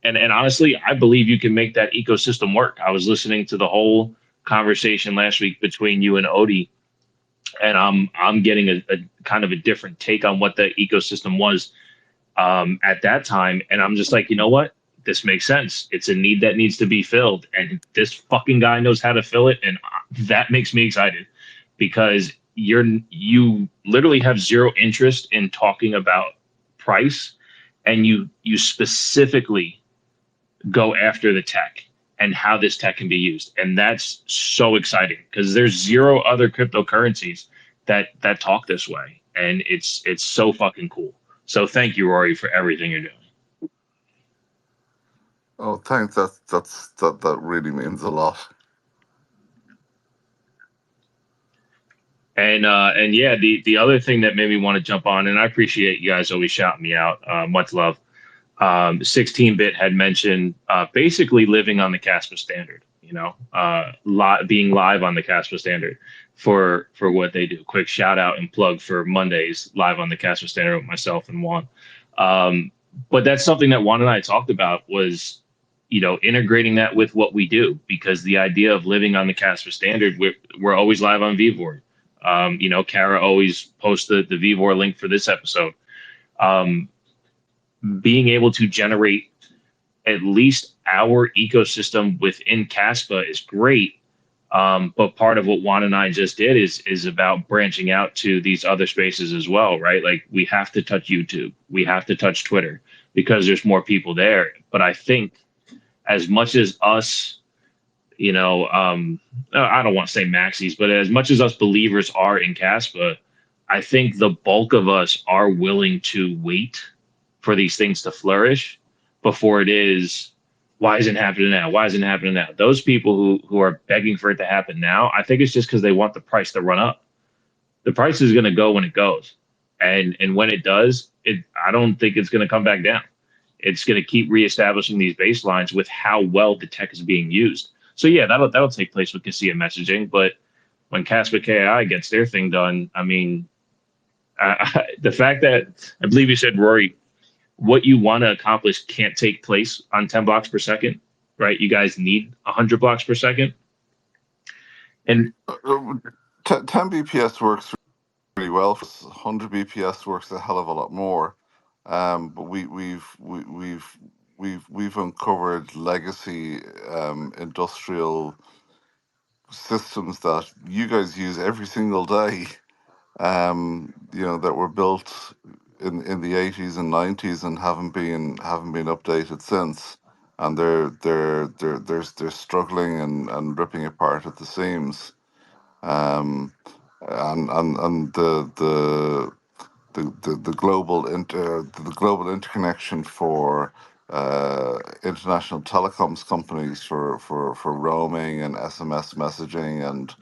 And honestly, I believe you can make that ecosystem work. I was listening to the whole conversation last week between you and Odie, and I'm getting a kind of a different take on what the ecosystem was at that time. And I'm just like, you know what? This makes sense. It's a need that needs to be filled, and this fucking guy knows how to fill it, and that makes me excited because you literally have zero interest in talking about price, and you specifically go after the tech and how this tech can be used. And that's so exciting because there's zero other cryptocurrencies that talk this way. And it's so fucking cool. So thank you, Rory, for everything you're doing. Oh, thanks. That really means a lot. And yeah, the other thing that made me want to jump on, and I appreciate you guys always shouting me out. Much love. 16-bit had mentioned basically living on the Kaspa standard, being live on the Kaspa standard for what they do. Quick shout out and plug for Mondays live on the Kaspa standard with myself and Juan. But that's something that Juan and I talked about was, integrating that with what we do, because the idea of living on the Kaspa standard, we're always live on VVor. Cara always posts the VVor link for this episode. Being able to generate at least our ecosystem within Kaspa is great. But part of what Juan and I just did is about branching out to these other spaces as well, right? Like we have to touch YouTube, we have to touch Twitter because there's more people there. But I think as much as us, I don't want to say maxis, but as much as us believers are in Kaspa, I think the bulk of us are willing to wait for these things to flourish before it is, why isn't it happening now? Why isn't it happening now? Those people who are begging for it to happen now, I think it's just because they want the price to run up. The price is going to go when it goes. And when it does, I don't think it's going to come back down. It's going to keep reestablishing these baselines with how well the tech is being used. So yeah, that'll take place with Casilla messaging. But when Kaspa KI gets their thing done, I mean, the fact that I believe you said, Rory, what you want to accomplish can't take place on 10 blocks per second, right? You guys need 100 blocks per second. And 10 BPS works really well. 100 BPS works a hell of a lot more. But we've uncovered legacy industrial systems that you guys use every single day. That were built in the 80s and 90s and haven't been updated since, and they're struggling and ripping apart at the seams. And the global interconnection for international telecoms companies for roaming and SMS messaging and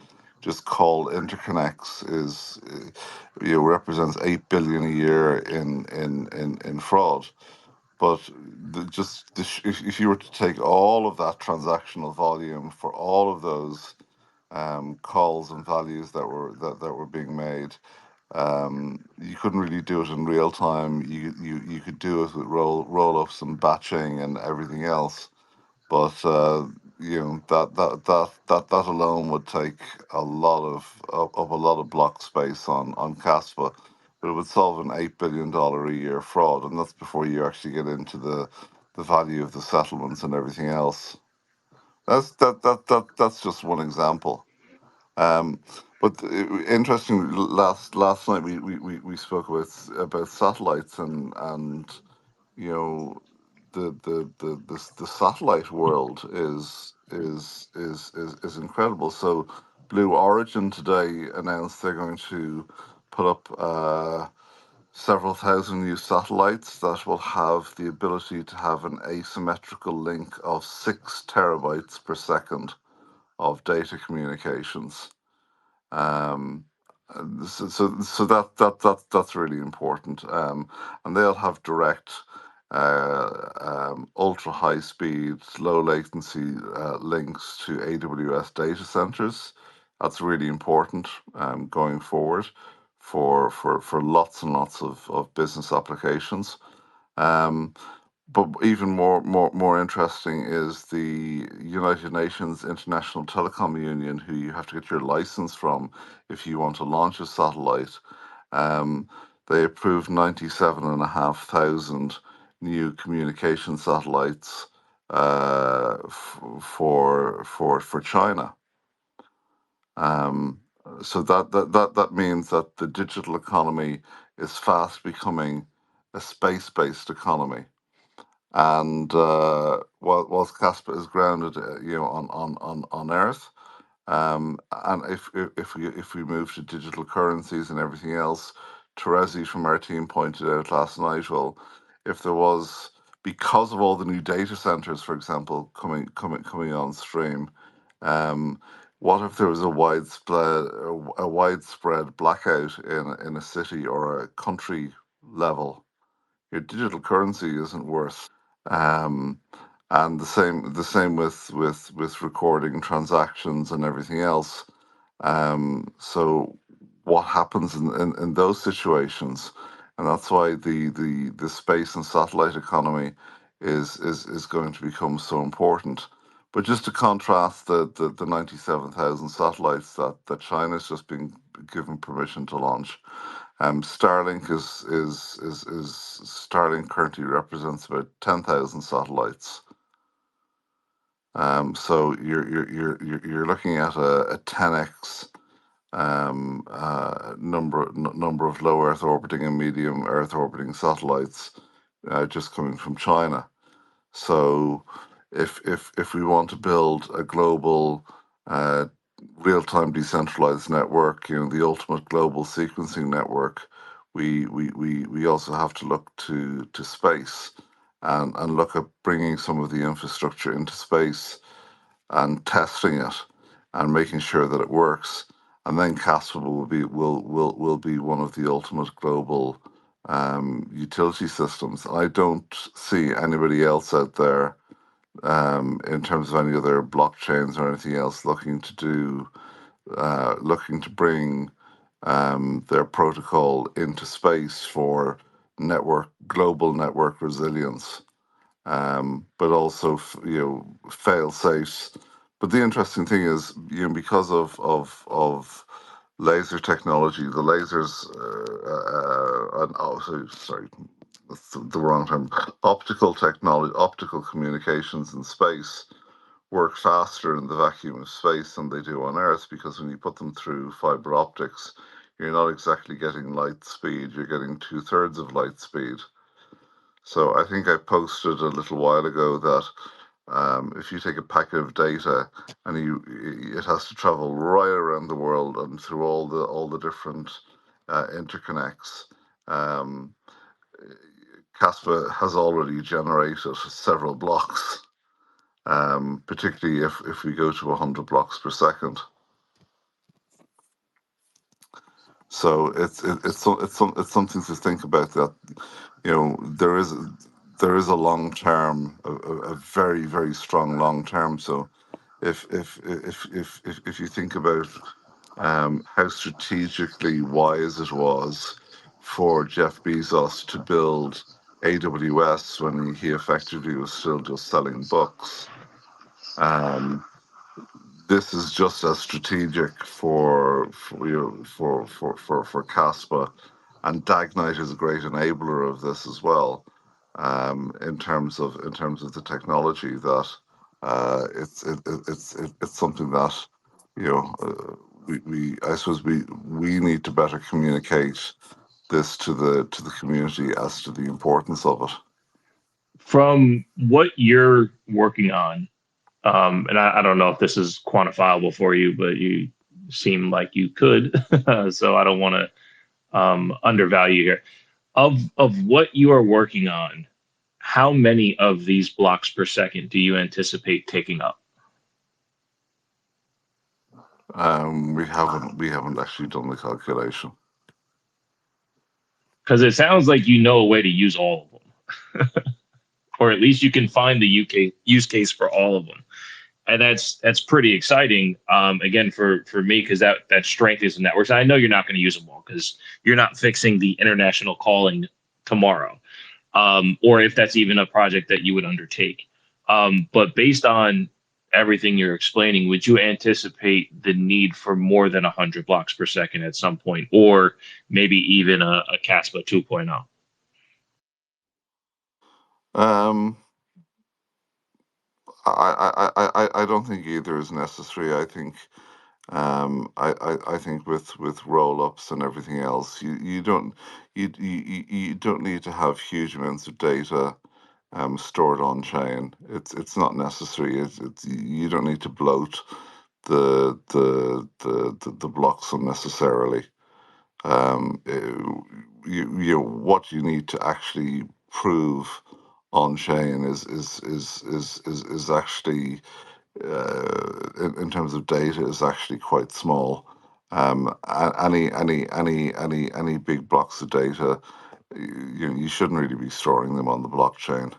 just call interconnects represents 8 billion a year in fraud. But if you were to take all of that transactional volume for all of those calls and values that were being made, you couldn't really do it in real time. You could do it with roll ups and batching and everything else, but that alone would take a lot of a lot of block space on Caspa, but it would solve an $8 billion a year fraud, and that's before you actually get into the value of the settlements and everything else. That's just one example. But interesting. Last night we spoke about satellites and you know the satellite world is incredible. So Blue Origin today announced they're going to put up several thousand new satellites that will have the ability to have an asymmetrical link of 6 terabytes per second of data communications. Um, that's really important. And they'll have direct, ultra high speed, low latency links to AWS data centers. That's really important going forward for lots and lots of business applications. Um, but even more interesting is the United Nations International Telecom Union, who you have to get your license from if you want to launch a satellite. They approved 97,500 new communication satellites for China. So that means that the digital economy is fast becoming a space-based economy. And whilst Kaspa is grounded, on Earth, and if we move to digital currencies and everything else, Terezi from our team pointed out last night. Well, if there was, because of all the new data centers, for example, coming on stream, what if there was a widespread blackout in a city or a country level? Your digital currency isn't worth. And the same with recording transactions and everything else. So what happens in those situations? And that's why the space and satellite economy is going to become so important. But just to contrast the 97,000 satellites that China's just been given permission to launch, Starlink Starlink currently represents about 10,000 satellites. So you're looking at a 10x number of low Earth orbiting and medium Earth orbiting satellites just coming from China. So if we want to build a global real-time decentralized network, the ultimate global sequencing network, we also have to look to space and look at bringing some of the infrastructure into space and testing it and making sure that it works. And then Kaspa will be one of the ultimate global utility systems. I don't see anybody else out there in terms of any other blockchains or anything else looking to bring their protocol into space for global network resilience, but also fail safes. But the interesting thing is, because of laser technology, the lasers, and also, sorry, that's the wrong term. Optical technology, optical communications in space work faster in the vacuum of space than they do on Earth, because when you put them through fiber optics, you're not exactly getting light speed, you're getting 2/3 of light speed. So I think I posted a little while ago that if you take a packet of data and it has to travel right around the world and through all the different interconnects. Kaspa has already generated several blocks, particularly if we go to 100 blocks per second. So it's something to think about, that there is a long term, a very, very strong long term. So if you think about how strategically wise it was for Jeff Bezos to build AWS when he effectively was still just selling books. This is just as strategic for Kaspa, and Dagnite is a great enabler of this as well. In terms of the technology, that it's something that I suppose we need to better communicate this to the community as to the importance of it. From what you're working on, and I don't know if this is quantifiable for you, but you seem like you could, so I don't want to undervalue here. Of what you are working on, how many of these blocks per second do you anticipate taking up? We haven't actually done the calculation. Because it sounds like you know a way to use all of them, or at least you can find the UK use case for all of them, and that's pretty exciting. Again, for me, because that strengthens the networks. I know you're not going to use them all because you're not fixing the international calling tomorrow, or if that's even a project that you would undertake. But based on everything you're explaining, would you anticipate the need for more than 100 blocks per second at some point, or maybe even a Kaspa 2.0? I don't think either is necessary. I think I think with roll ups and everything else, you don't need to have huge amounts of data stored on chain. It's not necessary. It's you don't need to bloat the blocks unnecessarily. What you need to actually prove on chain is actually in terms of data is actually quite small. Any big blocks of data, you shouldn't really be storing them on the blockchain.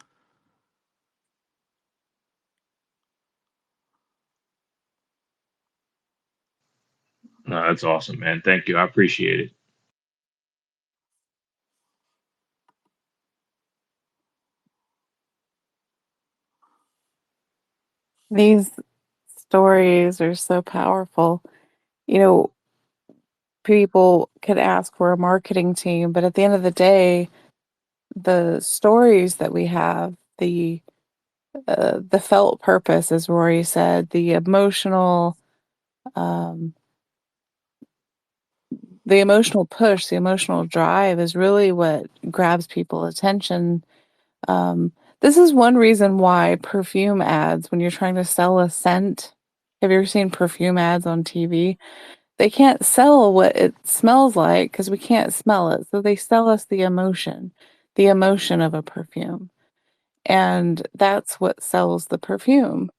No, that's awesome, man. Thank you. I appreciate it. These stories are so powerful. You know, people could ask for a marketing team, but at the end of the day, the stories that we have, the felt purpose, as Rory said, um, the emotional push, the emotional drive is really what grabs people's attention. Um, this is one reason why perfume ads, when you're trying to sell a scent, have you ever seen perfume ads on TV? They can't sell what it smells like because we can't smell it. So they sell us the emotion of a perfume. And that's what sells the perfume.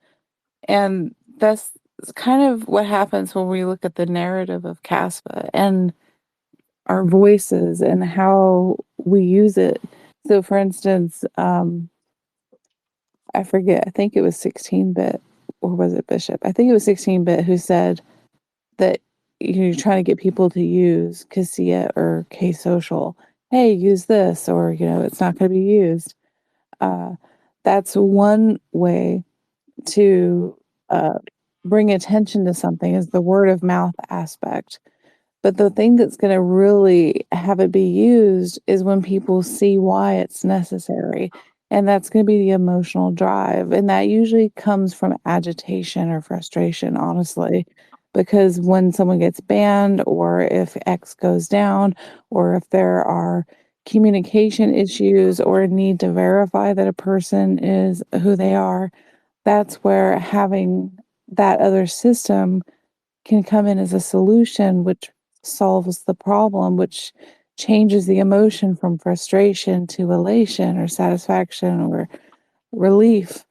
And that's kind of what happens when we look at the narrative of Caspa and our voices and how we use it. So, for instance, I forget, I think it was 16-bit or was it Bishop? I think it was 16-bit who said that you're trying to get people to use Cassia or K Social. Hey, use this, or it's not going to be used. Uh, that's one way to bring attention to something is the word of mouth aspect. But the thing that's going to really have it be used is when people see why it's necessary. And that's going to be the emotional drive. And that usually comes from agitation or frustration, honestly. Because when someone gets banned, or if X goes down, or if there are communication issues or a need to verify that a person is who they are, that's where having that other system can come in as a solution, which solves the problem, which changes the emotion from frustration to elation or satisfaction or relief.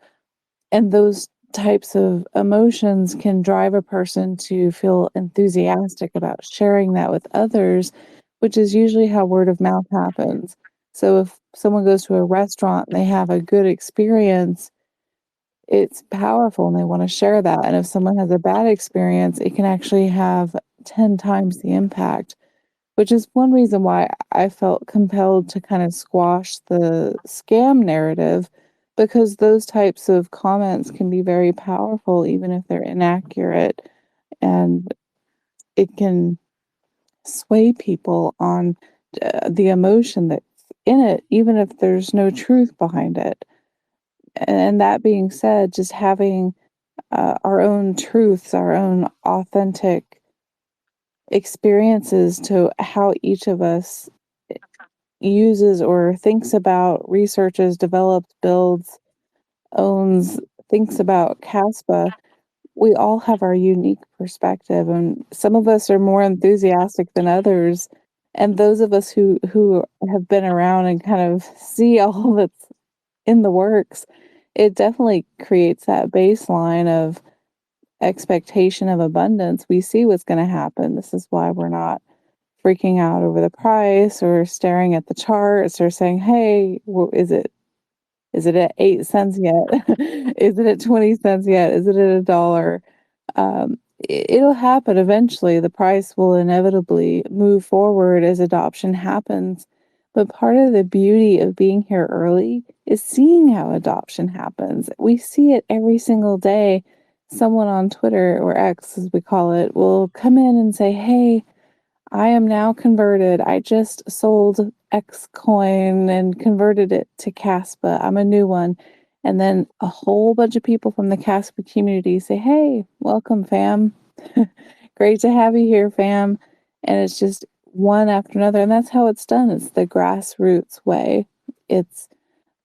And those types of emotions can drive a person to feel enthusiastic about sharing that with others, which is usually how word of mouth happens. So if someone goes to a restaurant and they have a good experience, it's powerful and they want to share that. And if someone has a bad experience, it can actually have 10 times the impact, which is one reason why I felt compelled to kind of squash the scam narrative, because those types of comments can be very powerful, even if they're inaccurate. And it can sway people on the emotion that's in it, even if there's no truth behind it. And that being said, just having our own truths, our own authentic experiences to how each of us uses or thinks about, researches, develops, builds, owns, thinks about Caspa. We all have our unique perspective, and some of us are more enthusiastic than others. And those of us who have been around and kind of see all that's in the works, it definitely creates that baseline of expectation of abundance. We see what's going to happen. This is why we're not freaking out over the price or staring at the charts or saying, "Hey, is it at 8 cents yet? Is it at 20 cents yet? Is it at $1?" It'll happen eventually. The price will inevitably move forward as adoption happens. But part of the beauty of being here early is seeing how adoption happens. We see it every single day. Someone on Twitter, or X as we call it, will come in and say, hey, I am now converted. I just sold X coin and converted it to Kaspa. I'm a new one. And then a whole bunch of people from the Kaspa community say, hey, welcome, fam. Great to have you here, fam. And it's just one after another. And that's how it's done. It's the grassroots way. It's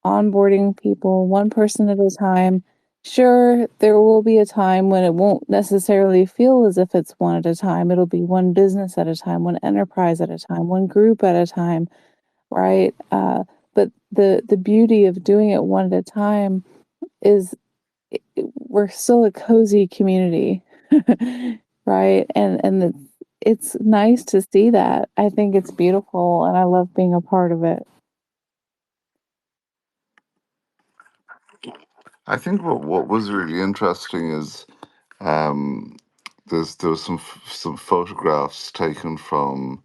onboarding people one person at a time. Sure, there will be a time when it won't necessarily feel as if it's one at a time. It'll be one business at a time, one enterprise at a time, one group at a time, right? But the beauty of doing it one at a time is we're still a cozy community, right? And it's nice to see that. I think it's beautiful, and I love being a part of it. I think what was really interesting is there was some photographs taken from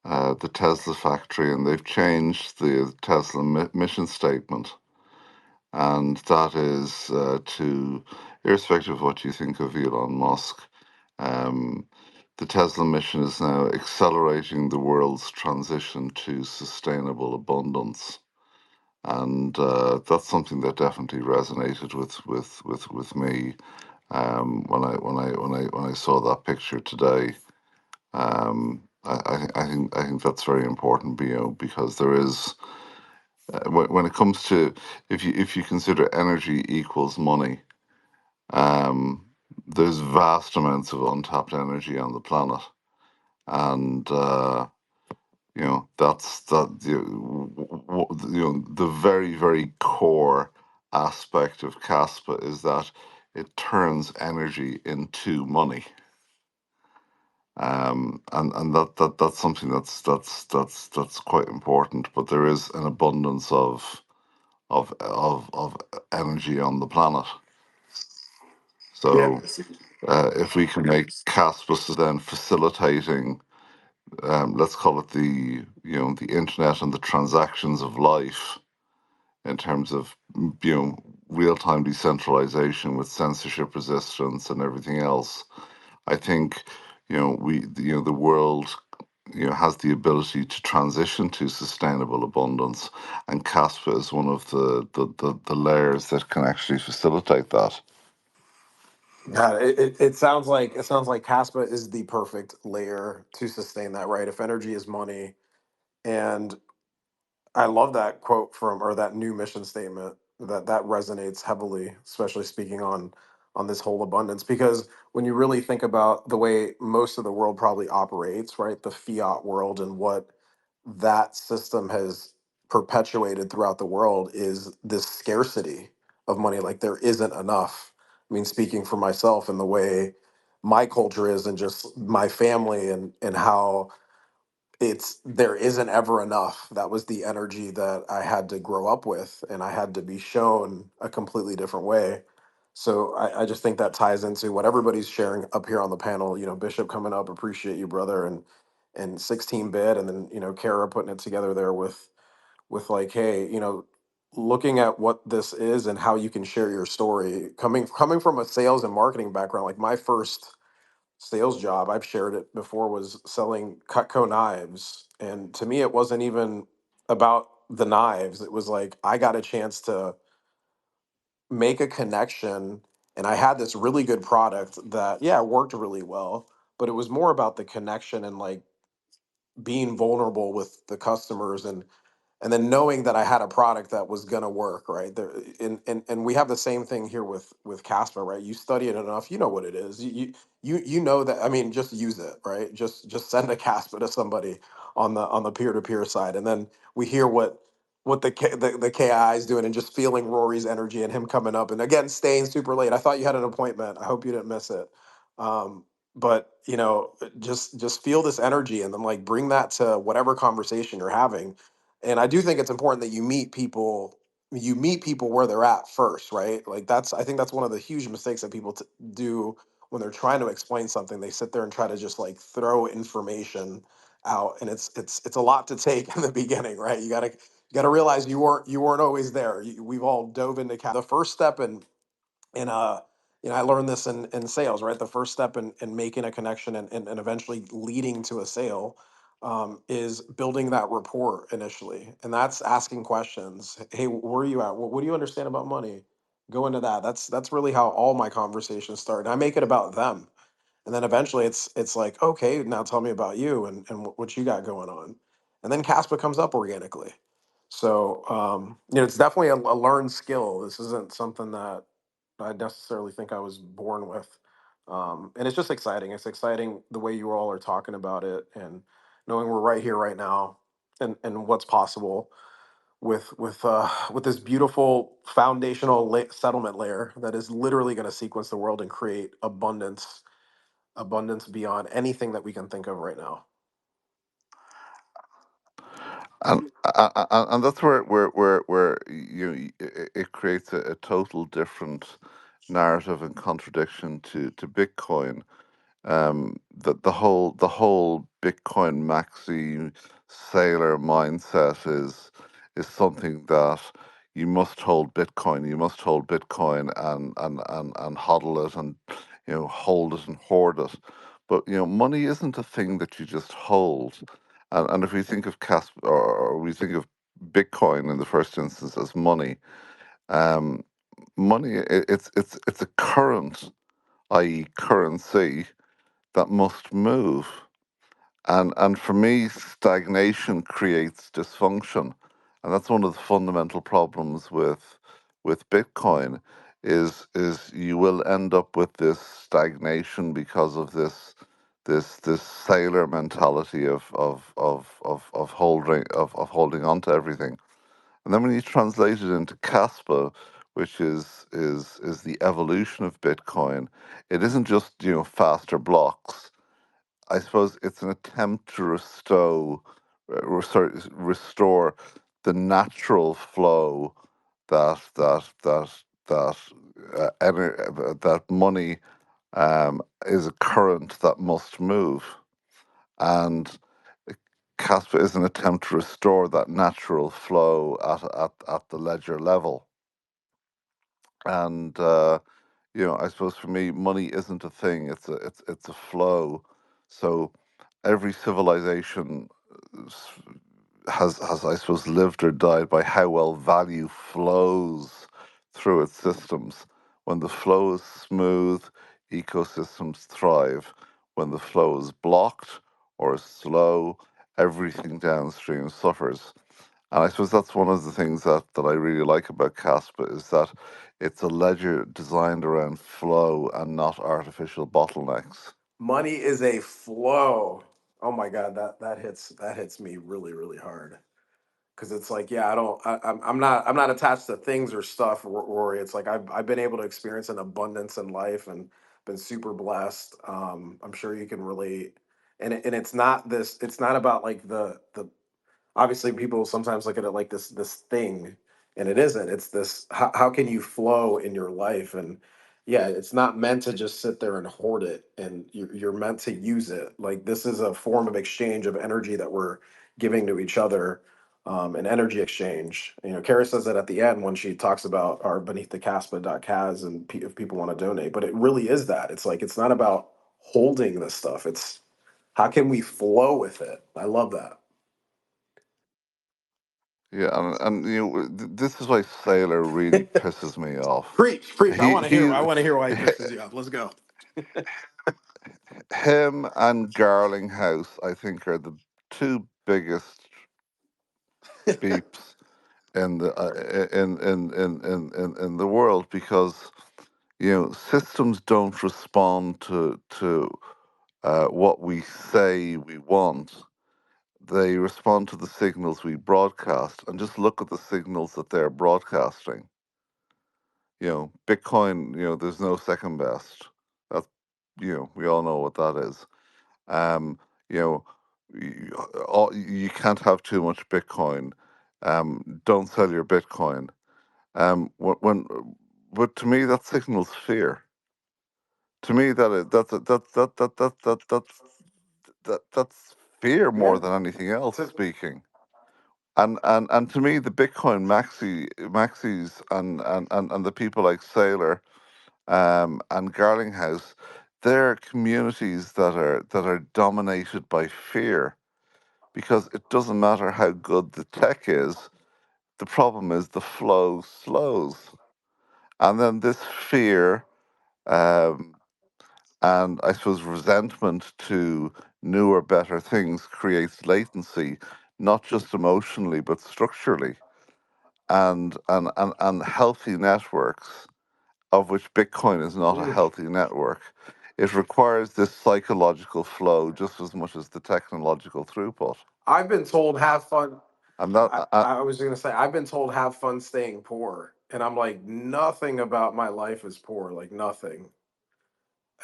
the Tesla factory, and they've changed the Tesla mission statement, and that is to, irrespective of what you think of Elon Musk, um, the Tesla mission is now accelerating the world's transition to sustainable abundance. And that's something that definitely resonated with me when I saw that picture today. I think that's very important, because there is when it comes to, if you consider energy equals money, there's vast amounts of untapped energy on the planet, and that's the very, very core aspect of Caspa is that it turns energy into money. And that's something that's quite important. But there is an abundance of energy on the planet. Yeah. So if we can make Caspa then facilitating, let's call it the internet and the transactions of life, in terms of real time decentralization with censorship resistance and everything else. I think the world has the ability to transition to sustainable abundance, and CASPA is one of the layers that can actually facilitate that. God, it sounds like Caspa is the perfect layer to sustain that, right? If energy is money, and I love that quote from, or that new mission statement, that resonates heavily, especially speaking on this whole abundance, because when you really think about the way most of the world probably operates, right? The fiat world, and what that system has perpetuated throughout the world is this scarcity of money. Like, there isn't enough. I mean, speaking for myself and the way my culture is, and just my family, and how it's, there isn't ever enough. That was the energy that I had to grow up with, and I had to be shown a completely different way. So I just think that ties into what everybody's sharing up here on the panel. Bishop coming up, appreciate you, brother, and 16-bit, and then Kara putting it together there with like, hey, looking at what this is and how you can share your story, coming from a sales and marketing background. Like, my first sales job, I've shared it before, was selling Cutco knives. And to me, it wasn't even about the knives. It was like, I got a chance to make a connection, and I had this really good product that, yeah, worked really well, but it was more about the connection, and like being vulnerable with the customers, and then knowing that I had a product that was gonna work, right? There, and we have the same thing here with Casper, right? You study it enough, you know what it is. You know that. I mean, just use it, right? Just send a Casper to somebody on the peer to peer side, and then we hear what the KI is doing, and just feeling Rory's energy and him coming up, and again staying super late. I thought you had an appointment. I hope you didn't miss it. But just feel this energy, and then like bring that to whatever conversation you're having. And I do think it's important that you meet people where they're at first, right? Like, I think that's one of the huge mistakes that people do when they're trying to explain something. They sit there and try to just like throw information out, and it's a lot to take in the beginning, right? You gotta realize you weren't always there. We've all dove into the first step in I learned this in sales, right? The first step in making a connection and eventually leading to a sale, is building that rapport initially, and that's asking questions. Hey, where are you at? What do you understand about money? Go into that. That's really how all my conversations start. And I make it about them, and then eventually it's like, okay, now tell me about you and what you got going on, and then Caspa comes up organically. So it's definitely a learned skill. This isn't something that I necessarily think I was born with. And it's just exciting. It's exciting the way you all are talking about it, and knowing we're right here, right now, and what's possible with this beautiful foundational settlement layer that is literally going to sequence the world and create abundance beyond anything that we can think of right now. And that's where it creates a total different narrative and contradiction to Bitcoin. The whole Bitcoin maxi sailor mindset is something that you must hold Bitcoin. You must hold Bitcoin and hodl it, and hold it and hoard it. But money isn't a thing that you just hold. And if we think of or we think of Bitcoin in the first instance as money, um, money it's a current, i.e., currency that must move. And for me, stagnation creates dysfunction, and that's one of the fundamental problems with Bitcoin. Is you will end up with this stagnation because of this sailor mentality of holding on to everything. And then when you translate it into Caspa, which is the evolution of Bitcoin, it isn't just faster blocks. I suppose it's an attempt to restore the natural flow that that money is a current that must move, and Caspa is an attempt to restore that natural flow at the ledger level. And I suppose for me, money isn't a thing; it's a flow. So every civilization s- has I suppose lived or died by how well value flows through its systems. When the flow is smooth, ecosystems thrive. When the flow is blocked or is slow, everything downstream suffers. And I suppose that's one of the things that I really like about Caspa is that it's a ledger designed around flow and not artificial bottlenecks. Money is a flow. Oh my God, that hits me really, really hard. Because it's like, yeah, I'm not attached to things or stuff, Rory. It's like I've been able to experience an abundance in life and been super blessed. I'm sure you can relate. And it's not about like the obviously people sometimes look at it like this thing, and it isn't. It's this, how can you flow in your life? And yeah, it's not meant to just sit there and hoard it, and you're meant to use it. Like, this is a form of exchange of energy that we're giving to each other, an energy exchange. Kara says that at the end when she talks about our beneath the Caspa.cas, and if people want to donate. But it really is that. It's like, it's not about holding this stuff. It's how can we flow with it? I love that. Yeah, and this is why Sailor really pisses me off. Preach. I He want to hear. he, I want to hear why he pisses you off. Let's go. him and Garlinghouse, I think, are the two biggest beeps in the in the world, because systems don't respond to what we say we want. They respond to the signals we broadcast, and just look at the signals that they're broadcasting. Bitcoin, there's no second best. That's, we all know what that is. Um, you know, you can't have too much Bitcoin. Don't sell your Bitcoin. But to me, that signals fear. To me, that's fear more Yeah. than anything else To- speaking. And to me, the Bitcoin maxis and the people like Sailor and Garlinghouse, they're communities that are dominated by fear, because it doesn't matter how good the tech is, the problem is the flow slows. And then this fear, um, and I suppose resentment to newer, better things creates latency, not just emotionally, but structurally. And healthy networks, of which Bitcoin is not a Mm. healthy network, it requires this psychological flow just as much as the technological throughput. I've been told have fun. And that, I was going to say, I've been told have fun staying poor. And I'm like, nothing about my life is poor, like nothing.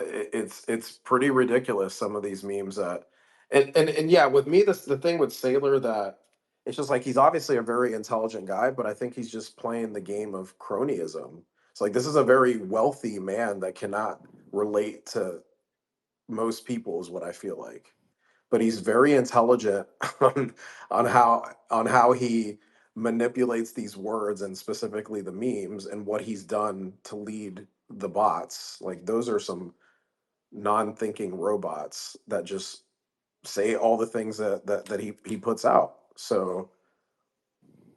It's pretty ridiculous, some of these memes that, and yeah, with me, this the thing with Sailor, that it's just like he's obviously a very intelligent guy, but I think he's just playing the game of cronyism. It's like this is a very wealthy man that cannot relate to most people, is what I feel like. But he's very intelligent on how he manipulates these words, and specifically the memes, and what he's done to lead the bots. Like those are some non-thinking robots that just say all the things that he puts out. So,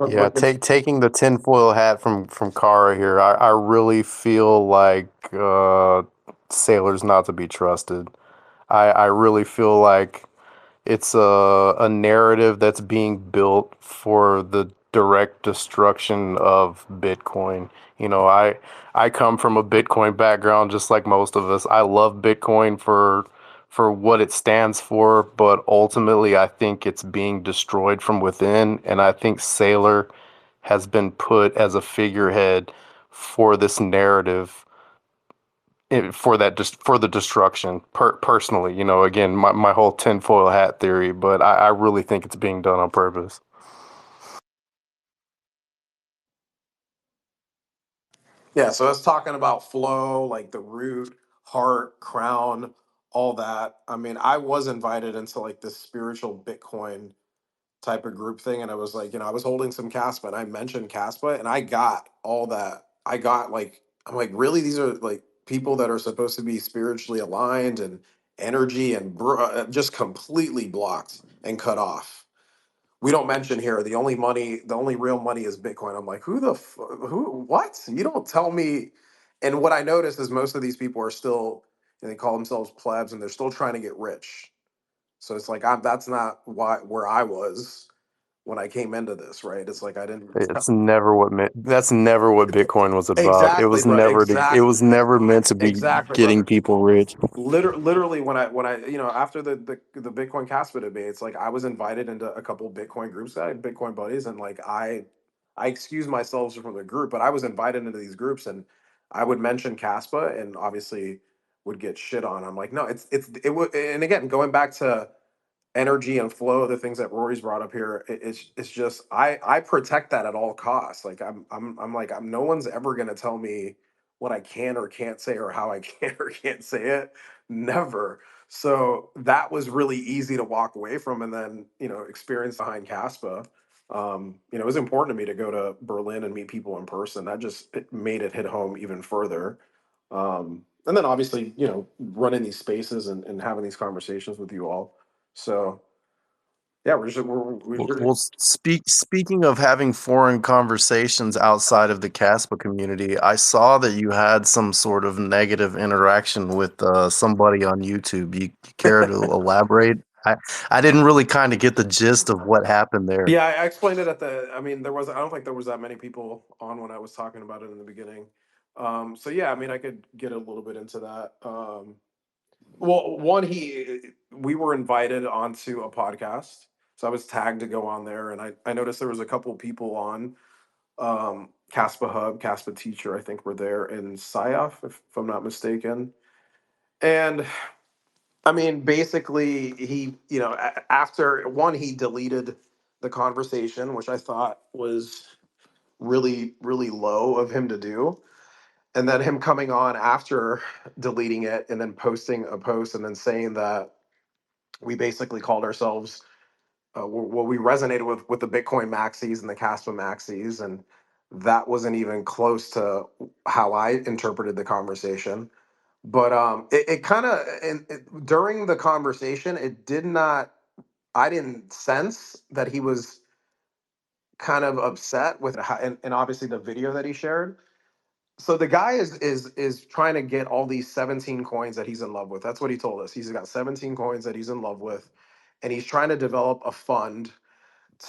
Yeah, taking the tinfoil hat from Kara here, I really feel like Sailor's not to be trusted. I really feel like it's a narrative that's being built for the direct destruction of Bitcoin. You know, I come from a Bitcoin background just like most of us. I love Bitcoin for what it stands for, but ultimately I think it's being destroyed from within, and I think Sailor has been put as a figurehead for this narrative, for that, just for the destruction. Personally, you know, again, my whole tinfoil hat theory, but I really think it's being done on purpose. yeah, so it's talking about flow, like the root, heart, crown, all that. I mean, I was invited into like this spiritual Bitcoin type of group thing, and I was like, I was holding some Caspa, and I mentioned Caspa, and I got all that. I got like, I'm like, really, these are like people that are supposed to be spiritually aligned and energy, and just completely blocked and cut off. We don't mention here the only money, the only real money is Bitcoin. I'm like, who, what? You don't tell me. And what I noticed is most of these people are still, and they call themselves plebs, and they're still trying to get rich. So it's like, that's not where I was when I came into this, right? It's like I didn't. It's never what that's never what Bitcoin was about. It Exactly, was bro. never it was never meant to be Exactly, getting brother. people rich. Literally, when I after the Bitcoin Caspa debates, like I was invited into a couple Bitcoin groups that I had Bitcoin buddies, and like I excused myself from the group, but I was invited into these groups, and I would mention Caspa, and obviously would get shit on. I'm like, no, it would. And again, going back to energy and flow, the things that Rory's brought up here, it's just I protect that at all costs. Like I'm like, no one's ever gonna tell me what I can or can't say, or how I can or can't say it. Never. So that was really easy to walk away from, and then experience behind Caspa. It was important to me to go to Berlin and meet people in person. That just it made it hit home even further. And then obviously, running these spaces and having these conversations with you all. So yeah, Well, speaking of having foreign conversations outside of the Caspa community, I saw that you had some sort of negative interaction with somebody on YouTube. You care to elaborate? I didn't really kind of get the gist of what happened there. yeah, I explained it I mean, I don't think there was that many people on when I was talking about it in the beginning. So yeah, I mean, I could get a little bit into that. Well, one, we were invited onto a podcast, so I was tagged to go on there, and I noticed there was a couple people on Caspa Hub, Caspa Teacher, I think were there, and Syaf, if I'm not mistaken. And I mean, basically, he, after one, he deleted the conversation, which I thought was really, really low of him to do. And then him coming on after deleting it, and then posting a post, and then saying that we basically called ourselves what we resonated with the Bitcoin maxis and the Kaspa maxis, and that wasn't even close to how I interpreted the conversation. But it kind of during the conversation, it did not. I didn't sense that he was kind of upset with how, and obviously the video that he shared. So the guy is trying to get all these 17 coins that he's in love with. That's what he told us. He's got 17 coins that he's in love with, and he's trying to develop a fund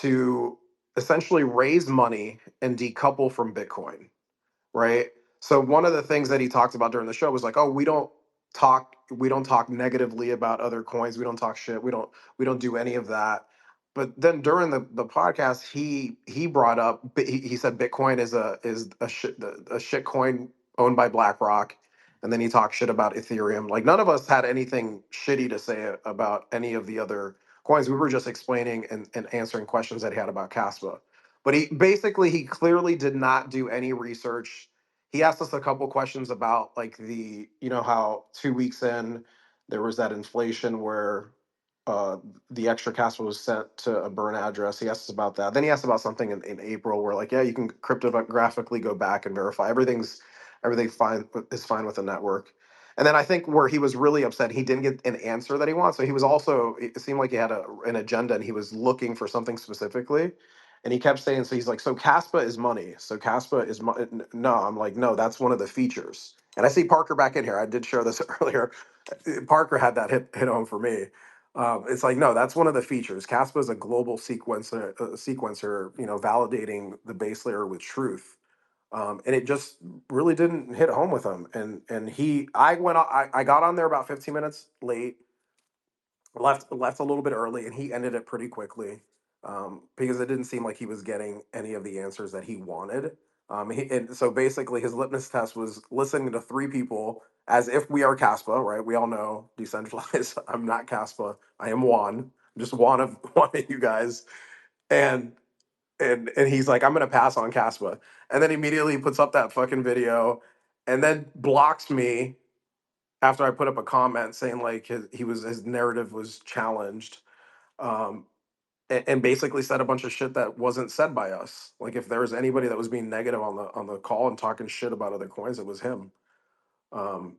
to essentially raise money and decouple from Bitcoin, right? So one of the things that he talked about during the show was like, oh, we don't talk negatively about other coins. We don't talk shit. We don't do any of that. But then during the podcast, he brought up he said Bitcoin is a shit coin owned by BlackRock, and then he talked shit about Ethereum. Like none of us had anything shitty to say about any of the other coins. We were just explaining and answering questions that he had about Caspa. But he clearly did not do any research. He asked us a couple questions about like how 2 weeks in there was that inflation where uh, the extra cash was sent to a burn address. He asked us about that. Then he asked about something in April where like, yeah, you can cryptographically go back and verify everything fine is fine with the network. And then I think where he was really upset, he didn't get an answer that he wants. So he was also, it seemed like he had an agenda and he was looking for something specifically. And he kept saying, so he's like, so Caspa is money. So Caspa is no, I'm like, no, that's one of the features. And I see Parker back in here. I did share this earlier. Parker had that hit home for me. It's like, no, that's one of the features. Caspa is a global sequencer, validating the base layer with truth. And it just really didn't hit home with him. And I got on there about 15 minutes late, left a little bit early, and he ended it pretty quickly, because it didn't seem like he was getting any of the answers that he wanted. And so basically, his litmus test was listening to three people as if we are Caspa, right? We all know decentralized. I'm not Caspa. I am Juan. I'm just one of one of you guys. And and he's like, I'm gonna pass on Caspa, and then immediately puts up that fucking video, and then blocks me after I put up a comment saying like his narrative was challenged, um, and basically said a bunch of shit that wasn't said by us. Like if there was anybody that was being negative on the call and talking shit about other coins, it was him.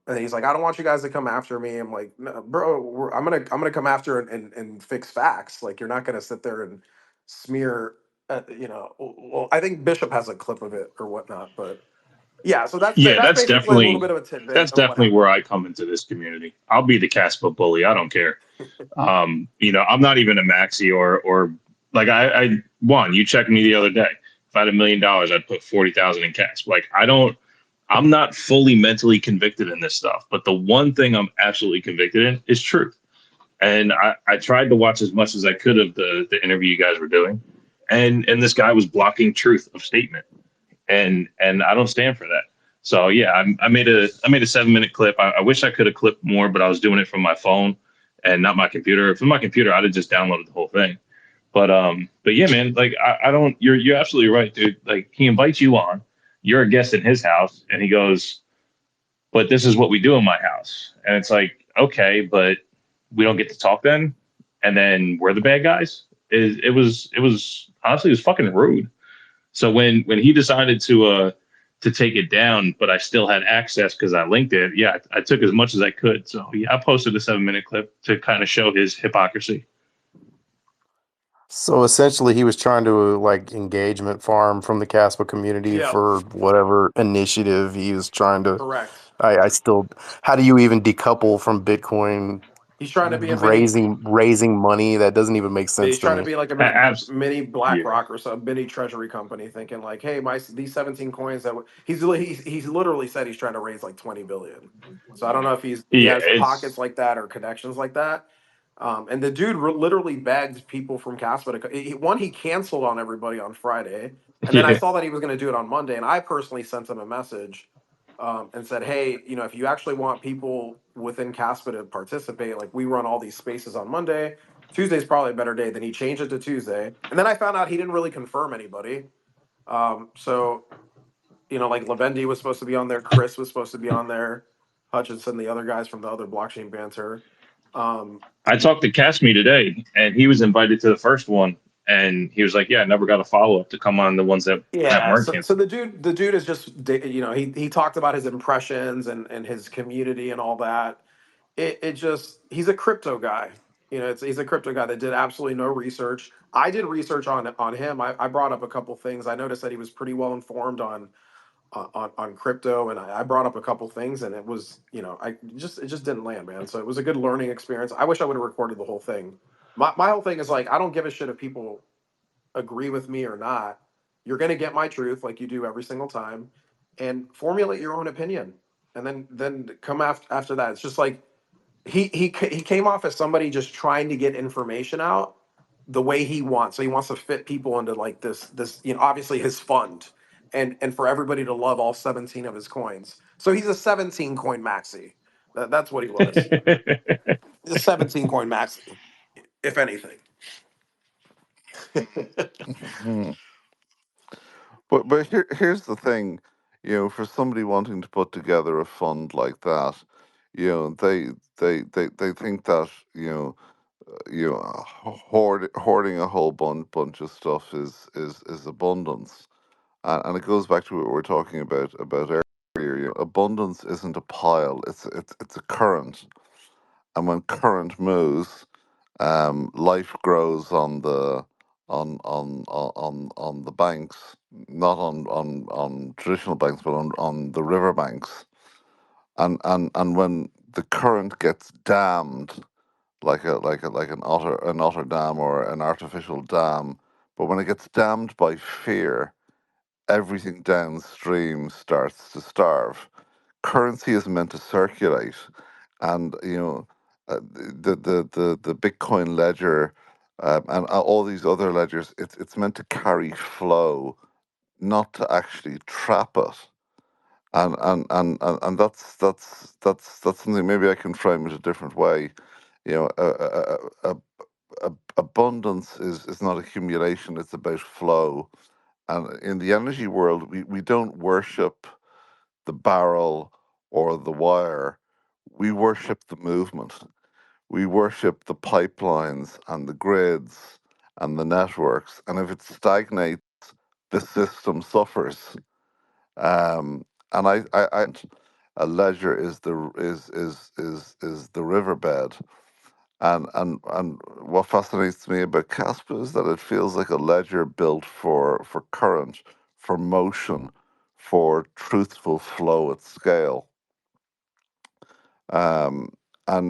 And he's like, I don't want you guys to come after me. I'm like, no, bro, I'm gonna come after and fix facts. Like you're not gonna sit there and smear. Well, I think Bishop has a clip of it or whatnot, but yeah. So Yeah, that's basically a little bit of a tidbit that's of what definitely happened. where I come into this community. I'll be the Caspa bully. I don't care. I'm not even a maxi or like I Juan, you checked me the other day. If I had $1 million, I'd put 40,000 in cash. Like I'm not fully mentally convicted in this stuff, but the one thing I'm absolutely convicted in is truth. And I tried to watch as much as I could of the interview you guys were doing. And this guy was blocking truth of statement. And I don't stand for that. So yeah, I made a 7 minute clip. I wish I could have clipped more, but I was doing it from my phone and not my computer. From my computer, I'd have just downloaded the whole thing. But yeah, man, like I don't. You're absolutely right, dude. Like he invites you on, you're a guest in his house, and he goes, "But this is what we do in my house," and it's like, okay, but we don't get to talk then, and then we're the bad guys. It was honestly, it was fucking rude. So when he decided to take it down, but I still had access because I linked it. Yeah, I took as much as I could. So yeah, I posted a 7 minute clip to kind of show his hypocrisy. So essentially, he was trying to like engagement farm from the Caspa community Yeah, for whatever initiative he was trying to. correct. I still. How do you even decouple from Bitcoin He's trying to be a mini. raising money? That doesn't even make Yeah, sense he's to trying to me. be like a Abs- mini yeah, BlackRock or some mini treasury company, thinking like, hey, these 17 coins he's literally said he's trying to raise like 20 billion. So I don't know if he yeah. has pockets It's like that or connections like that. And the dude literally begged people from Caspa to he canceled on everybody on Friday, and then I yeah, saw that he was going to do it on Monday, and I personally sent him a message, and said, hey, if you actually want people within Caspa to participate, like we run all these spaces on Monday. Tuesday's probably a better day. Then he changed it to Tuesday, and then I found out he didn't really confirm anybody. So like Lavendi was supposed to be on there, Chris was supposed to be on there, Hutchinson, the other guys from the other blockchain banter. I talked to Kasmi today, and he was invited to the first one, and he was like, "Yeah, I never got a follow up to come on the ones that Yeah, weren't so canceled." the dude is just, he talked about his impressions and his community and all that. It just, he's a crypto guy. He's a crypto guy that did absolutely no research. I did research on him. I brought up a couple things. I noticed that he was pretty well informed on crypto, and I brought up a couple things, and it was, it just didn't land, man. So it was a good learning experience. I wish I would have recorded the whole thing. My whole thing is like, I don't give a shit if people agree with me or not. You're going to get my truth like you do every single time, and formulate your own opinion, and then come after that. It's just like, he came off as somebody just trying to get information out the way he wants. So he wants to fit people into like this, obviously his fund, and for everybody to love all 17 of his coins. So he's a 17 coin maxi. That's what he was. A 17 coin maxi, if anything. Mhm. But here's the thing, for somebody wanting to put together a fund like that, they think that hoarding a whole bunch of stuff is abundance, and it goes back to what we were talking about earlier. Abundance isn't a pile; it's a current, and when current moves, life grows on the banks, not on traditional banks, but on the river banks. And when the current gets dammed, like an otter dam or an artificial dam, but when it gets dammed by fear, everything downstream starts to starve. Currency is meant to circulate, and the Bitcoin ledger, and all these other ledgers, it's meant to carry flow, not to actually trap it. And that's something. Maybe I can frame it a different way. Abundance is not accumulation; it's about flow. And in the energy world, we don't worship the barrel or the wire. We worship the movement. We worship the pipelines and the grids and the networks. And if it stagnates, the system suffers. And a ledger is the riverbed. And what fascinates me about Caspa is that it feels like a ledger built for current, for motion, for truthful flow at scale. And we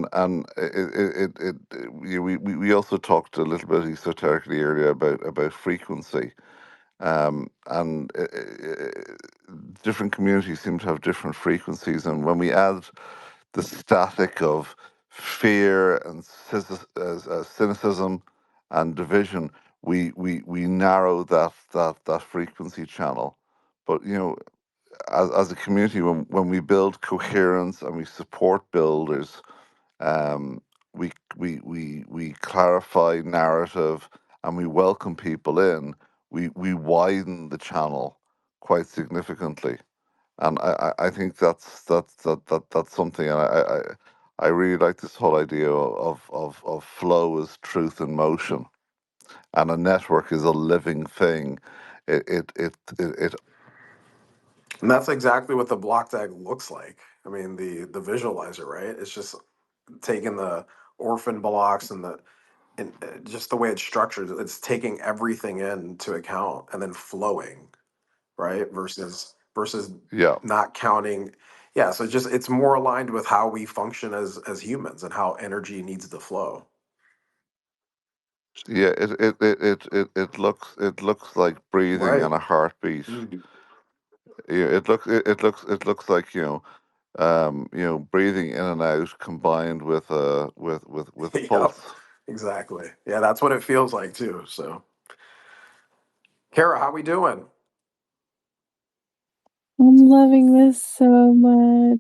also talked a little bit esoterically earlier about frequency. And different communities seem to have different frequencies, and when we add the static of fear and cynicism and division, we narrow that frequency channel. But as a community, when we build coherence and we support builders, um, we clarify narrative and we welcome people in. We widen the channel quite significantly, and I think that's something. And I really like this whole idea of flow as truth in motion, and a network is a living thing. It And that's exactly what the block tag looks like. I mean, the visualizer, right? It's just taking the orphan blocks and just the way it's structured. It's taking everything into account and then flowing, right? Versus yeah. not counting. Yeah, so just, it's more aligned with how we function as humans and how energy needs to flow. Yeah, it looks like breathing Right. and a heartbeat. Mhm. Yeah, it looks like breathing in and out combined with a Yep. pulse. Exactly. Yeah, that's what it feels like too. So, Kara, how we doing? I'm loving this so much.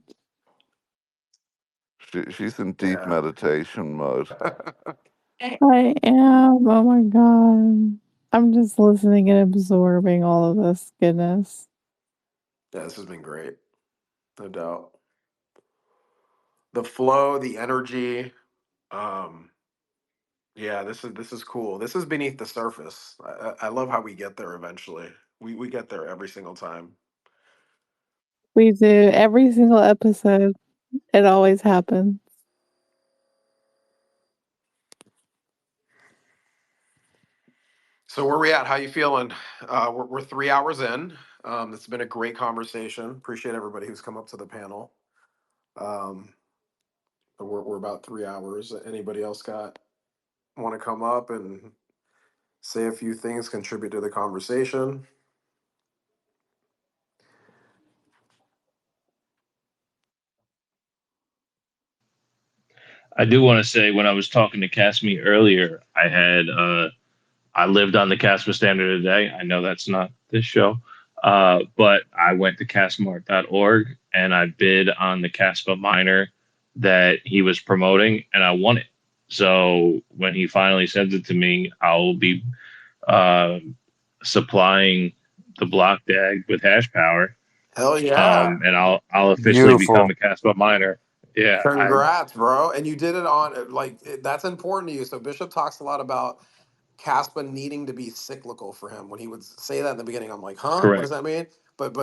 She's in deep Yeah. meditation mode. I am. Oh my God. I'm just listening and absorbing all of this goodness. Yeah, this has been great. No doubt. The flow, the energy, Yeah, this is cool. This is beneath the surface. I love how we get there eventually. We get there every single time. We do every single episode. It always happens. So where we at? How you feeling? We're 3 hours in. It's been a great conversation. Appreciate everybody who's come up to the panel. We're about 3 hours. Anybody else want to come up and say a few things, contribute to the conversation? I do want to say when I was talking to Casme earlier, I lived on the Kaspa standard today. I know that's not this show, but I went to CasMart.org and I bid on the Kaspa miner that he was promoting, and I won it. So when he finally sends it to me, I'll be uh, supplying the block DAG with hash power, Hell yeah. and I'll officially become Beautiful. a Kaspa miner. Yeah, Congrats, bro. And you did it on that's important to you. So Bishop talks a lot about Caspa needing to be cyclical for him. When he would say that in the beginning, I'm like, huh? What does correct. that mean? But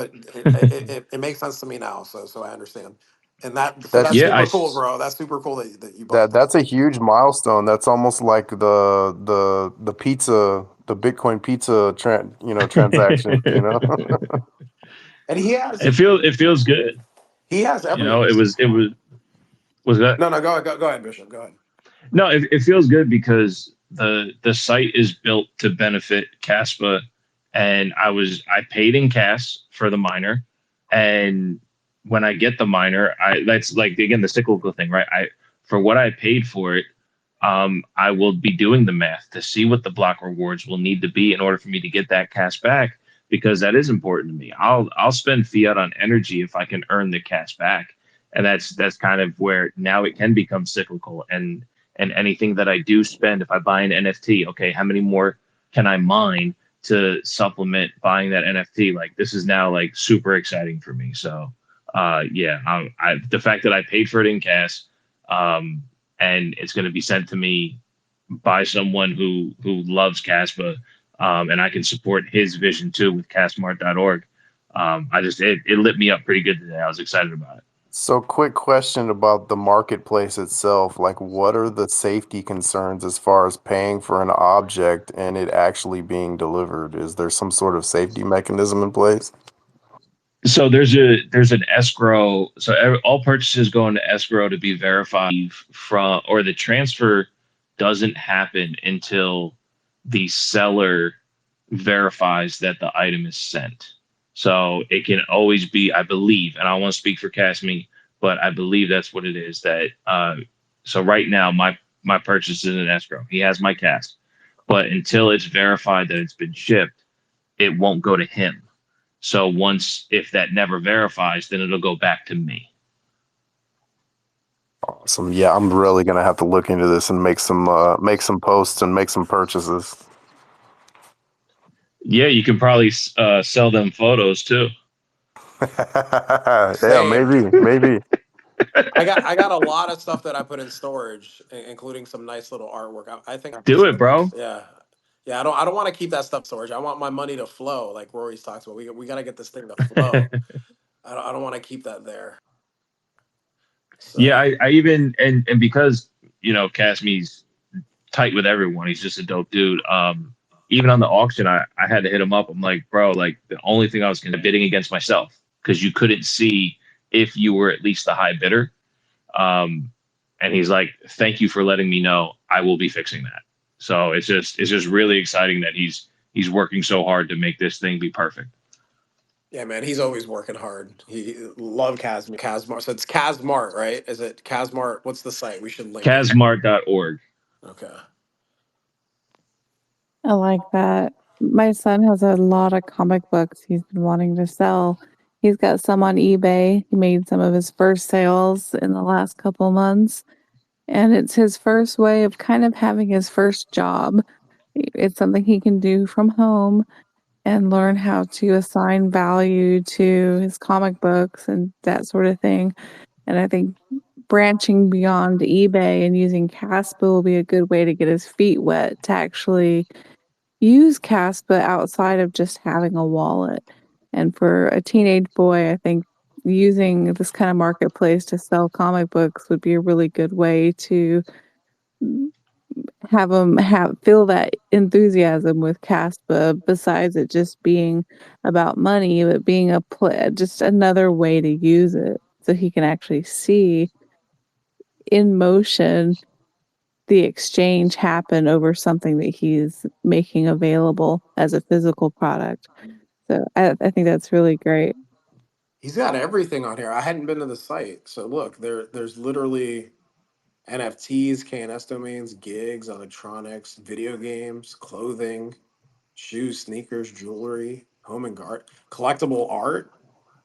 it makes sense to me now. So I understand. And that's That's Yeah, super cool, bro. That's super cool that you bought that's that. a huge milestone. That's almost like the pizza, the Bitcoin pizza transaction, you know. And it feels good. he has You know, everything. was that. No, go ahead, Bishop. Go ahead. No, it feels good because the site is built to benefit Caspa, and I paid in cash for the miner, and when I get the miner, I that's like again the cyclical thing, right? I for what I paid for it, I will be doing the math to see what the block rewards will need to be in order for me to get that cash back, because that is important to me. I'll spend fiat on energy if I can earn the cash back, and that's kind of where now it can become cyclical. And anything that I do spend, if I buy an NFT, okay, how many more can I mine to supplement buying that NFT? Like this is now like super exciting for me. So yeah, the fact that I paid for it in cash, um, and it's going to be sent to me by someone who loves Caspa, and I can support his vision too with CasMart.org. It lit me up pretty good today. I was excited about it. So, quick question about the marketplace itself. Like, what are the safety concerns as far as paying for an object and it actually being delivered? Is there some sort of safety mechanism in place? So there's an escrow. So all purchases go into escrow to be verified from, or the transfer doesn't happen until the seller verifies that the item is sent. So it can always be, I believe, and I don't want to speak for Casme, but I believe that's what it is. That so right now my purchase is in escrow. He has my cash, but until it's verified that it's been shipped, it won't go to him. So if that never verifies, then it'll go back to me. Awesome. Yeah, I'm really gonna have to look into this and make some posts and make some purchases. Yeah, you can probably sell them photos too. Yeah, Same. maybe. I got a lot of stuff that I put in storage, including some nice little artwork. I think Do it, bro. yeah. Yeah, I don't want to keep that stuff in storage. I want my money to flow, like Rory's talks about. We got to get this thing to flow. I don't want to keep that there. Yeah, So I even and because Casme's tight with everyone, he's just a dope dude. Even on the auction, I had to hit him up. I'm like, bro, like the only thing I was gonna bidding against myself because you couldn't see if you were at least the high bidder. Um, and he's like, thank you for letting me know. I will be fixing that. So it's just really exciting that he's working so hard to make this thing be perfect. yeah, man, he's always working hard. He love Casmart. So it's Casmart, right? Is it Casmart? What's the site? We should link it. KasMart.org. Okay. I like that. My son has a lot of comic books he's been wanting to sell. He's got some on eBay. He made some of his first sales in the last couple months, and it's his first way of kind of having his first job. It's something he can do from home and learn how to assign value to his comic books and that sort of thing. And I think branching beyond eBay and using Kaspa will be a good way to get his feet wet to actually use Kaspa outside of just having a wallet. And for a teenage boy, I think using this kind of marketplace to sell comic books would be a really good way to have them feel that enthusiasm with Kaspa, besides it just being about money, but being just another way to use it so he can actually see in motion the exchange happen over something that he's making available as a physical product. So I think that's really great. He's got everything on here. I hadn't been to the site. So look, there's literally NFTs, KNS domains, gigs, electronics, video games, clothing, shoes, sneakers, jewelry, home and garden, collectible art.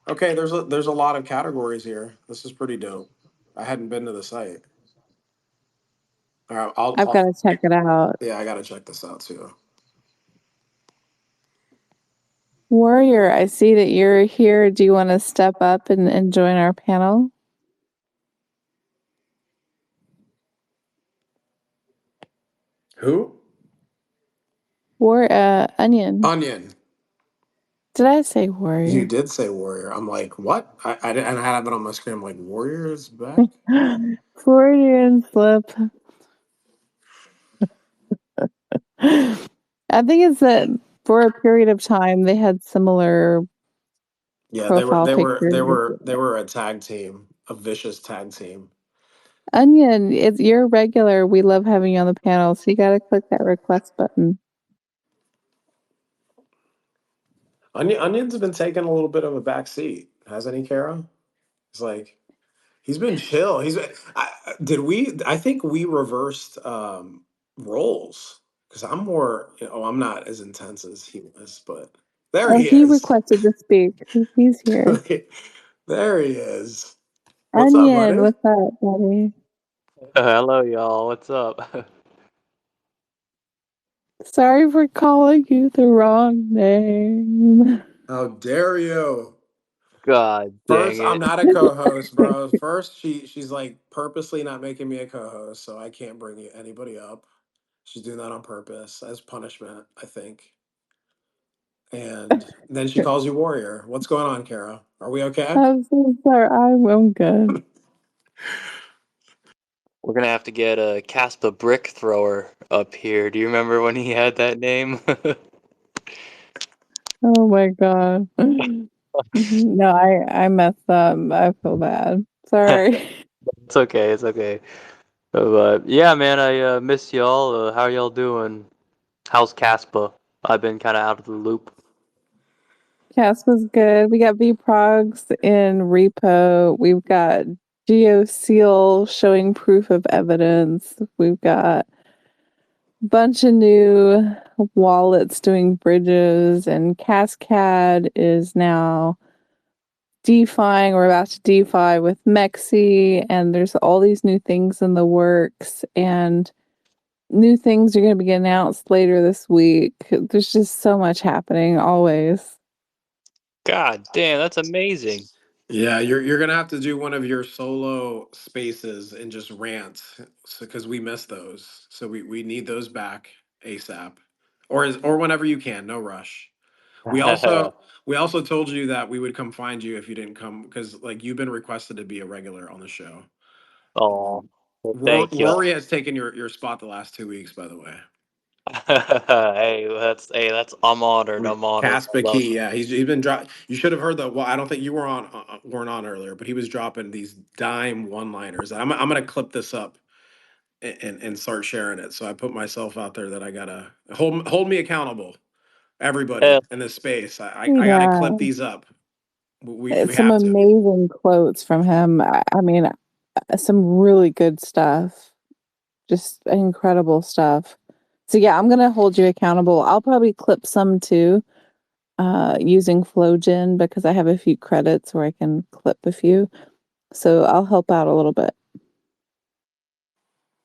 Okay, there's a lot of categories here. This is pretty dope. I hadn't been to the site. All right, I've got to check it out. yeah, I gotta check this out too. Warrior, I see that you're here. Do you want to step up and join our panel? Who? Onion. Onion. Did I say warrior? You did say warrior. I'm like, what? I didn't. I have it on my screen. I'm like, warrior is back. Freudian slip. I think it's that for a period of time they had similar Yeah, profile pictures. they were a tag team, a vicious tag team. Onion, you're a regular. We love having you on the panel, so you got to click that request button. Onion's been taking a little bit of a back seat, hasn't he, Kara? It's like he's been chill. I think we reversed roles because I'm more. I'm not as intense as he was, but there he He is. requested to speak. He's here. There he is. What's Onion, up, buddy? what's up, buddy? Hello, y'all. What's up? Sorry for calling you the wrong name. How dare you? God First, dang I'm it. not a co-host, bro. First, she's like purposely not making me a co-host, so I can't bring anybody up. She's doing that on purpose as punishment, I think. And then she calls you warrior. What's going on, Kara? Are we okay? I'm so sorry. I'm good. We're gonna have to get a Kaspa brick thrower up here. Do you remember when he had that name? Oh my god. No, I messed up. I feel bad. Sorry. It's okay. It's okay. But yeah, man, I miss y'all. How y'all doing? How's Kaspa? I've been kind of out of the loop. Caspa's good. We got VProgs in repo. We've got GeoSeal showing proof of evidence. We've got a bunch of new wallets doing bridges, and Cascade is now DeFiing. We're about to DeFi with Mexi, and there's all these new things in the works, and new things are going to be announced later this week. There's just so much happening always. God damn, that's amazing. Yeah, you're gonna have to do one of your solo spaces and just rant, because we miss those. So we need those back ASAP, or whenever you can. No rush. We also told you that we would come find you if you didn't come, because like you've been requested to be a regular on the show. Oh, well, thank you. Rory has taken your spot the last 2 weeks, by the way. Hey, that's I'm honored. I'm honored. Kaspa Key, yeah, he's been dropping. You should have heard the. Well, I don't think you weren't on earlier, but he was dropping these dime one-liners. I'm gonna clip this up and start sharing it. So I put myself out there that I gotta hold me accountable. Everybody in this space, I gotta clip these up. We Some have to. amazing quotes from him. I mean, some really good stuff. Just incredible stuff. So yeah, I'm gonna hold you accountable. I'll probably clip some too, using FlowGen because I have a few credits where I can clip a few. So I'll help out a little bit.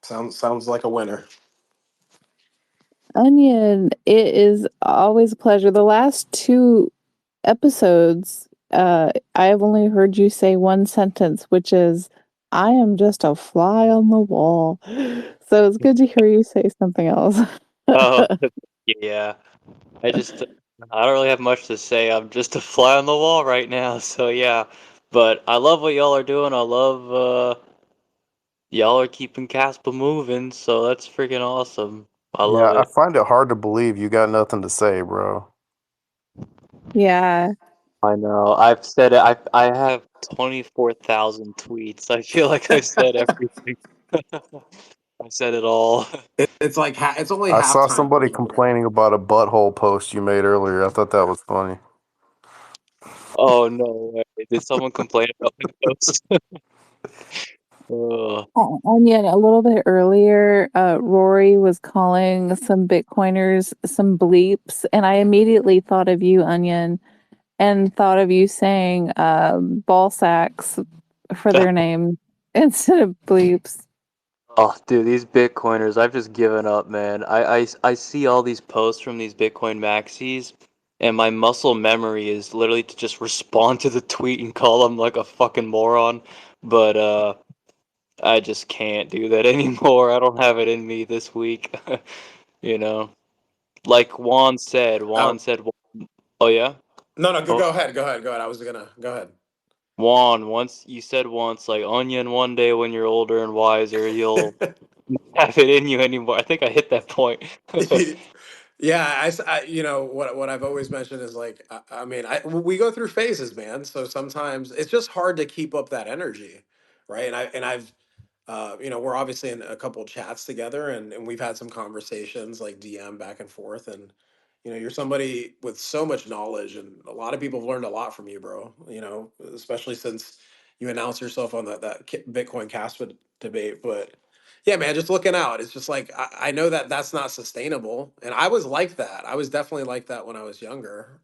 Sounds like a winner. Onion, it is always a pleasure. The last 2 episodes, I have only heard you say one sentence, which is I am just a fly on the wall. So it's good to hear you say something else. Oh, yeah. I just, I don't really have much to say. I'm just a fly on the wall right now. So yeah, but I love what y'all are doing. I love y'all are keeping Caspa moving. So that's freaking awesome. I Yeah, love I it. find it hard to believe you got nothing to say, bro. Yeah. I know. I've said it. I have 24,000 tweets. I feel like I've said everything. I said it all. It's like it's only I saw halftime for somebody me, bro. complaining about a butthole post you made earlier. I thought that was funny. Oh no way. Did someone complain about my post? Ugh. And yet, a little bit earlier, Rory was calling some Bitcoiners some bleeps, and I immediately thought of you, Onion, and thought of you saying ball sacks for their name instead of bleeps. Oh, dude, these Bitcoiners, I've just given up, man. I see all these posts from these Bitcoin maxis, and my muscle memory is literally to just respond to the tweet and call them like a fucking moron. But I just can't do that anymore. I don't have it in me this week. You know, like Juan said. Oh, Oh yeah. no, no, go, Oh, go ahead, go ahead, go ahead. I was gonna go ahead. Juan, once you said once, like Onion, one day when you're older and wiser, you'll have it in you anymore. I think I hit that point. Yeah, you know what I've always mentioned is like I mean we go through phases, man. So sometimes it's just hard to keep up that energy, right? I've you know, we're obviously in a couple chats together, and we've had some conversations like DM back and forth, and you know, you're somebody with so much knowledge, and a lot of people have learned a lot from you, bro. You know, especially since you announced yourself on Bitcoin Caspa debate, but. Yeah, man, just looking out. It's just like I know that that's not sustainable, and I was like that. I was definitely like that when I was younger,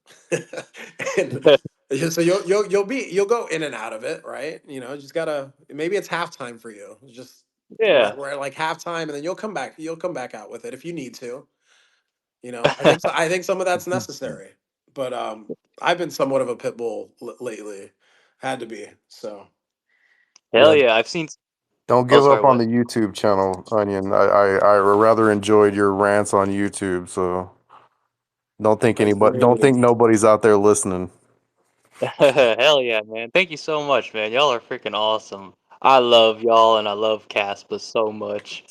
and so you'll go in and out of it, right? You know, just gotta maybe it's halftime for you. Just Yeah. we're at like halftime, and then you'll come back. You'll come back out with it if you need to. You know, I think so, I think some of that's necessary, but I've been somewhat of a pit bull lately. Had to be so. Hell Yeah, yeah, I've seen. don't Oh, give sorry, up on what? the YouTube channel, Onion. I rather enjoyed your rants on YouTube, so Thank you, don't man. think nobody's out there listening. Hell yeah, man. Thank you so much, man. Y'all are freaking awesome. I love y'all and I love Caspa so much.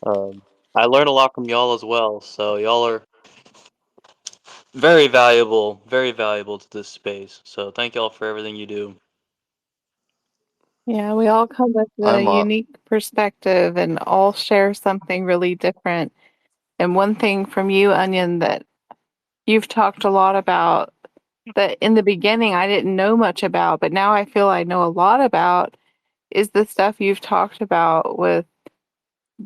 Um, I learn a lot from y'all as well, so y'all are very valuable to this space. So thank y'all for everything you do. Yeah, we all come with a I'm unique perspective and all share something really different. And one thing from you, Onion, that you've talked a lot about that in the beginning I didn't know much about, but now I feel I know a lot about is the stuff you've talked about with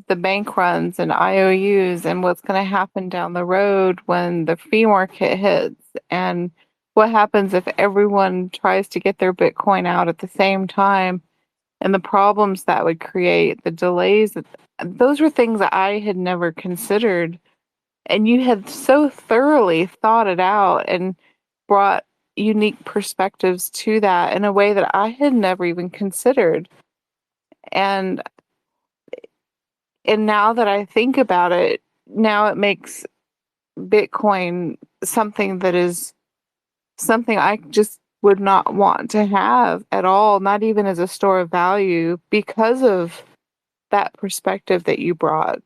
the bank runs and IOUs and what's going to happen down the road when the free market hits and what happens if everyone tries to get their Bitcoin out at the same time and the problems that would create, the delays. Those were things that I had never considered. And you had so thoroughly thought it out and brought unique perspectives to that in a way that I had never even considered. And now that I think about it, now it makes Bitcoin something that is something I just would not want to have at all, not even as a store of value, because of that perspective that you brought.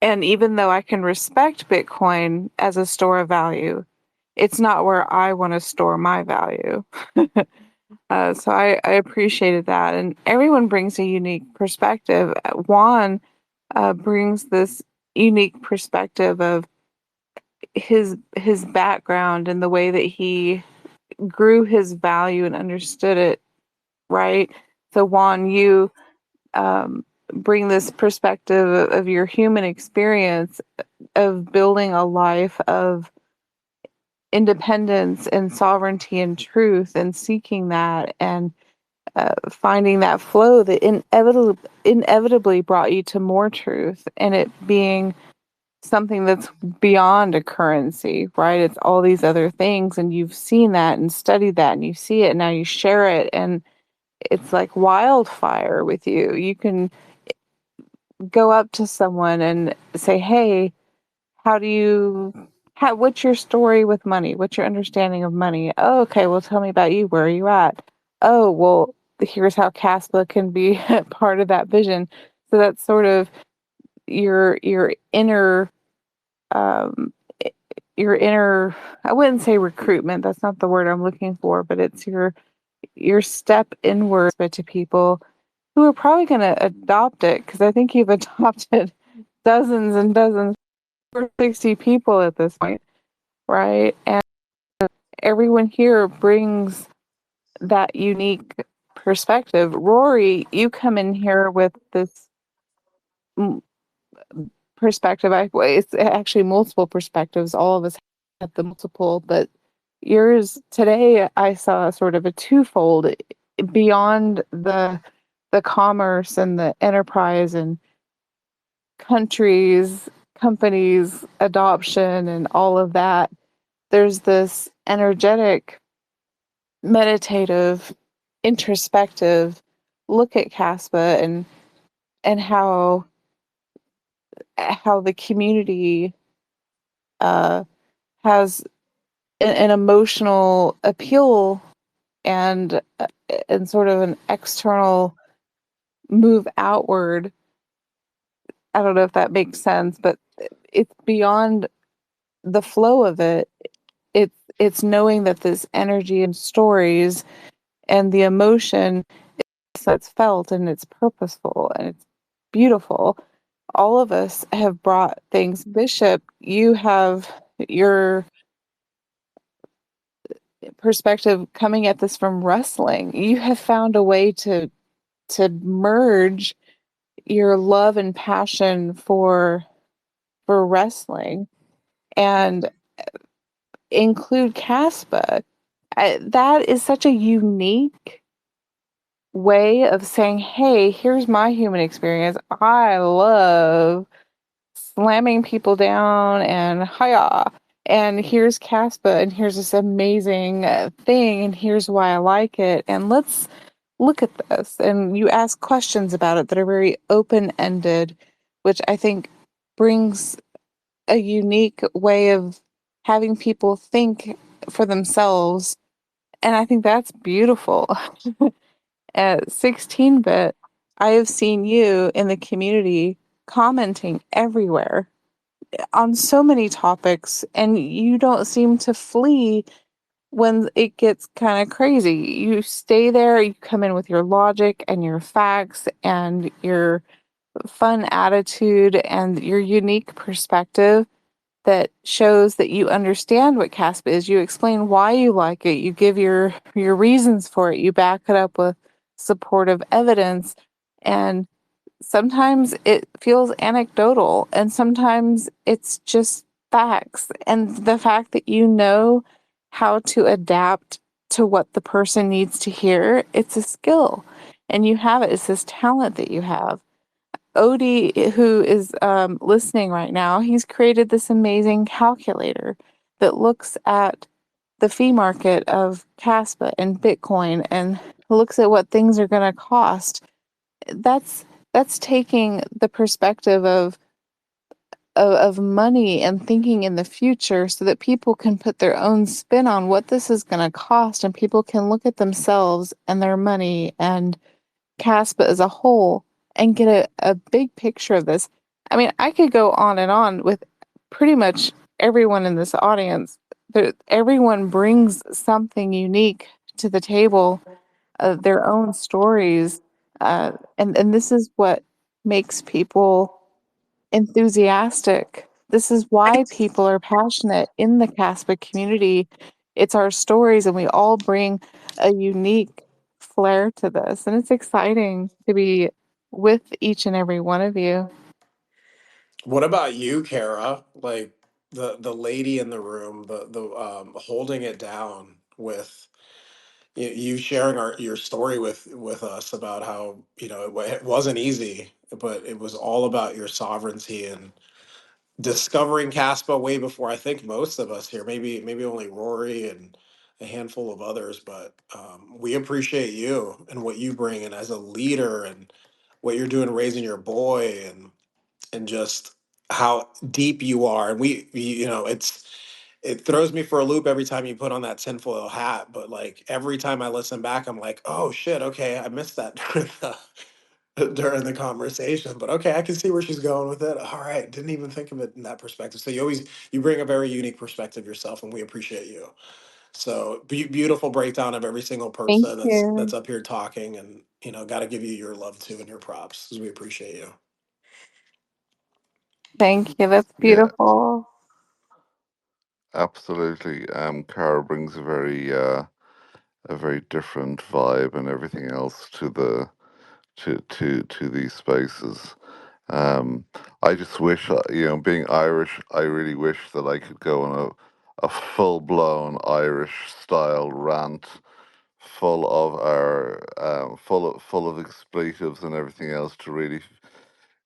And even though I can respect Bitcoin as a store of value, it's not where I want to store my value. So I appreciated that. And everyone brings a unique perspective. Juan brings this unique perspective of his background and the way that he grew his value and understood it, right? So Juan, you bring this perspective of your human experience of building a life of independence and sovereignty and truth and seeking that and finding that flow that inevitably brought you to more truth and it being something that's beyond a currency, right? It's all these other things, and you've seen that and studied that, and you see it, and now you share it, and it's like wildfire with you. You can go up to someone and say, "Hey, what's your story with money? What's your understanding of money? Oh, okay, well, tell me about you. Where are you at? Oh, well, here's how Kaspa can be part of that vision." So that's sort of your inner um, your inner, I wouldn't say recruitment, that's not the word I'm looking for, but it's your step inward to people who are probably going to adopt it, because I think you've adopted dozens and dozens, over 60 people at this point, right? And everyone here brings that unique perspective. Rory, you come in here with this perspective. It's actually multiple perspectives. All of us have the multiple, but yours today, I saw sort of a twofold beyond the commerce and the enterprise and countries, companies, adoption, and all of that. There's this energetic, meditative, introspective look at Kaspa and how the community uh, has an emotional appeal and sort of an external move outward. I don't know if that makes sense, but it's beyond the flow of it. It's knowing that this energy and stories and the emotion that's felt, and it's purposeful and it's beautiful. All of us have brought things. Bishop, you have your perspective coming at this from wrestling. You have found a way to merge your love and passion for wrestling and include Kaspa. That is such a unique way of saying, hey, here's my human experience. I love slamming people down and hiya. And here's Kaspa, and here's this amazing thing, and here's why I like it. And let's look at this. And you ask questions about it that are very open ended, which I think brings a unique way of having people think for themselves. And I think that's beautiful. At 16-bit, I have seen you in the community commenting everywhere on so many topics, and you don't seem to flee when it gets kind of crazy. You stay there, you come in with your logic and your facts and your fun attitude and your unique perspective that shows that you understand what Kaspa is. You explain why you like it. You give your reasons for it. You back it up with supportive evidence. And sometimes it feels anecdotal, and sometimes it's just facts. And the fact that you know how to adapt to what the person needs to hear, it's a skill. And you have it. It's this talent that you have. Odie, who is listening right now, he's created this amazing calculator that looks at the fee market of Kaspa and Bitcoin and looks at what things are going to cost. That's that's taking the perspective of money and thinking in the future so that people can put their own spin on what this is going to cost, and people can look at themselves and their money and Kaspa as a whole and get a big picture of this. I mean, I could go on and on with pretty much everyone in this audience. Everyone brings something unique to the table, their own stories, and this is what makes people enthusiastic. This is why people are passionate in the Kaspa community. It's our stories, and we all bring a unique flair to this. And it's exciting to be with each and every one of you. What about you, Kara? Like the lady in the room, the holding it down with you sharing your story with us about how it wasn't easy, but it was all about your sovereignty and discovering Caspa way before I think most of us here. Maybe only Rory and a handful of others, but we appreciate you and what you bring, and as a leader, and what you're doing raising your boy, and just how deep you are. And you know, it throws me for a loop every time you put on that tinfoil hat. But like every time I listen back, I'm like, oh shit, okay, I missed that during the conversation. But okay, I can see where she's going with it. All right, didn't even think of it in that perspective. So you bring a very unique perspective yourself, and we appreciate you. So beautiful breakdown of every single Thank person that's you. up here talking, and you know, got to give you your love too and your props because we appreciate you. Thank you. That's Yeah, beautiful. absolutely. Cara brings a very different vibe and everything else to to these spaces. Um, I just wish, being Irish, I really wish that I could go on a full blown Irish style rant, full of expletives and everything else to really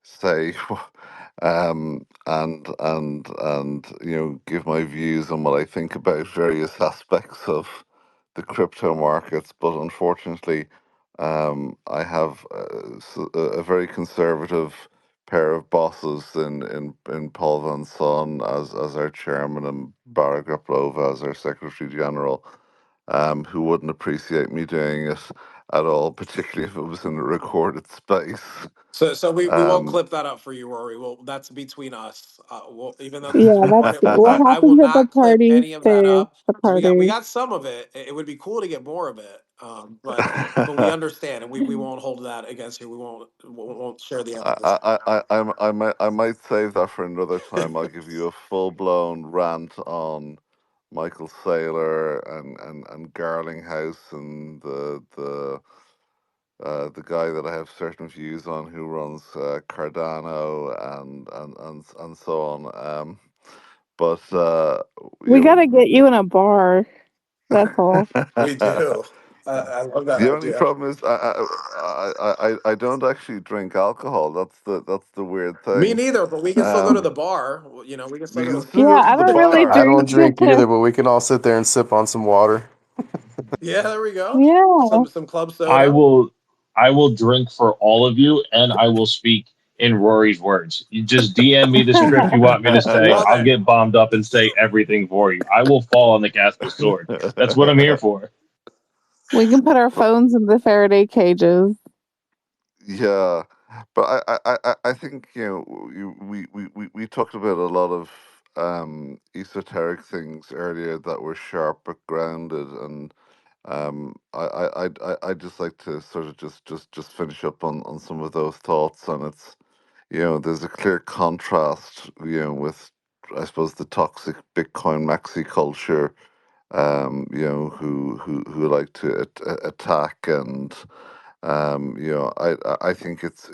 say, and give my views on what I think about various aspects of the crypto markets. But unfortunately, I have a very conservative pair of bosses in Paul Van Son as our chairman and Barra Graplova as our secretary general, who wouldn't appreciate me doing it at all, particularly if it was in a recorded space. So we won't Um, clip that up for you, Rory. Well, that's between us. Even though this is Yeah, that's recorded, what I will happens at the not clip party any of that stays up the because we party. got some of it. It would be cool to get more of it. But we understand, and we won't hold that against you. We won't share the evidence. I might save that for another time. I'll give you a full blown rant on Michael Saylor and Garlinghouse and the guy that I have certain views on who runs Cardano and so on. But We gotta get you you in a bar. That's all. We know. do. I love that The only idea. problem is I don't actually drink alcohol. That's the weird Me thing. neither, but we can still go to Um, the bar. You know, we can still we can go. still Yeah, go to I the don't really I bar. don't drink. drink either, but we can all sit there and sip on some water. Yeah, there we go. Yeah. Some club I soda. will I will drink for all of you, and I will speak in Rory's words. You just DM me the script you want me to say. Love I'll it. get bombed up and say everything for you. I will fall on the Casper sword. That's what I'm here for. We can put our But phones in the Faraday cages. yeah, but I think we talked about a lot of esoteric things earlier that were sharp but grounded, and I'd just like to sort of just finish up on some of those thoughts. And it's, there's a clear contrast, with, I suppose, the toxic Bitcoin maxi culture, who like to attack. And I think it's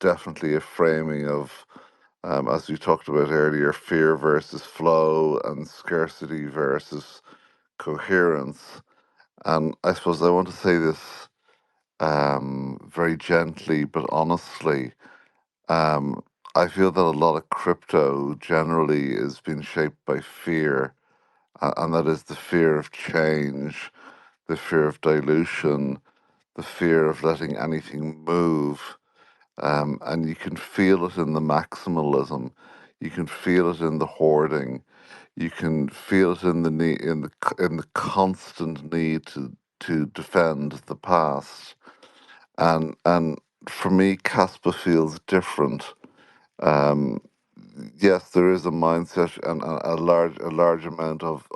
definitely a framing of, as we talked about earlier, fear versus flow and scarcity versus coherence. And I suppose I want to say this very gently but honestly. Um, I feel that a lot of crypto generally is being shaped by fear, and that is the fear of change, the fear of dilution, the fear of letting anything move. And you can feel it in the maximalism. You can feel it in the hoarding. You can feel it in the need, in the constant need to defend the past. And for me, Caspa feels different. Um, yes, there is a mindset, and a large amount of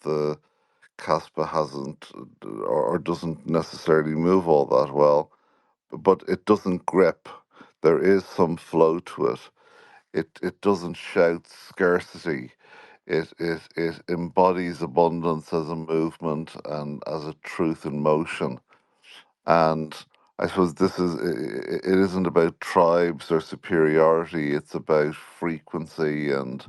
the Caspa hasn't, or doesn't necessarily move all that well, but it doesn't grip. There is some flow to it. It doesn't shout scarcity. It embodies abundance as a movement and as a truth in motion. And I suppose it isn't about tribes or superiority. It's about frequency. And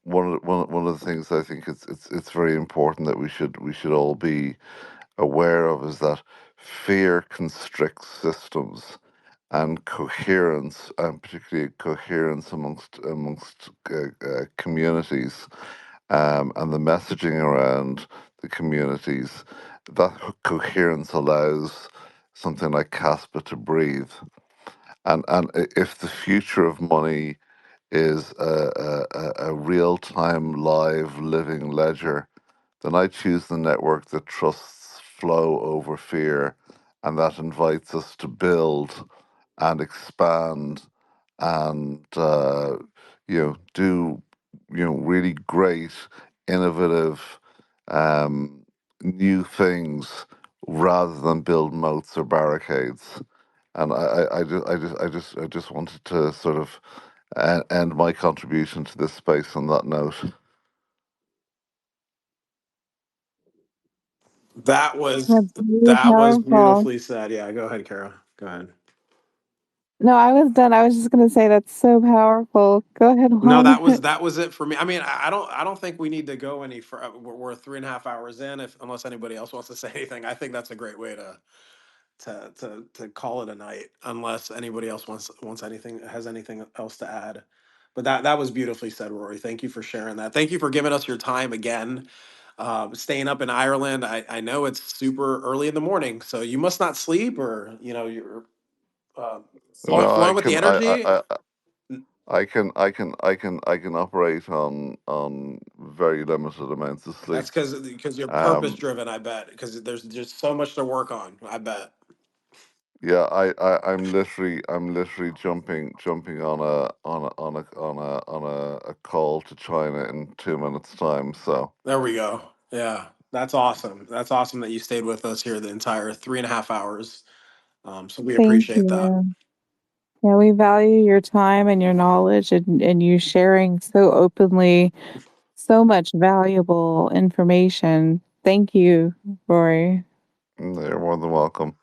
one of the things I think it's very important that we should all be aware of is that fear constricts systems, and coherence, and particularly coherence amongst communities, and the messaging around the communities, that coherence allows something like Kaspa to breathe. And if the future of money is a real time, live, living ledger, then I choose the network that trusts flow over fear, and that invites us to build and expand and do really great, innovative, new things rather than build moats or barricades. And I just wanted to sort of end my contribution to this space on that note. That was That's really that was powerful. beautifully said. Yeah, go ahead, Kara. Go ahead. No, I was done. I was just gonna say that's so powerful. Go ahead, No, Juan. that was it for me. I mean, I don't think we need to go any further. We're 3.5 hours in. If unless anybody else wants to say anything, I think that's a great way to call it a night. Unless anybody else wants anything has anything else to add. But that was beautifully said, Rory. Thank you for sharing that. Thank you for giving us your time again. Staying up in Ireland, I know it's super early in the morning, so you must not sleep, or you're No, I flowing with the can energy. I can operate on very limited amounts of That's sleep. because you're purpose Um, driven. I bet because there's just so much to work on. I bet. yeah, I'm literally jumping on a call to China in 2 minutes time. So There we go. Yeah, that's awesome. That's awesome that you stayed with us here the entire 3.5 hours. So we Thank appreciate that. you. Yeah, we value your time and your knowledge and you sharing so openly so much valuable information. Thank you, Rory. you're more than welcome.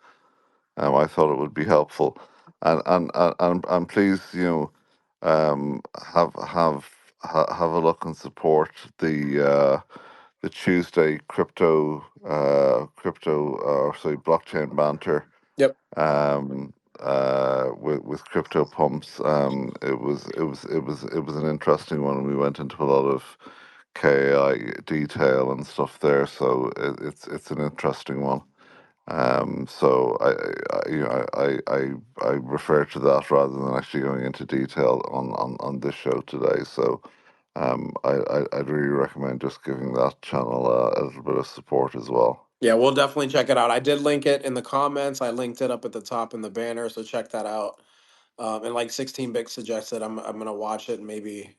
I thought it would be helpful, and please, have a look and support the Tuesday blockchain banter Yep. with crypto pumps. It was an interesting one. We went into a lot of KI detail and stuff there, so it's an interesting one. So I refer to that rather than actually going into detail on this show today. So I'd really recommend just giving that channel a little bit of support as well. Yeah, we'll definitely check it out. I did link it in the comments. I linked it up at the top in the banner, so check that out. And like 16-bit suggested, I'm gonna watch it and maybe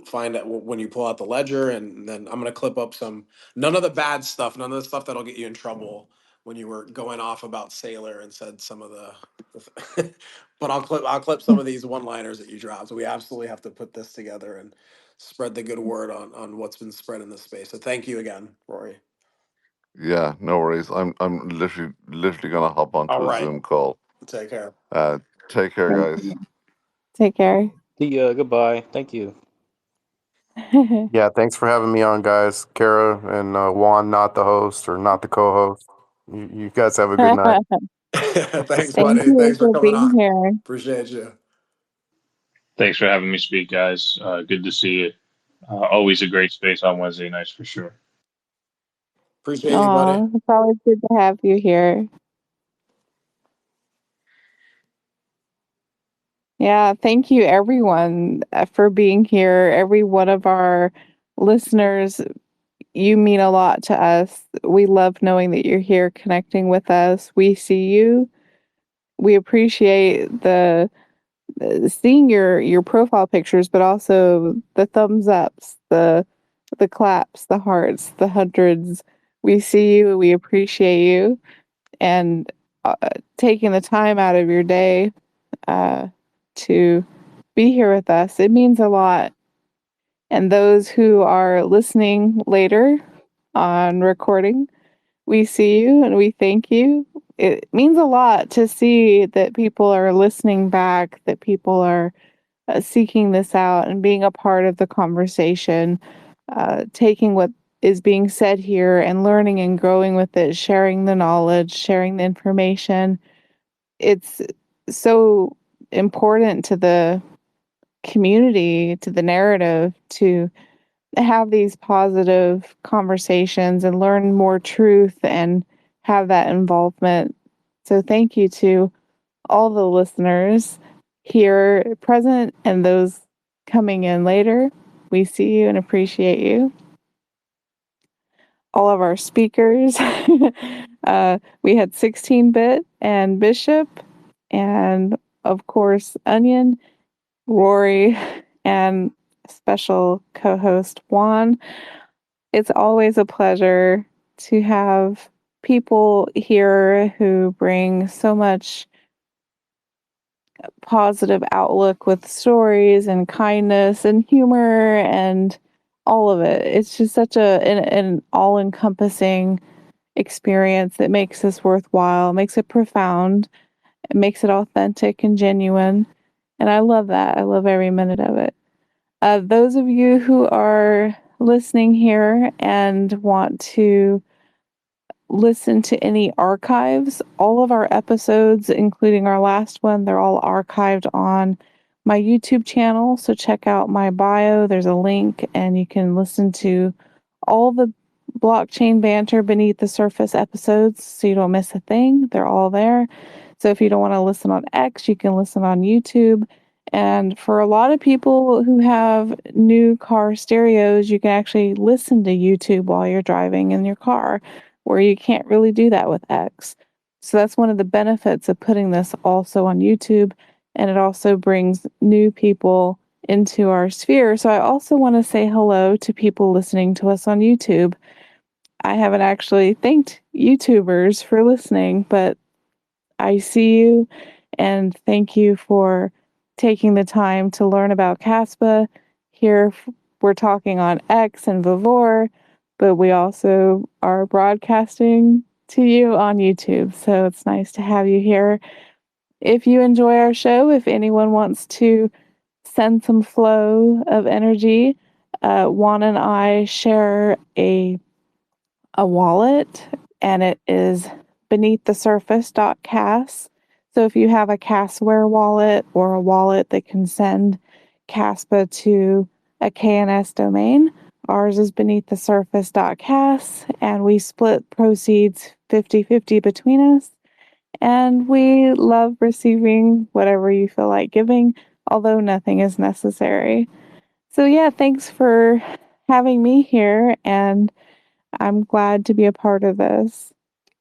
find out when you pull out the ledger, and then I'm gonna clip up some none of the bad stuff, none of the stuff that'll get you in trouble when you were going off about Sailor and said some of the but I'll clip some of these one-liners that you dropped. So we absolutely have to put this together and spread the good word on what's been spread in this space. So thank you again, Rory. Yeah, no worries. I'm literally gonna hop All onto a right. Zoom call. Take care. Take care, Thank guys. you. Take care. See ya. Goodbye. Thank you. Yeah, thanks for having me on, guys. Kara and Juan, not the host or not the co-host. You guys have a good night. Thanks, Thank buddy. you Thanks for for coming being on. here. Appreciate you. Thanks for having me speak, guys. Good to see you. Always a great space on Wednesday nights for sure. Appreciate you, buddy. Oh, it's always good to have you here. Yeah, thank you everyone for being here. Every one of our listeners, you mean a lot to us. We love knowing that you're here connecting with us. We see you. We appreciate the seeing your profile pictures, but also the thumbs ups, the claps, the hearts, the hundreds. We see you. We appreciate you, and taking the time out of your day to be here with us. It means a lot. And those who are listening later on recording, we see you and we thank you. It means a lot to see that people are listening back, that people are seeking this out and being a part of the conversation, taking what is being said here and learning and growing with it, sharing the knowledge, sharing the information. It's so important to the community, to the narrative, to have these positive conversations and learn more truth and have that involvement. So thank you to all the listeners here present and those coming in later. We see you and appreciate you. All of our speakers. We had 16-bit and Bishop, and of course, Onion, Rory, and special co-host Juan. It's always a pleasure to have people here who bring so much positive outlook with stories and kindness and humor and all of it. It's just such an all-encompassing experience that makes this worthwhile, makes it profound, it makes it authentic and genuine. And I love that. I love every minute of it. Those of you who are listening here and want to listen to any archives, all of our episodes, including our last one, they're all archived on my YouTube channel. So check out my bio. There's a link and you can listen to all the Blockchain Banter Beneath the Surface episodes so you don't miss a thing. They're all there. So if you don't want to listen on X, you can listen on YouTube. And for a lot of people who have new car stereos, you can actually listen to YouTube while you're driving in your car, where you can't really do that with X. So that's one of the benefits of putting this also on YouTube. And it also brings new people into our sphere. So I also want to say hello to people listening to us on YouTube. I haven't actually thanked YouTubers for listening, but I see you and thank you for taking the time to learn about Kaspa. Here we're talking on X and Vivor, but we also are broadcasting to you on YouTube. So it's nice to have you here. If you enjoy our show, if anyone wants to send some flow of energy, Juan and I share a wallet, and it is beneaththesurface.cas. So if you have a Casware wallet or a wallet that can send Kaspa to a KNS domain, ours is beneaththesurface.cas, and we split proceeds 50-50 between us. And we love receiving whatever you feel like giving, although nothing is necessary. So yeah, thanks for having me here, and I'm glad to be a part of this.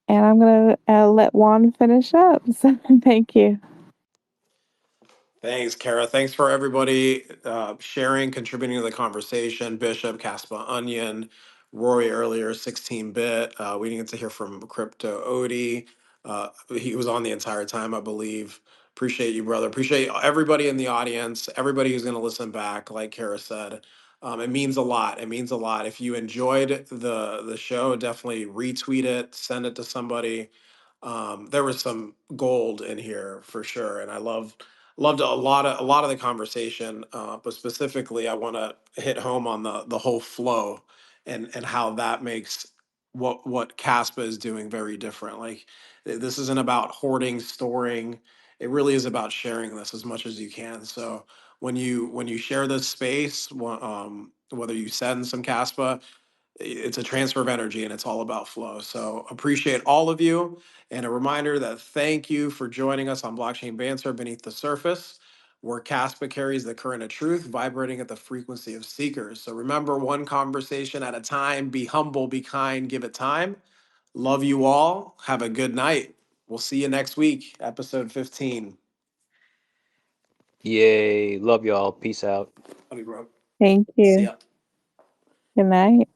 And I'm going to let Juan finish up. So thank you. Thanks, Kara. Thanks for everybody sharing, contributing to the conversation. Bishop, Kaspa Onion, Rory earlier, 16-bit. We didn't get to hear from Crypto Odie. He was on the entire time, I believe. Appreciate you, brother. Appreciate everybody in the audience, everybody who's going to listen back, like Kara said. It means a lot. It means a lot. If you enjoyed the show, definitely retweet it, send it to somebody. There was some gold in here for sure, and I loved a lot of the conversation. But specifically, I want to hit home on the whole flow and how that makes what Caspa is doing very different. Like this isn't about hoarding, storing. It really is about sharing this as much as you can. So when you share this space, whether you send some Caspa, it's a transfer of energy and it's all about flow. So appreciate all of you. And a reminder that thank you for joining us on Blockchain Banter Beneath the Surface, where Caspa carries the current of truth, vibrating at the frequency of seekers. So remember, one conversation at a time. Be humble, be kind, give it time. Love you all. Have a good night. We'll see you next week, episode 15. Yay. Love y'all. Peace out. Love you, bro. Thank See you. ya. Good night.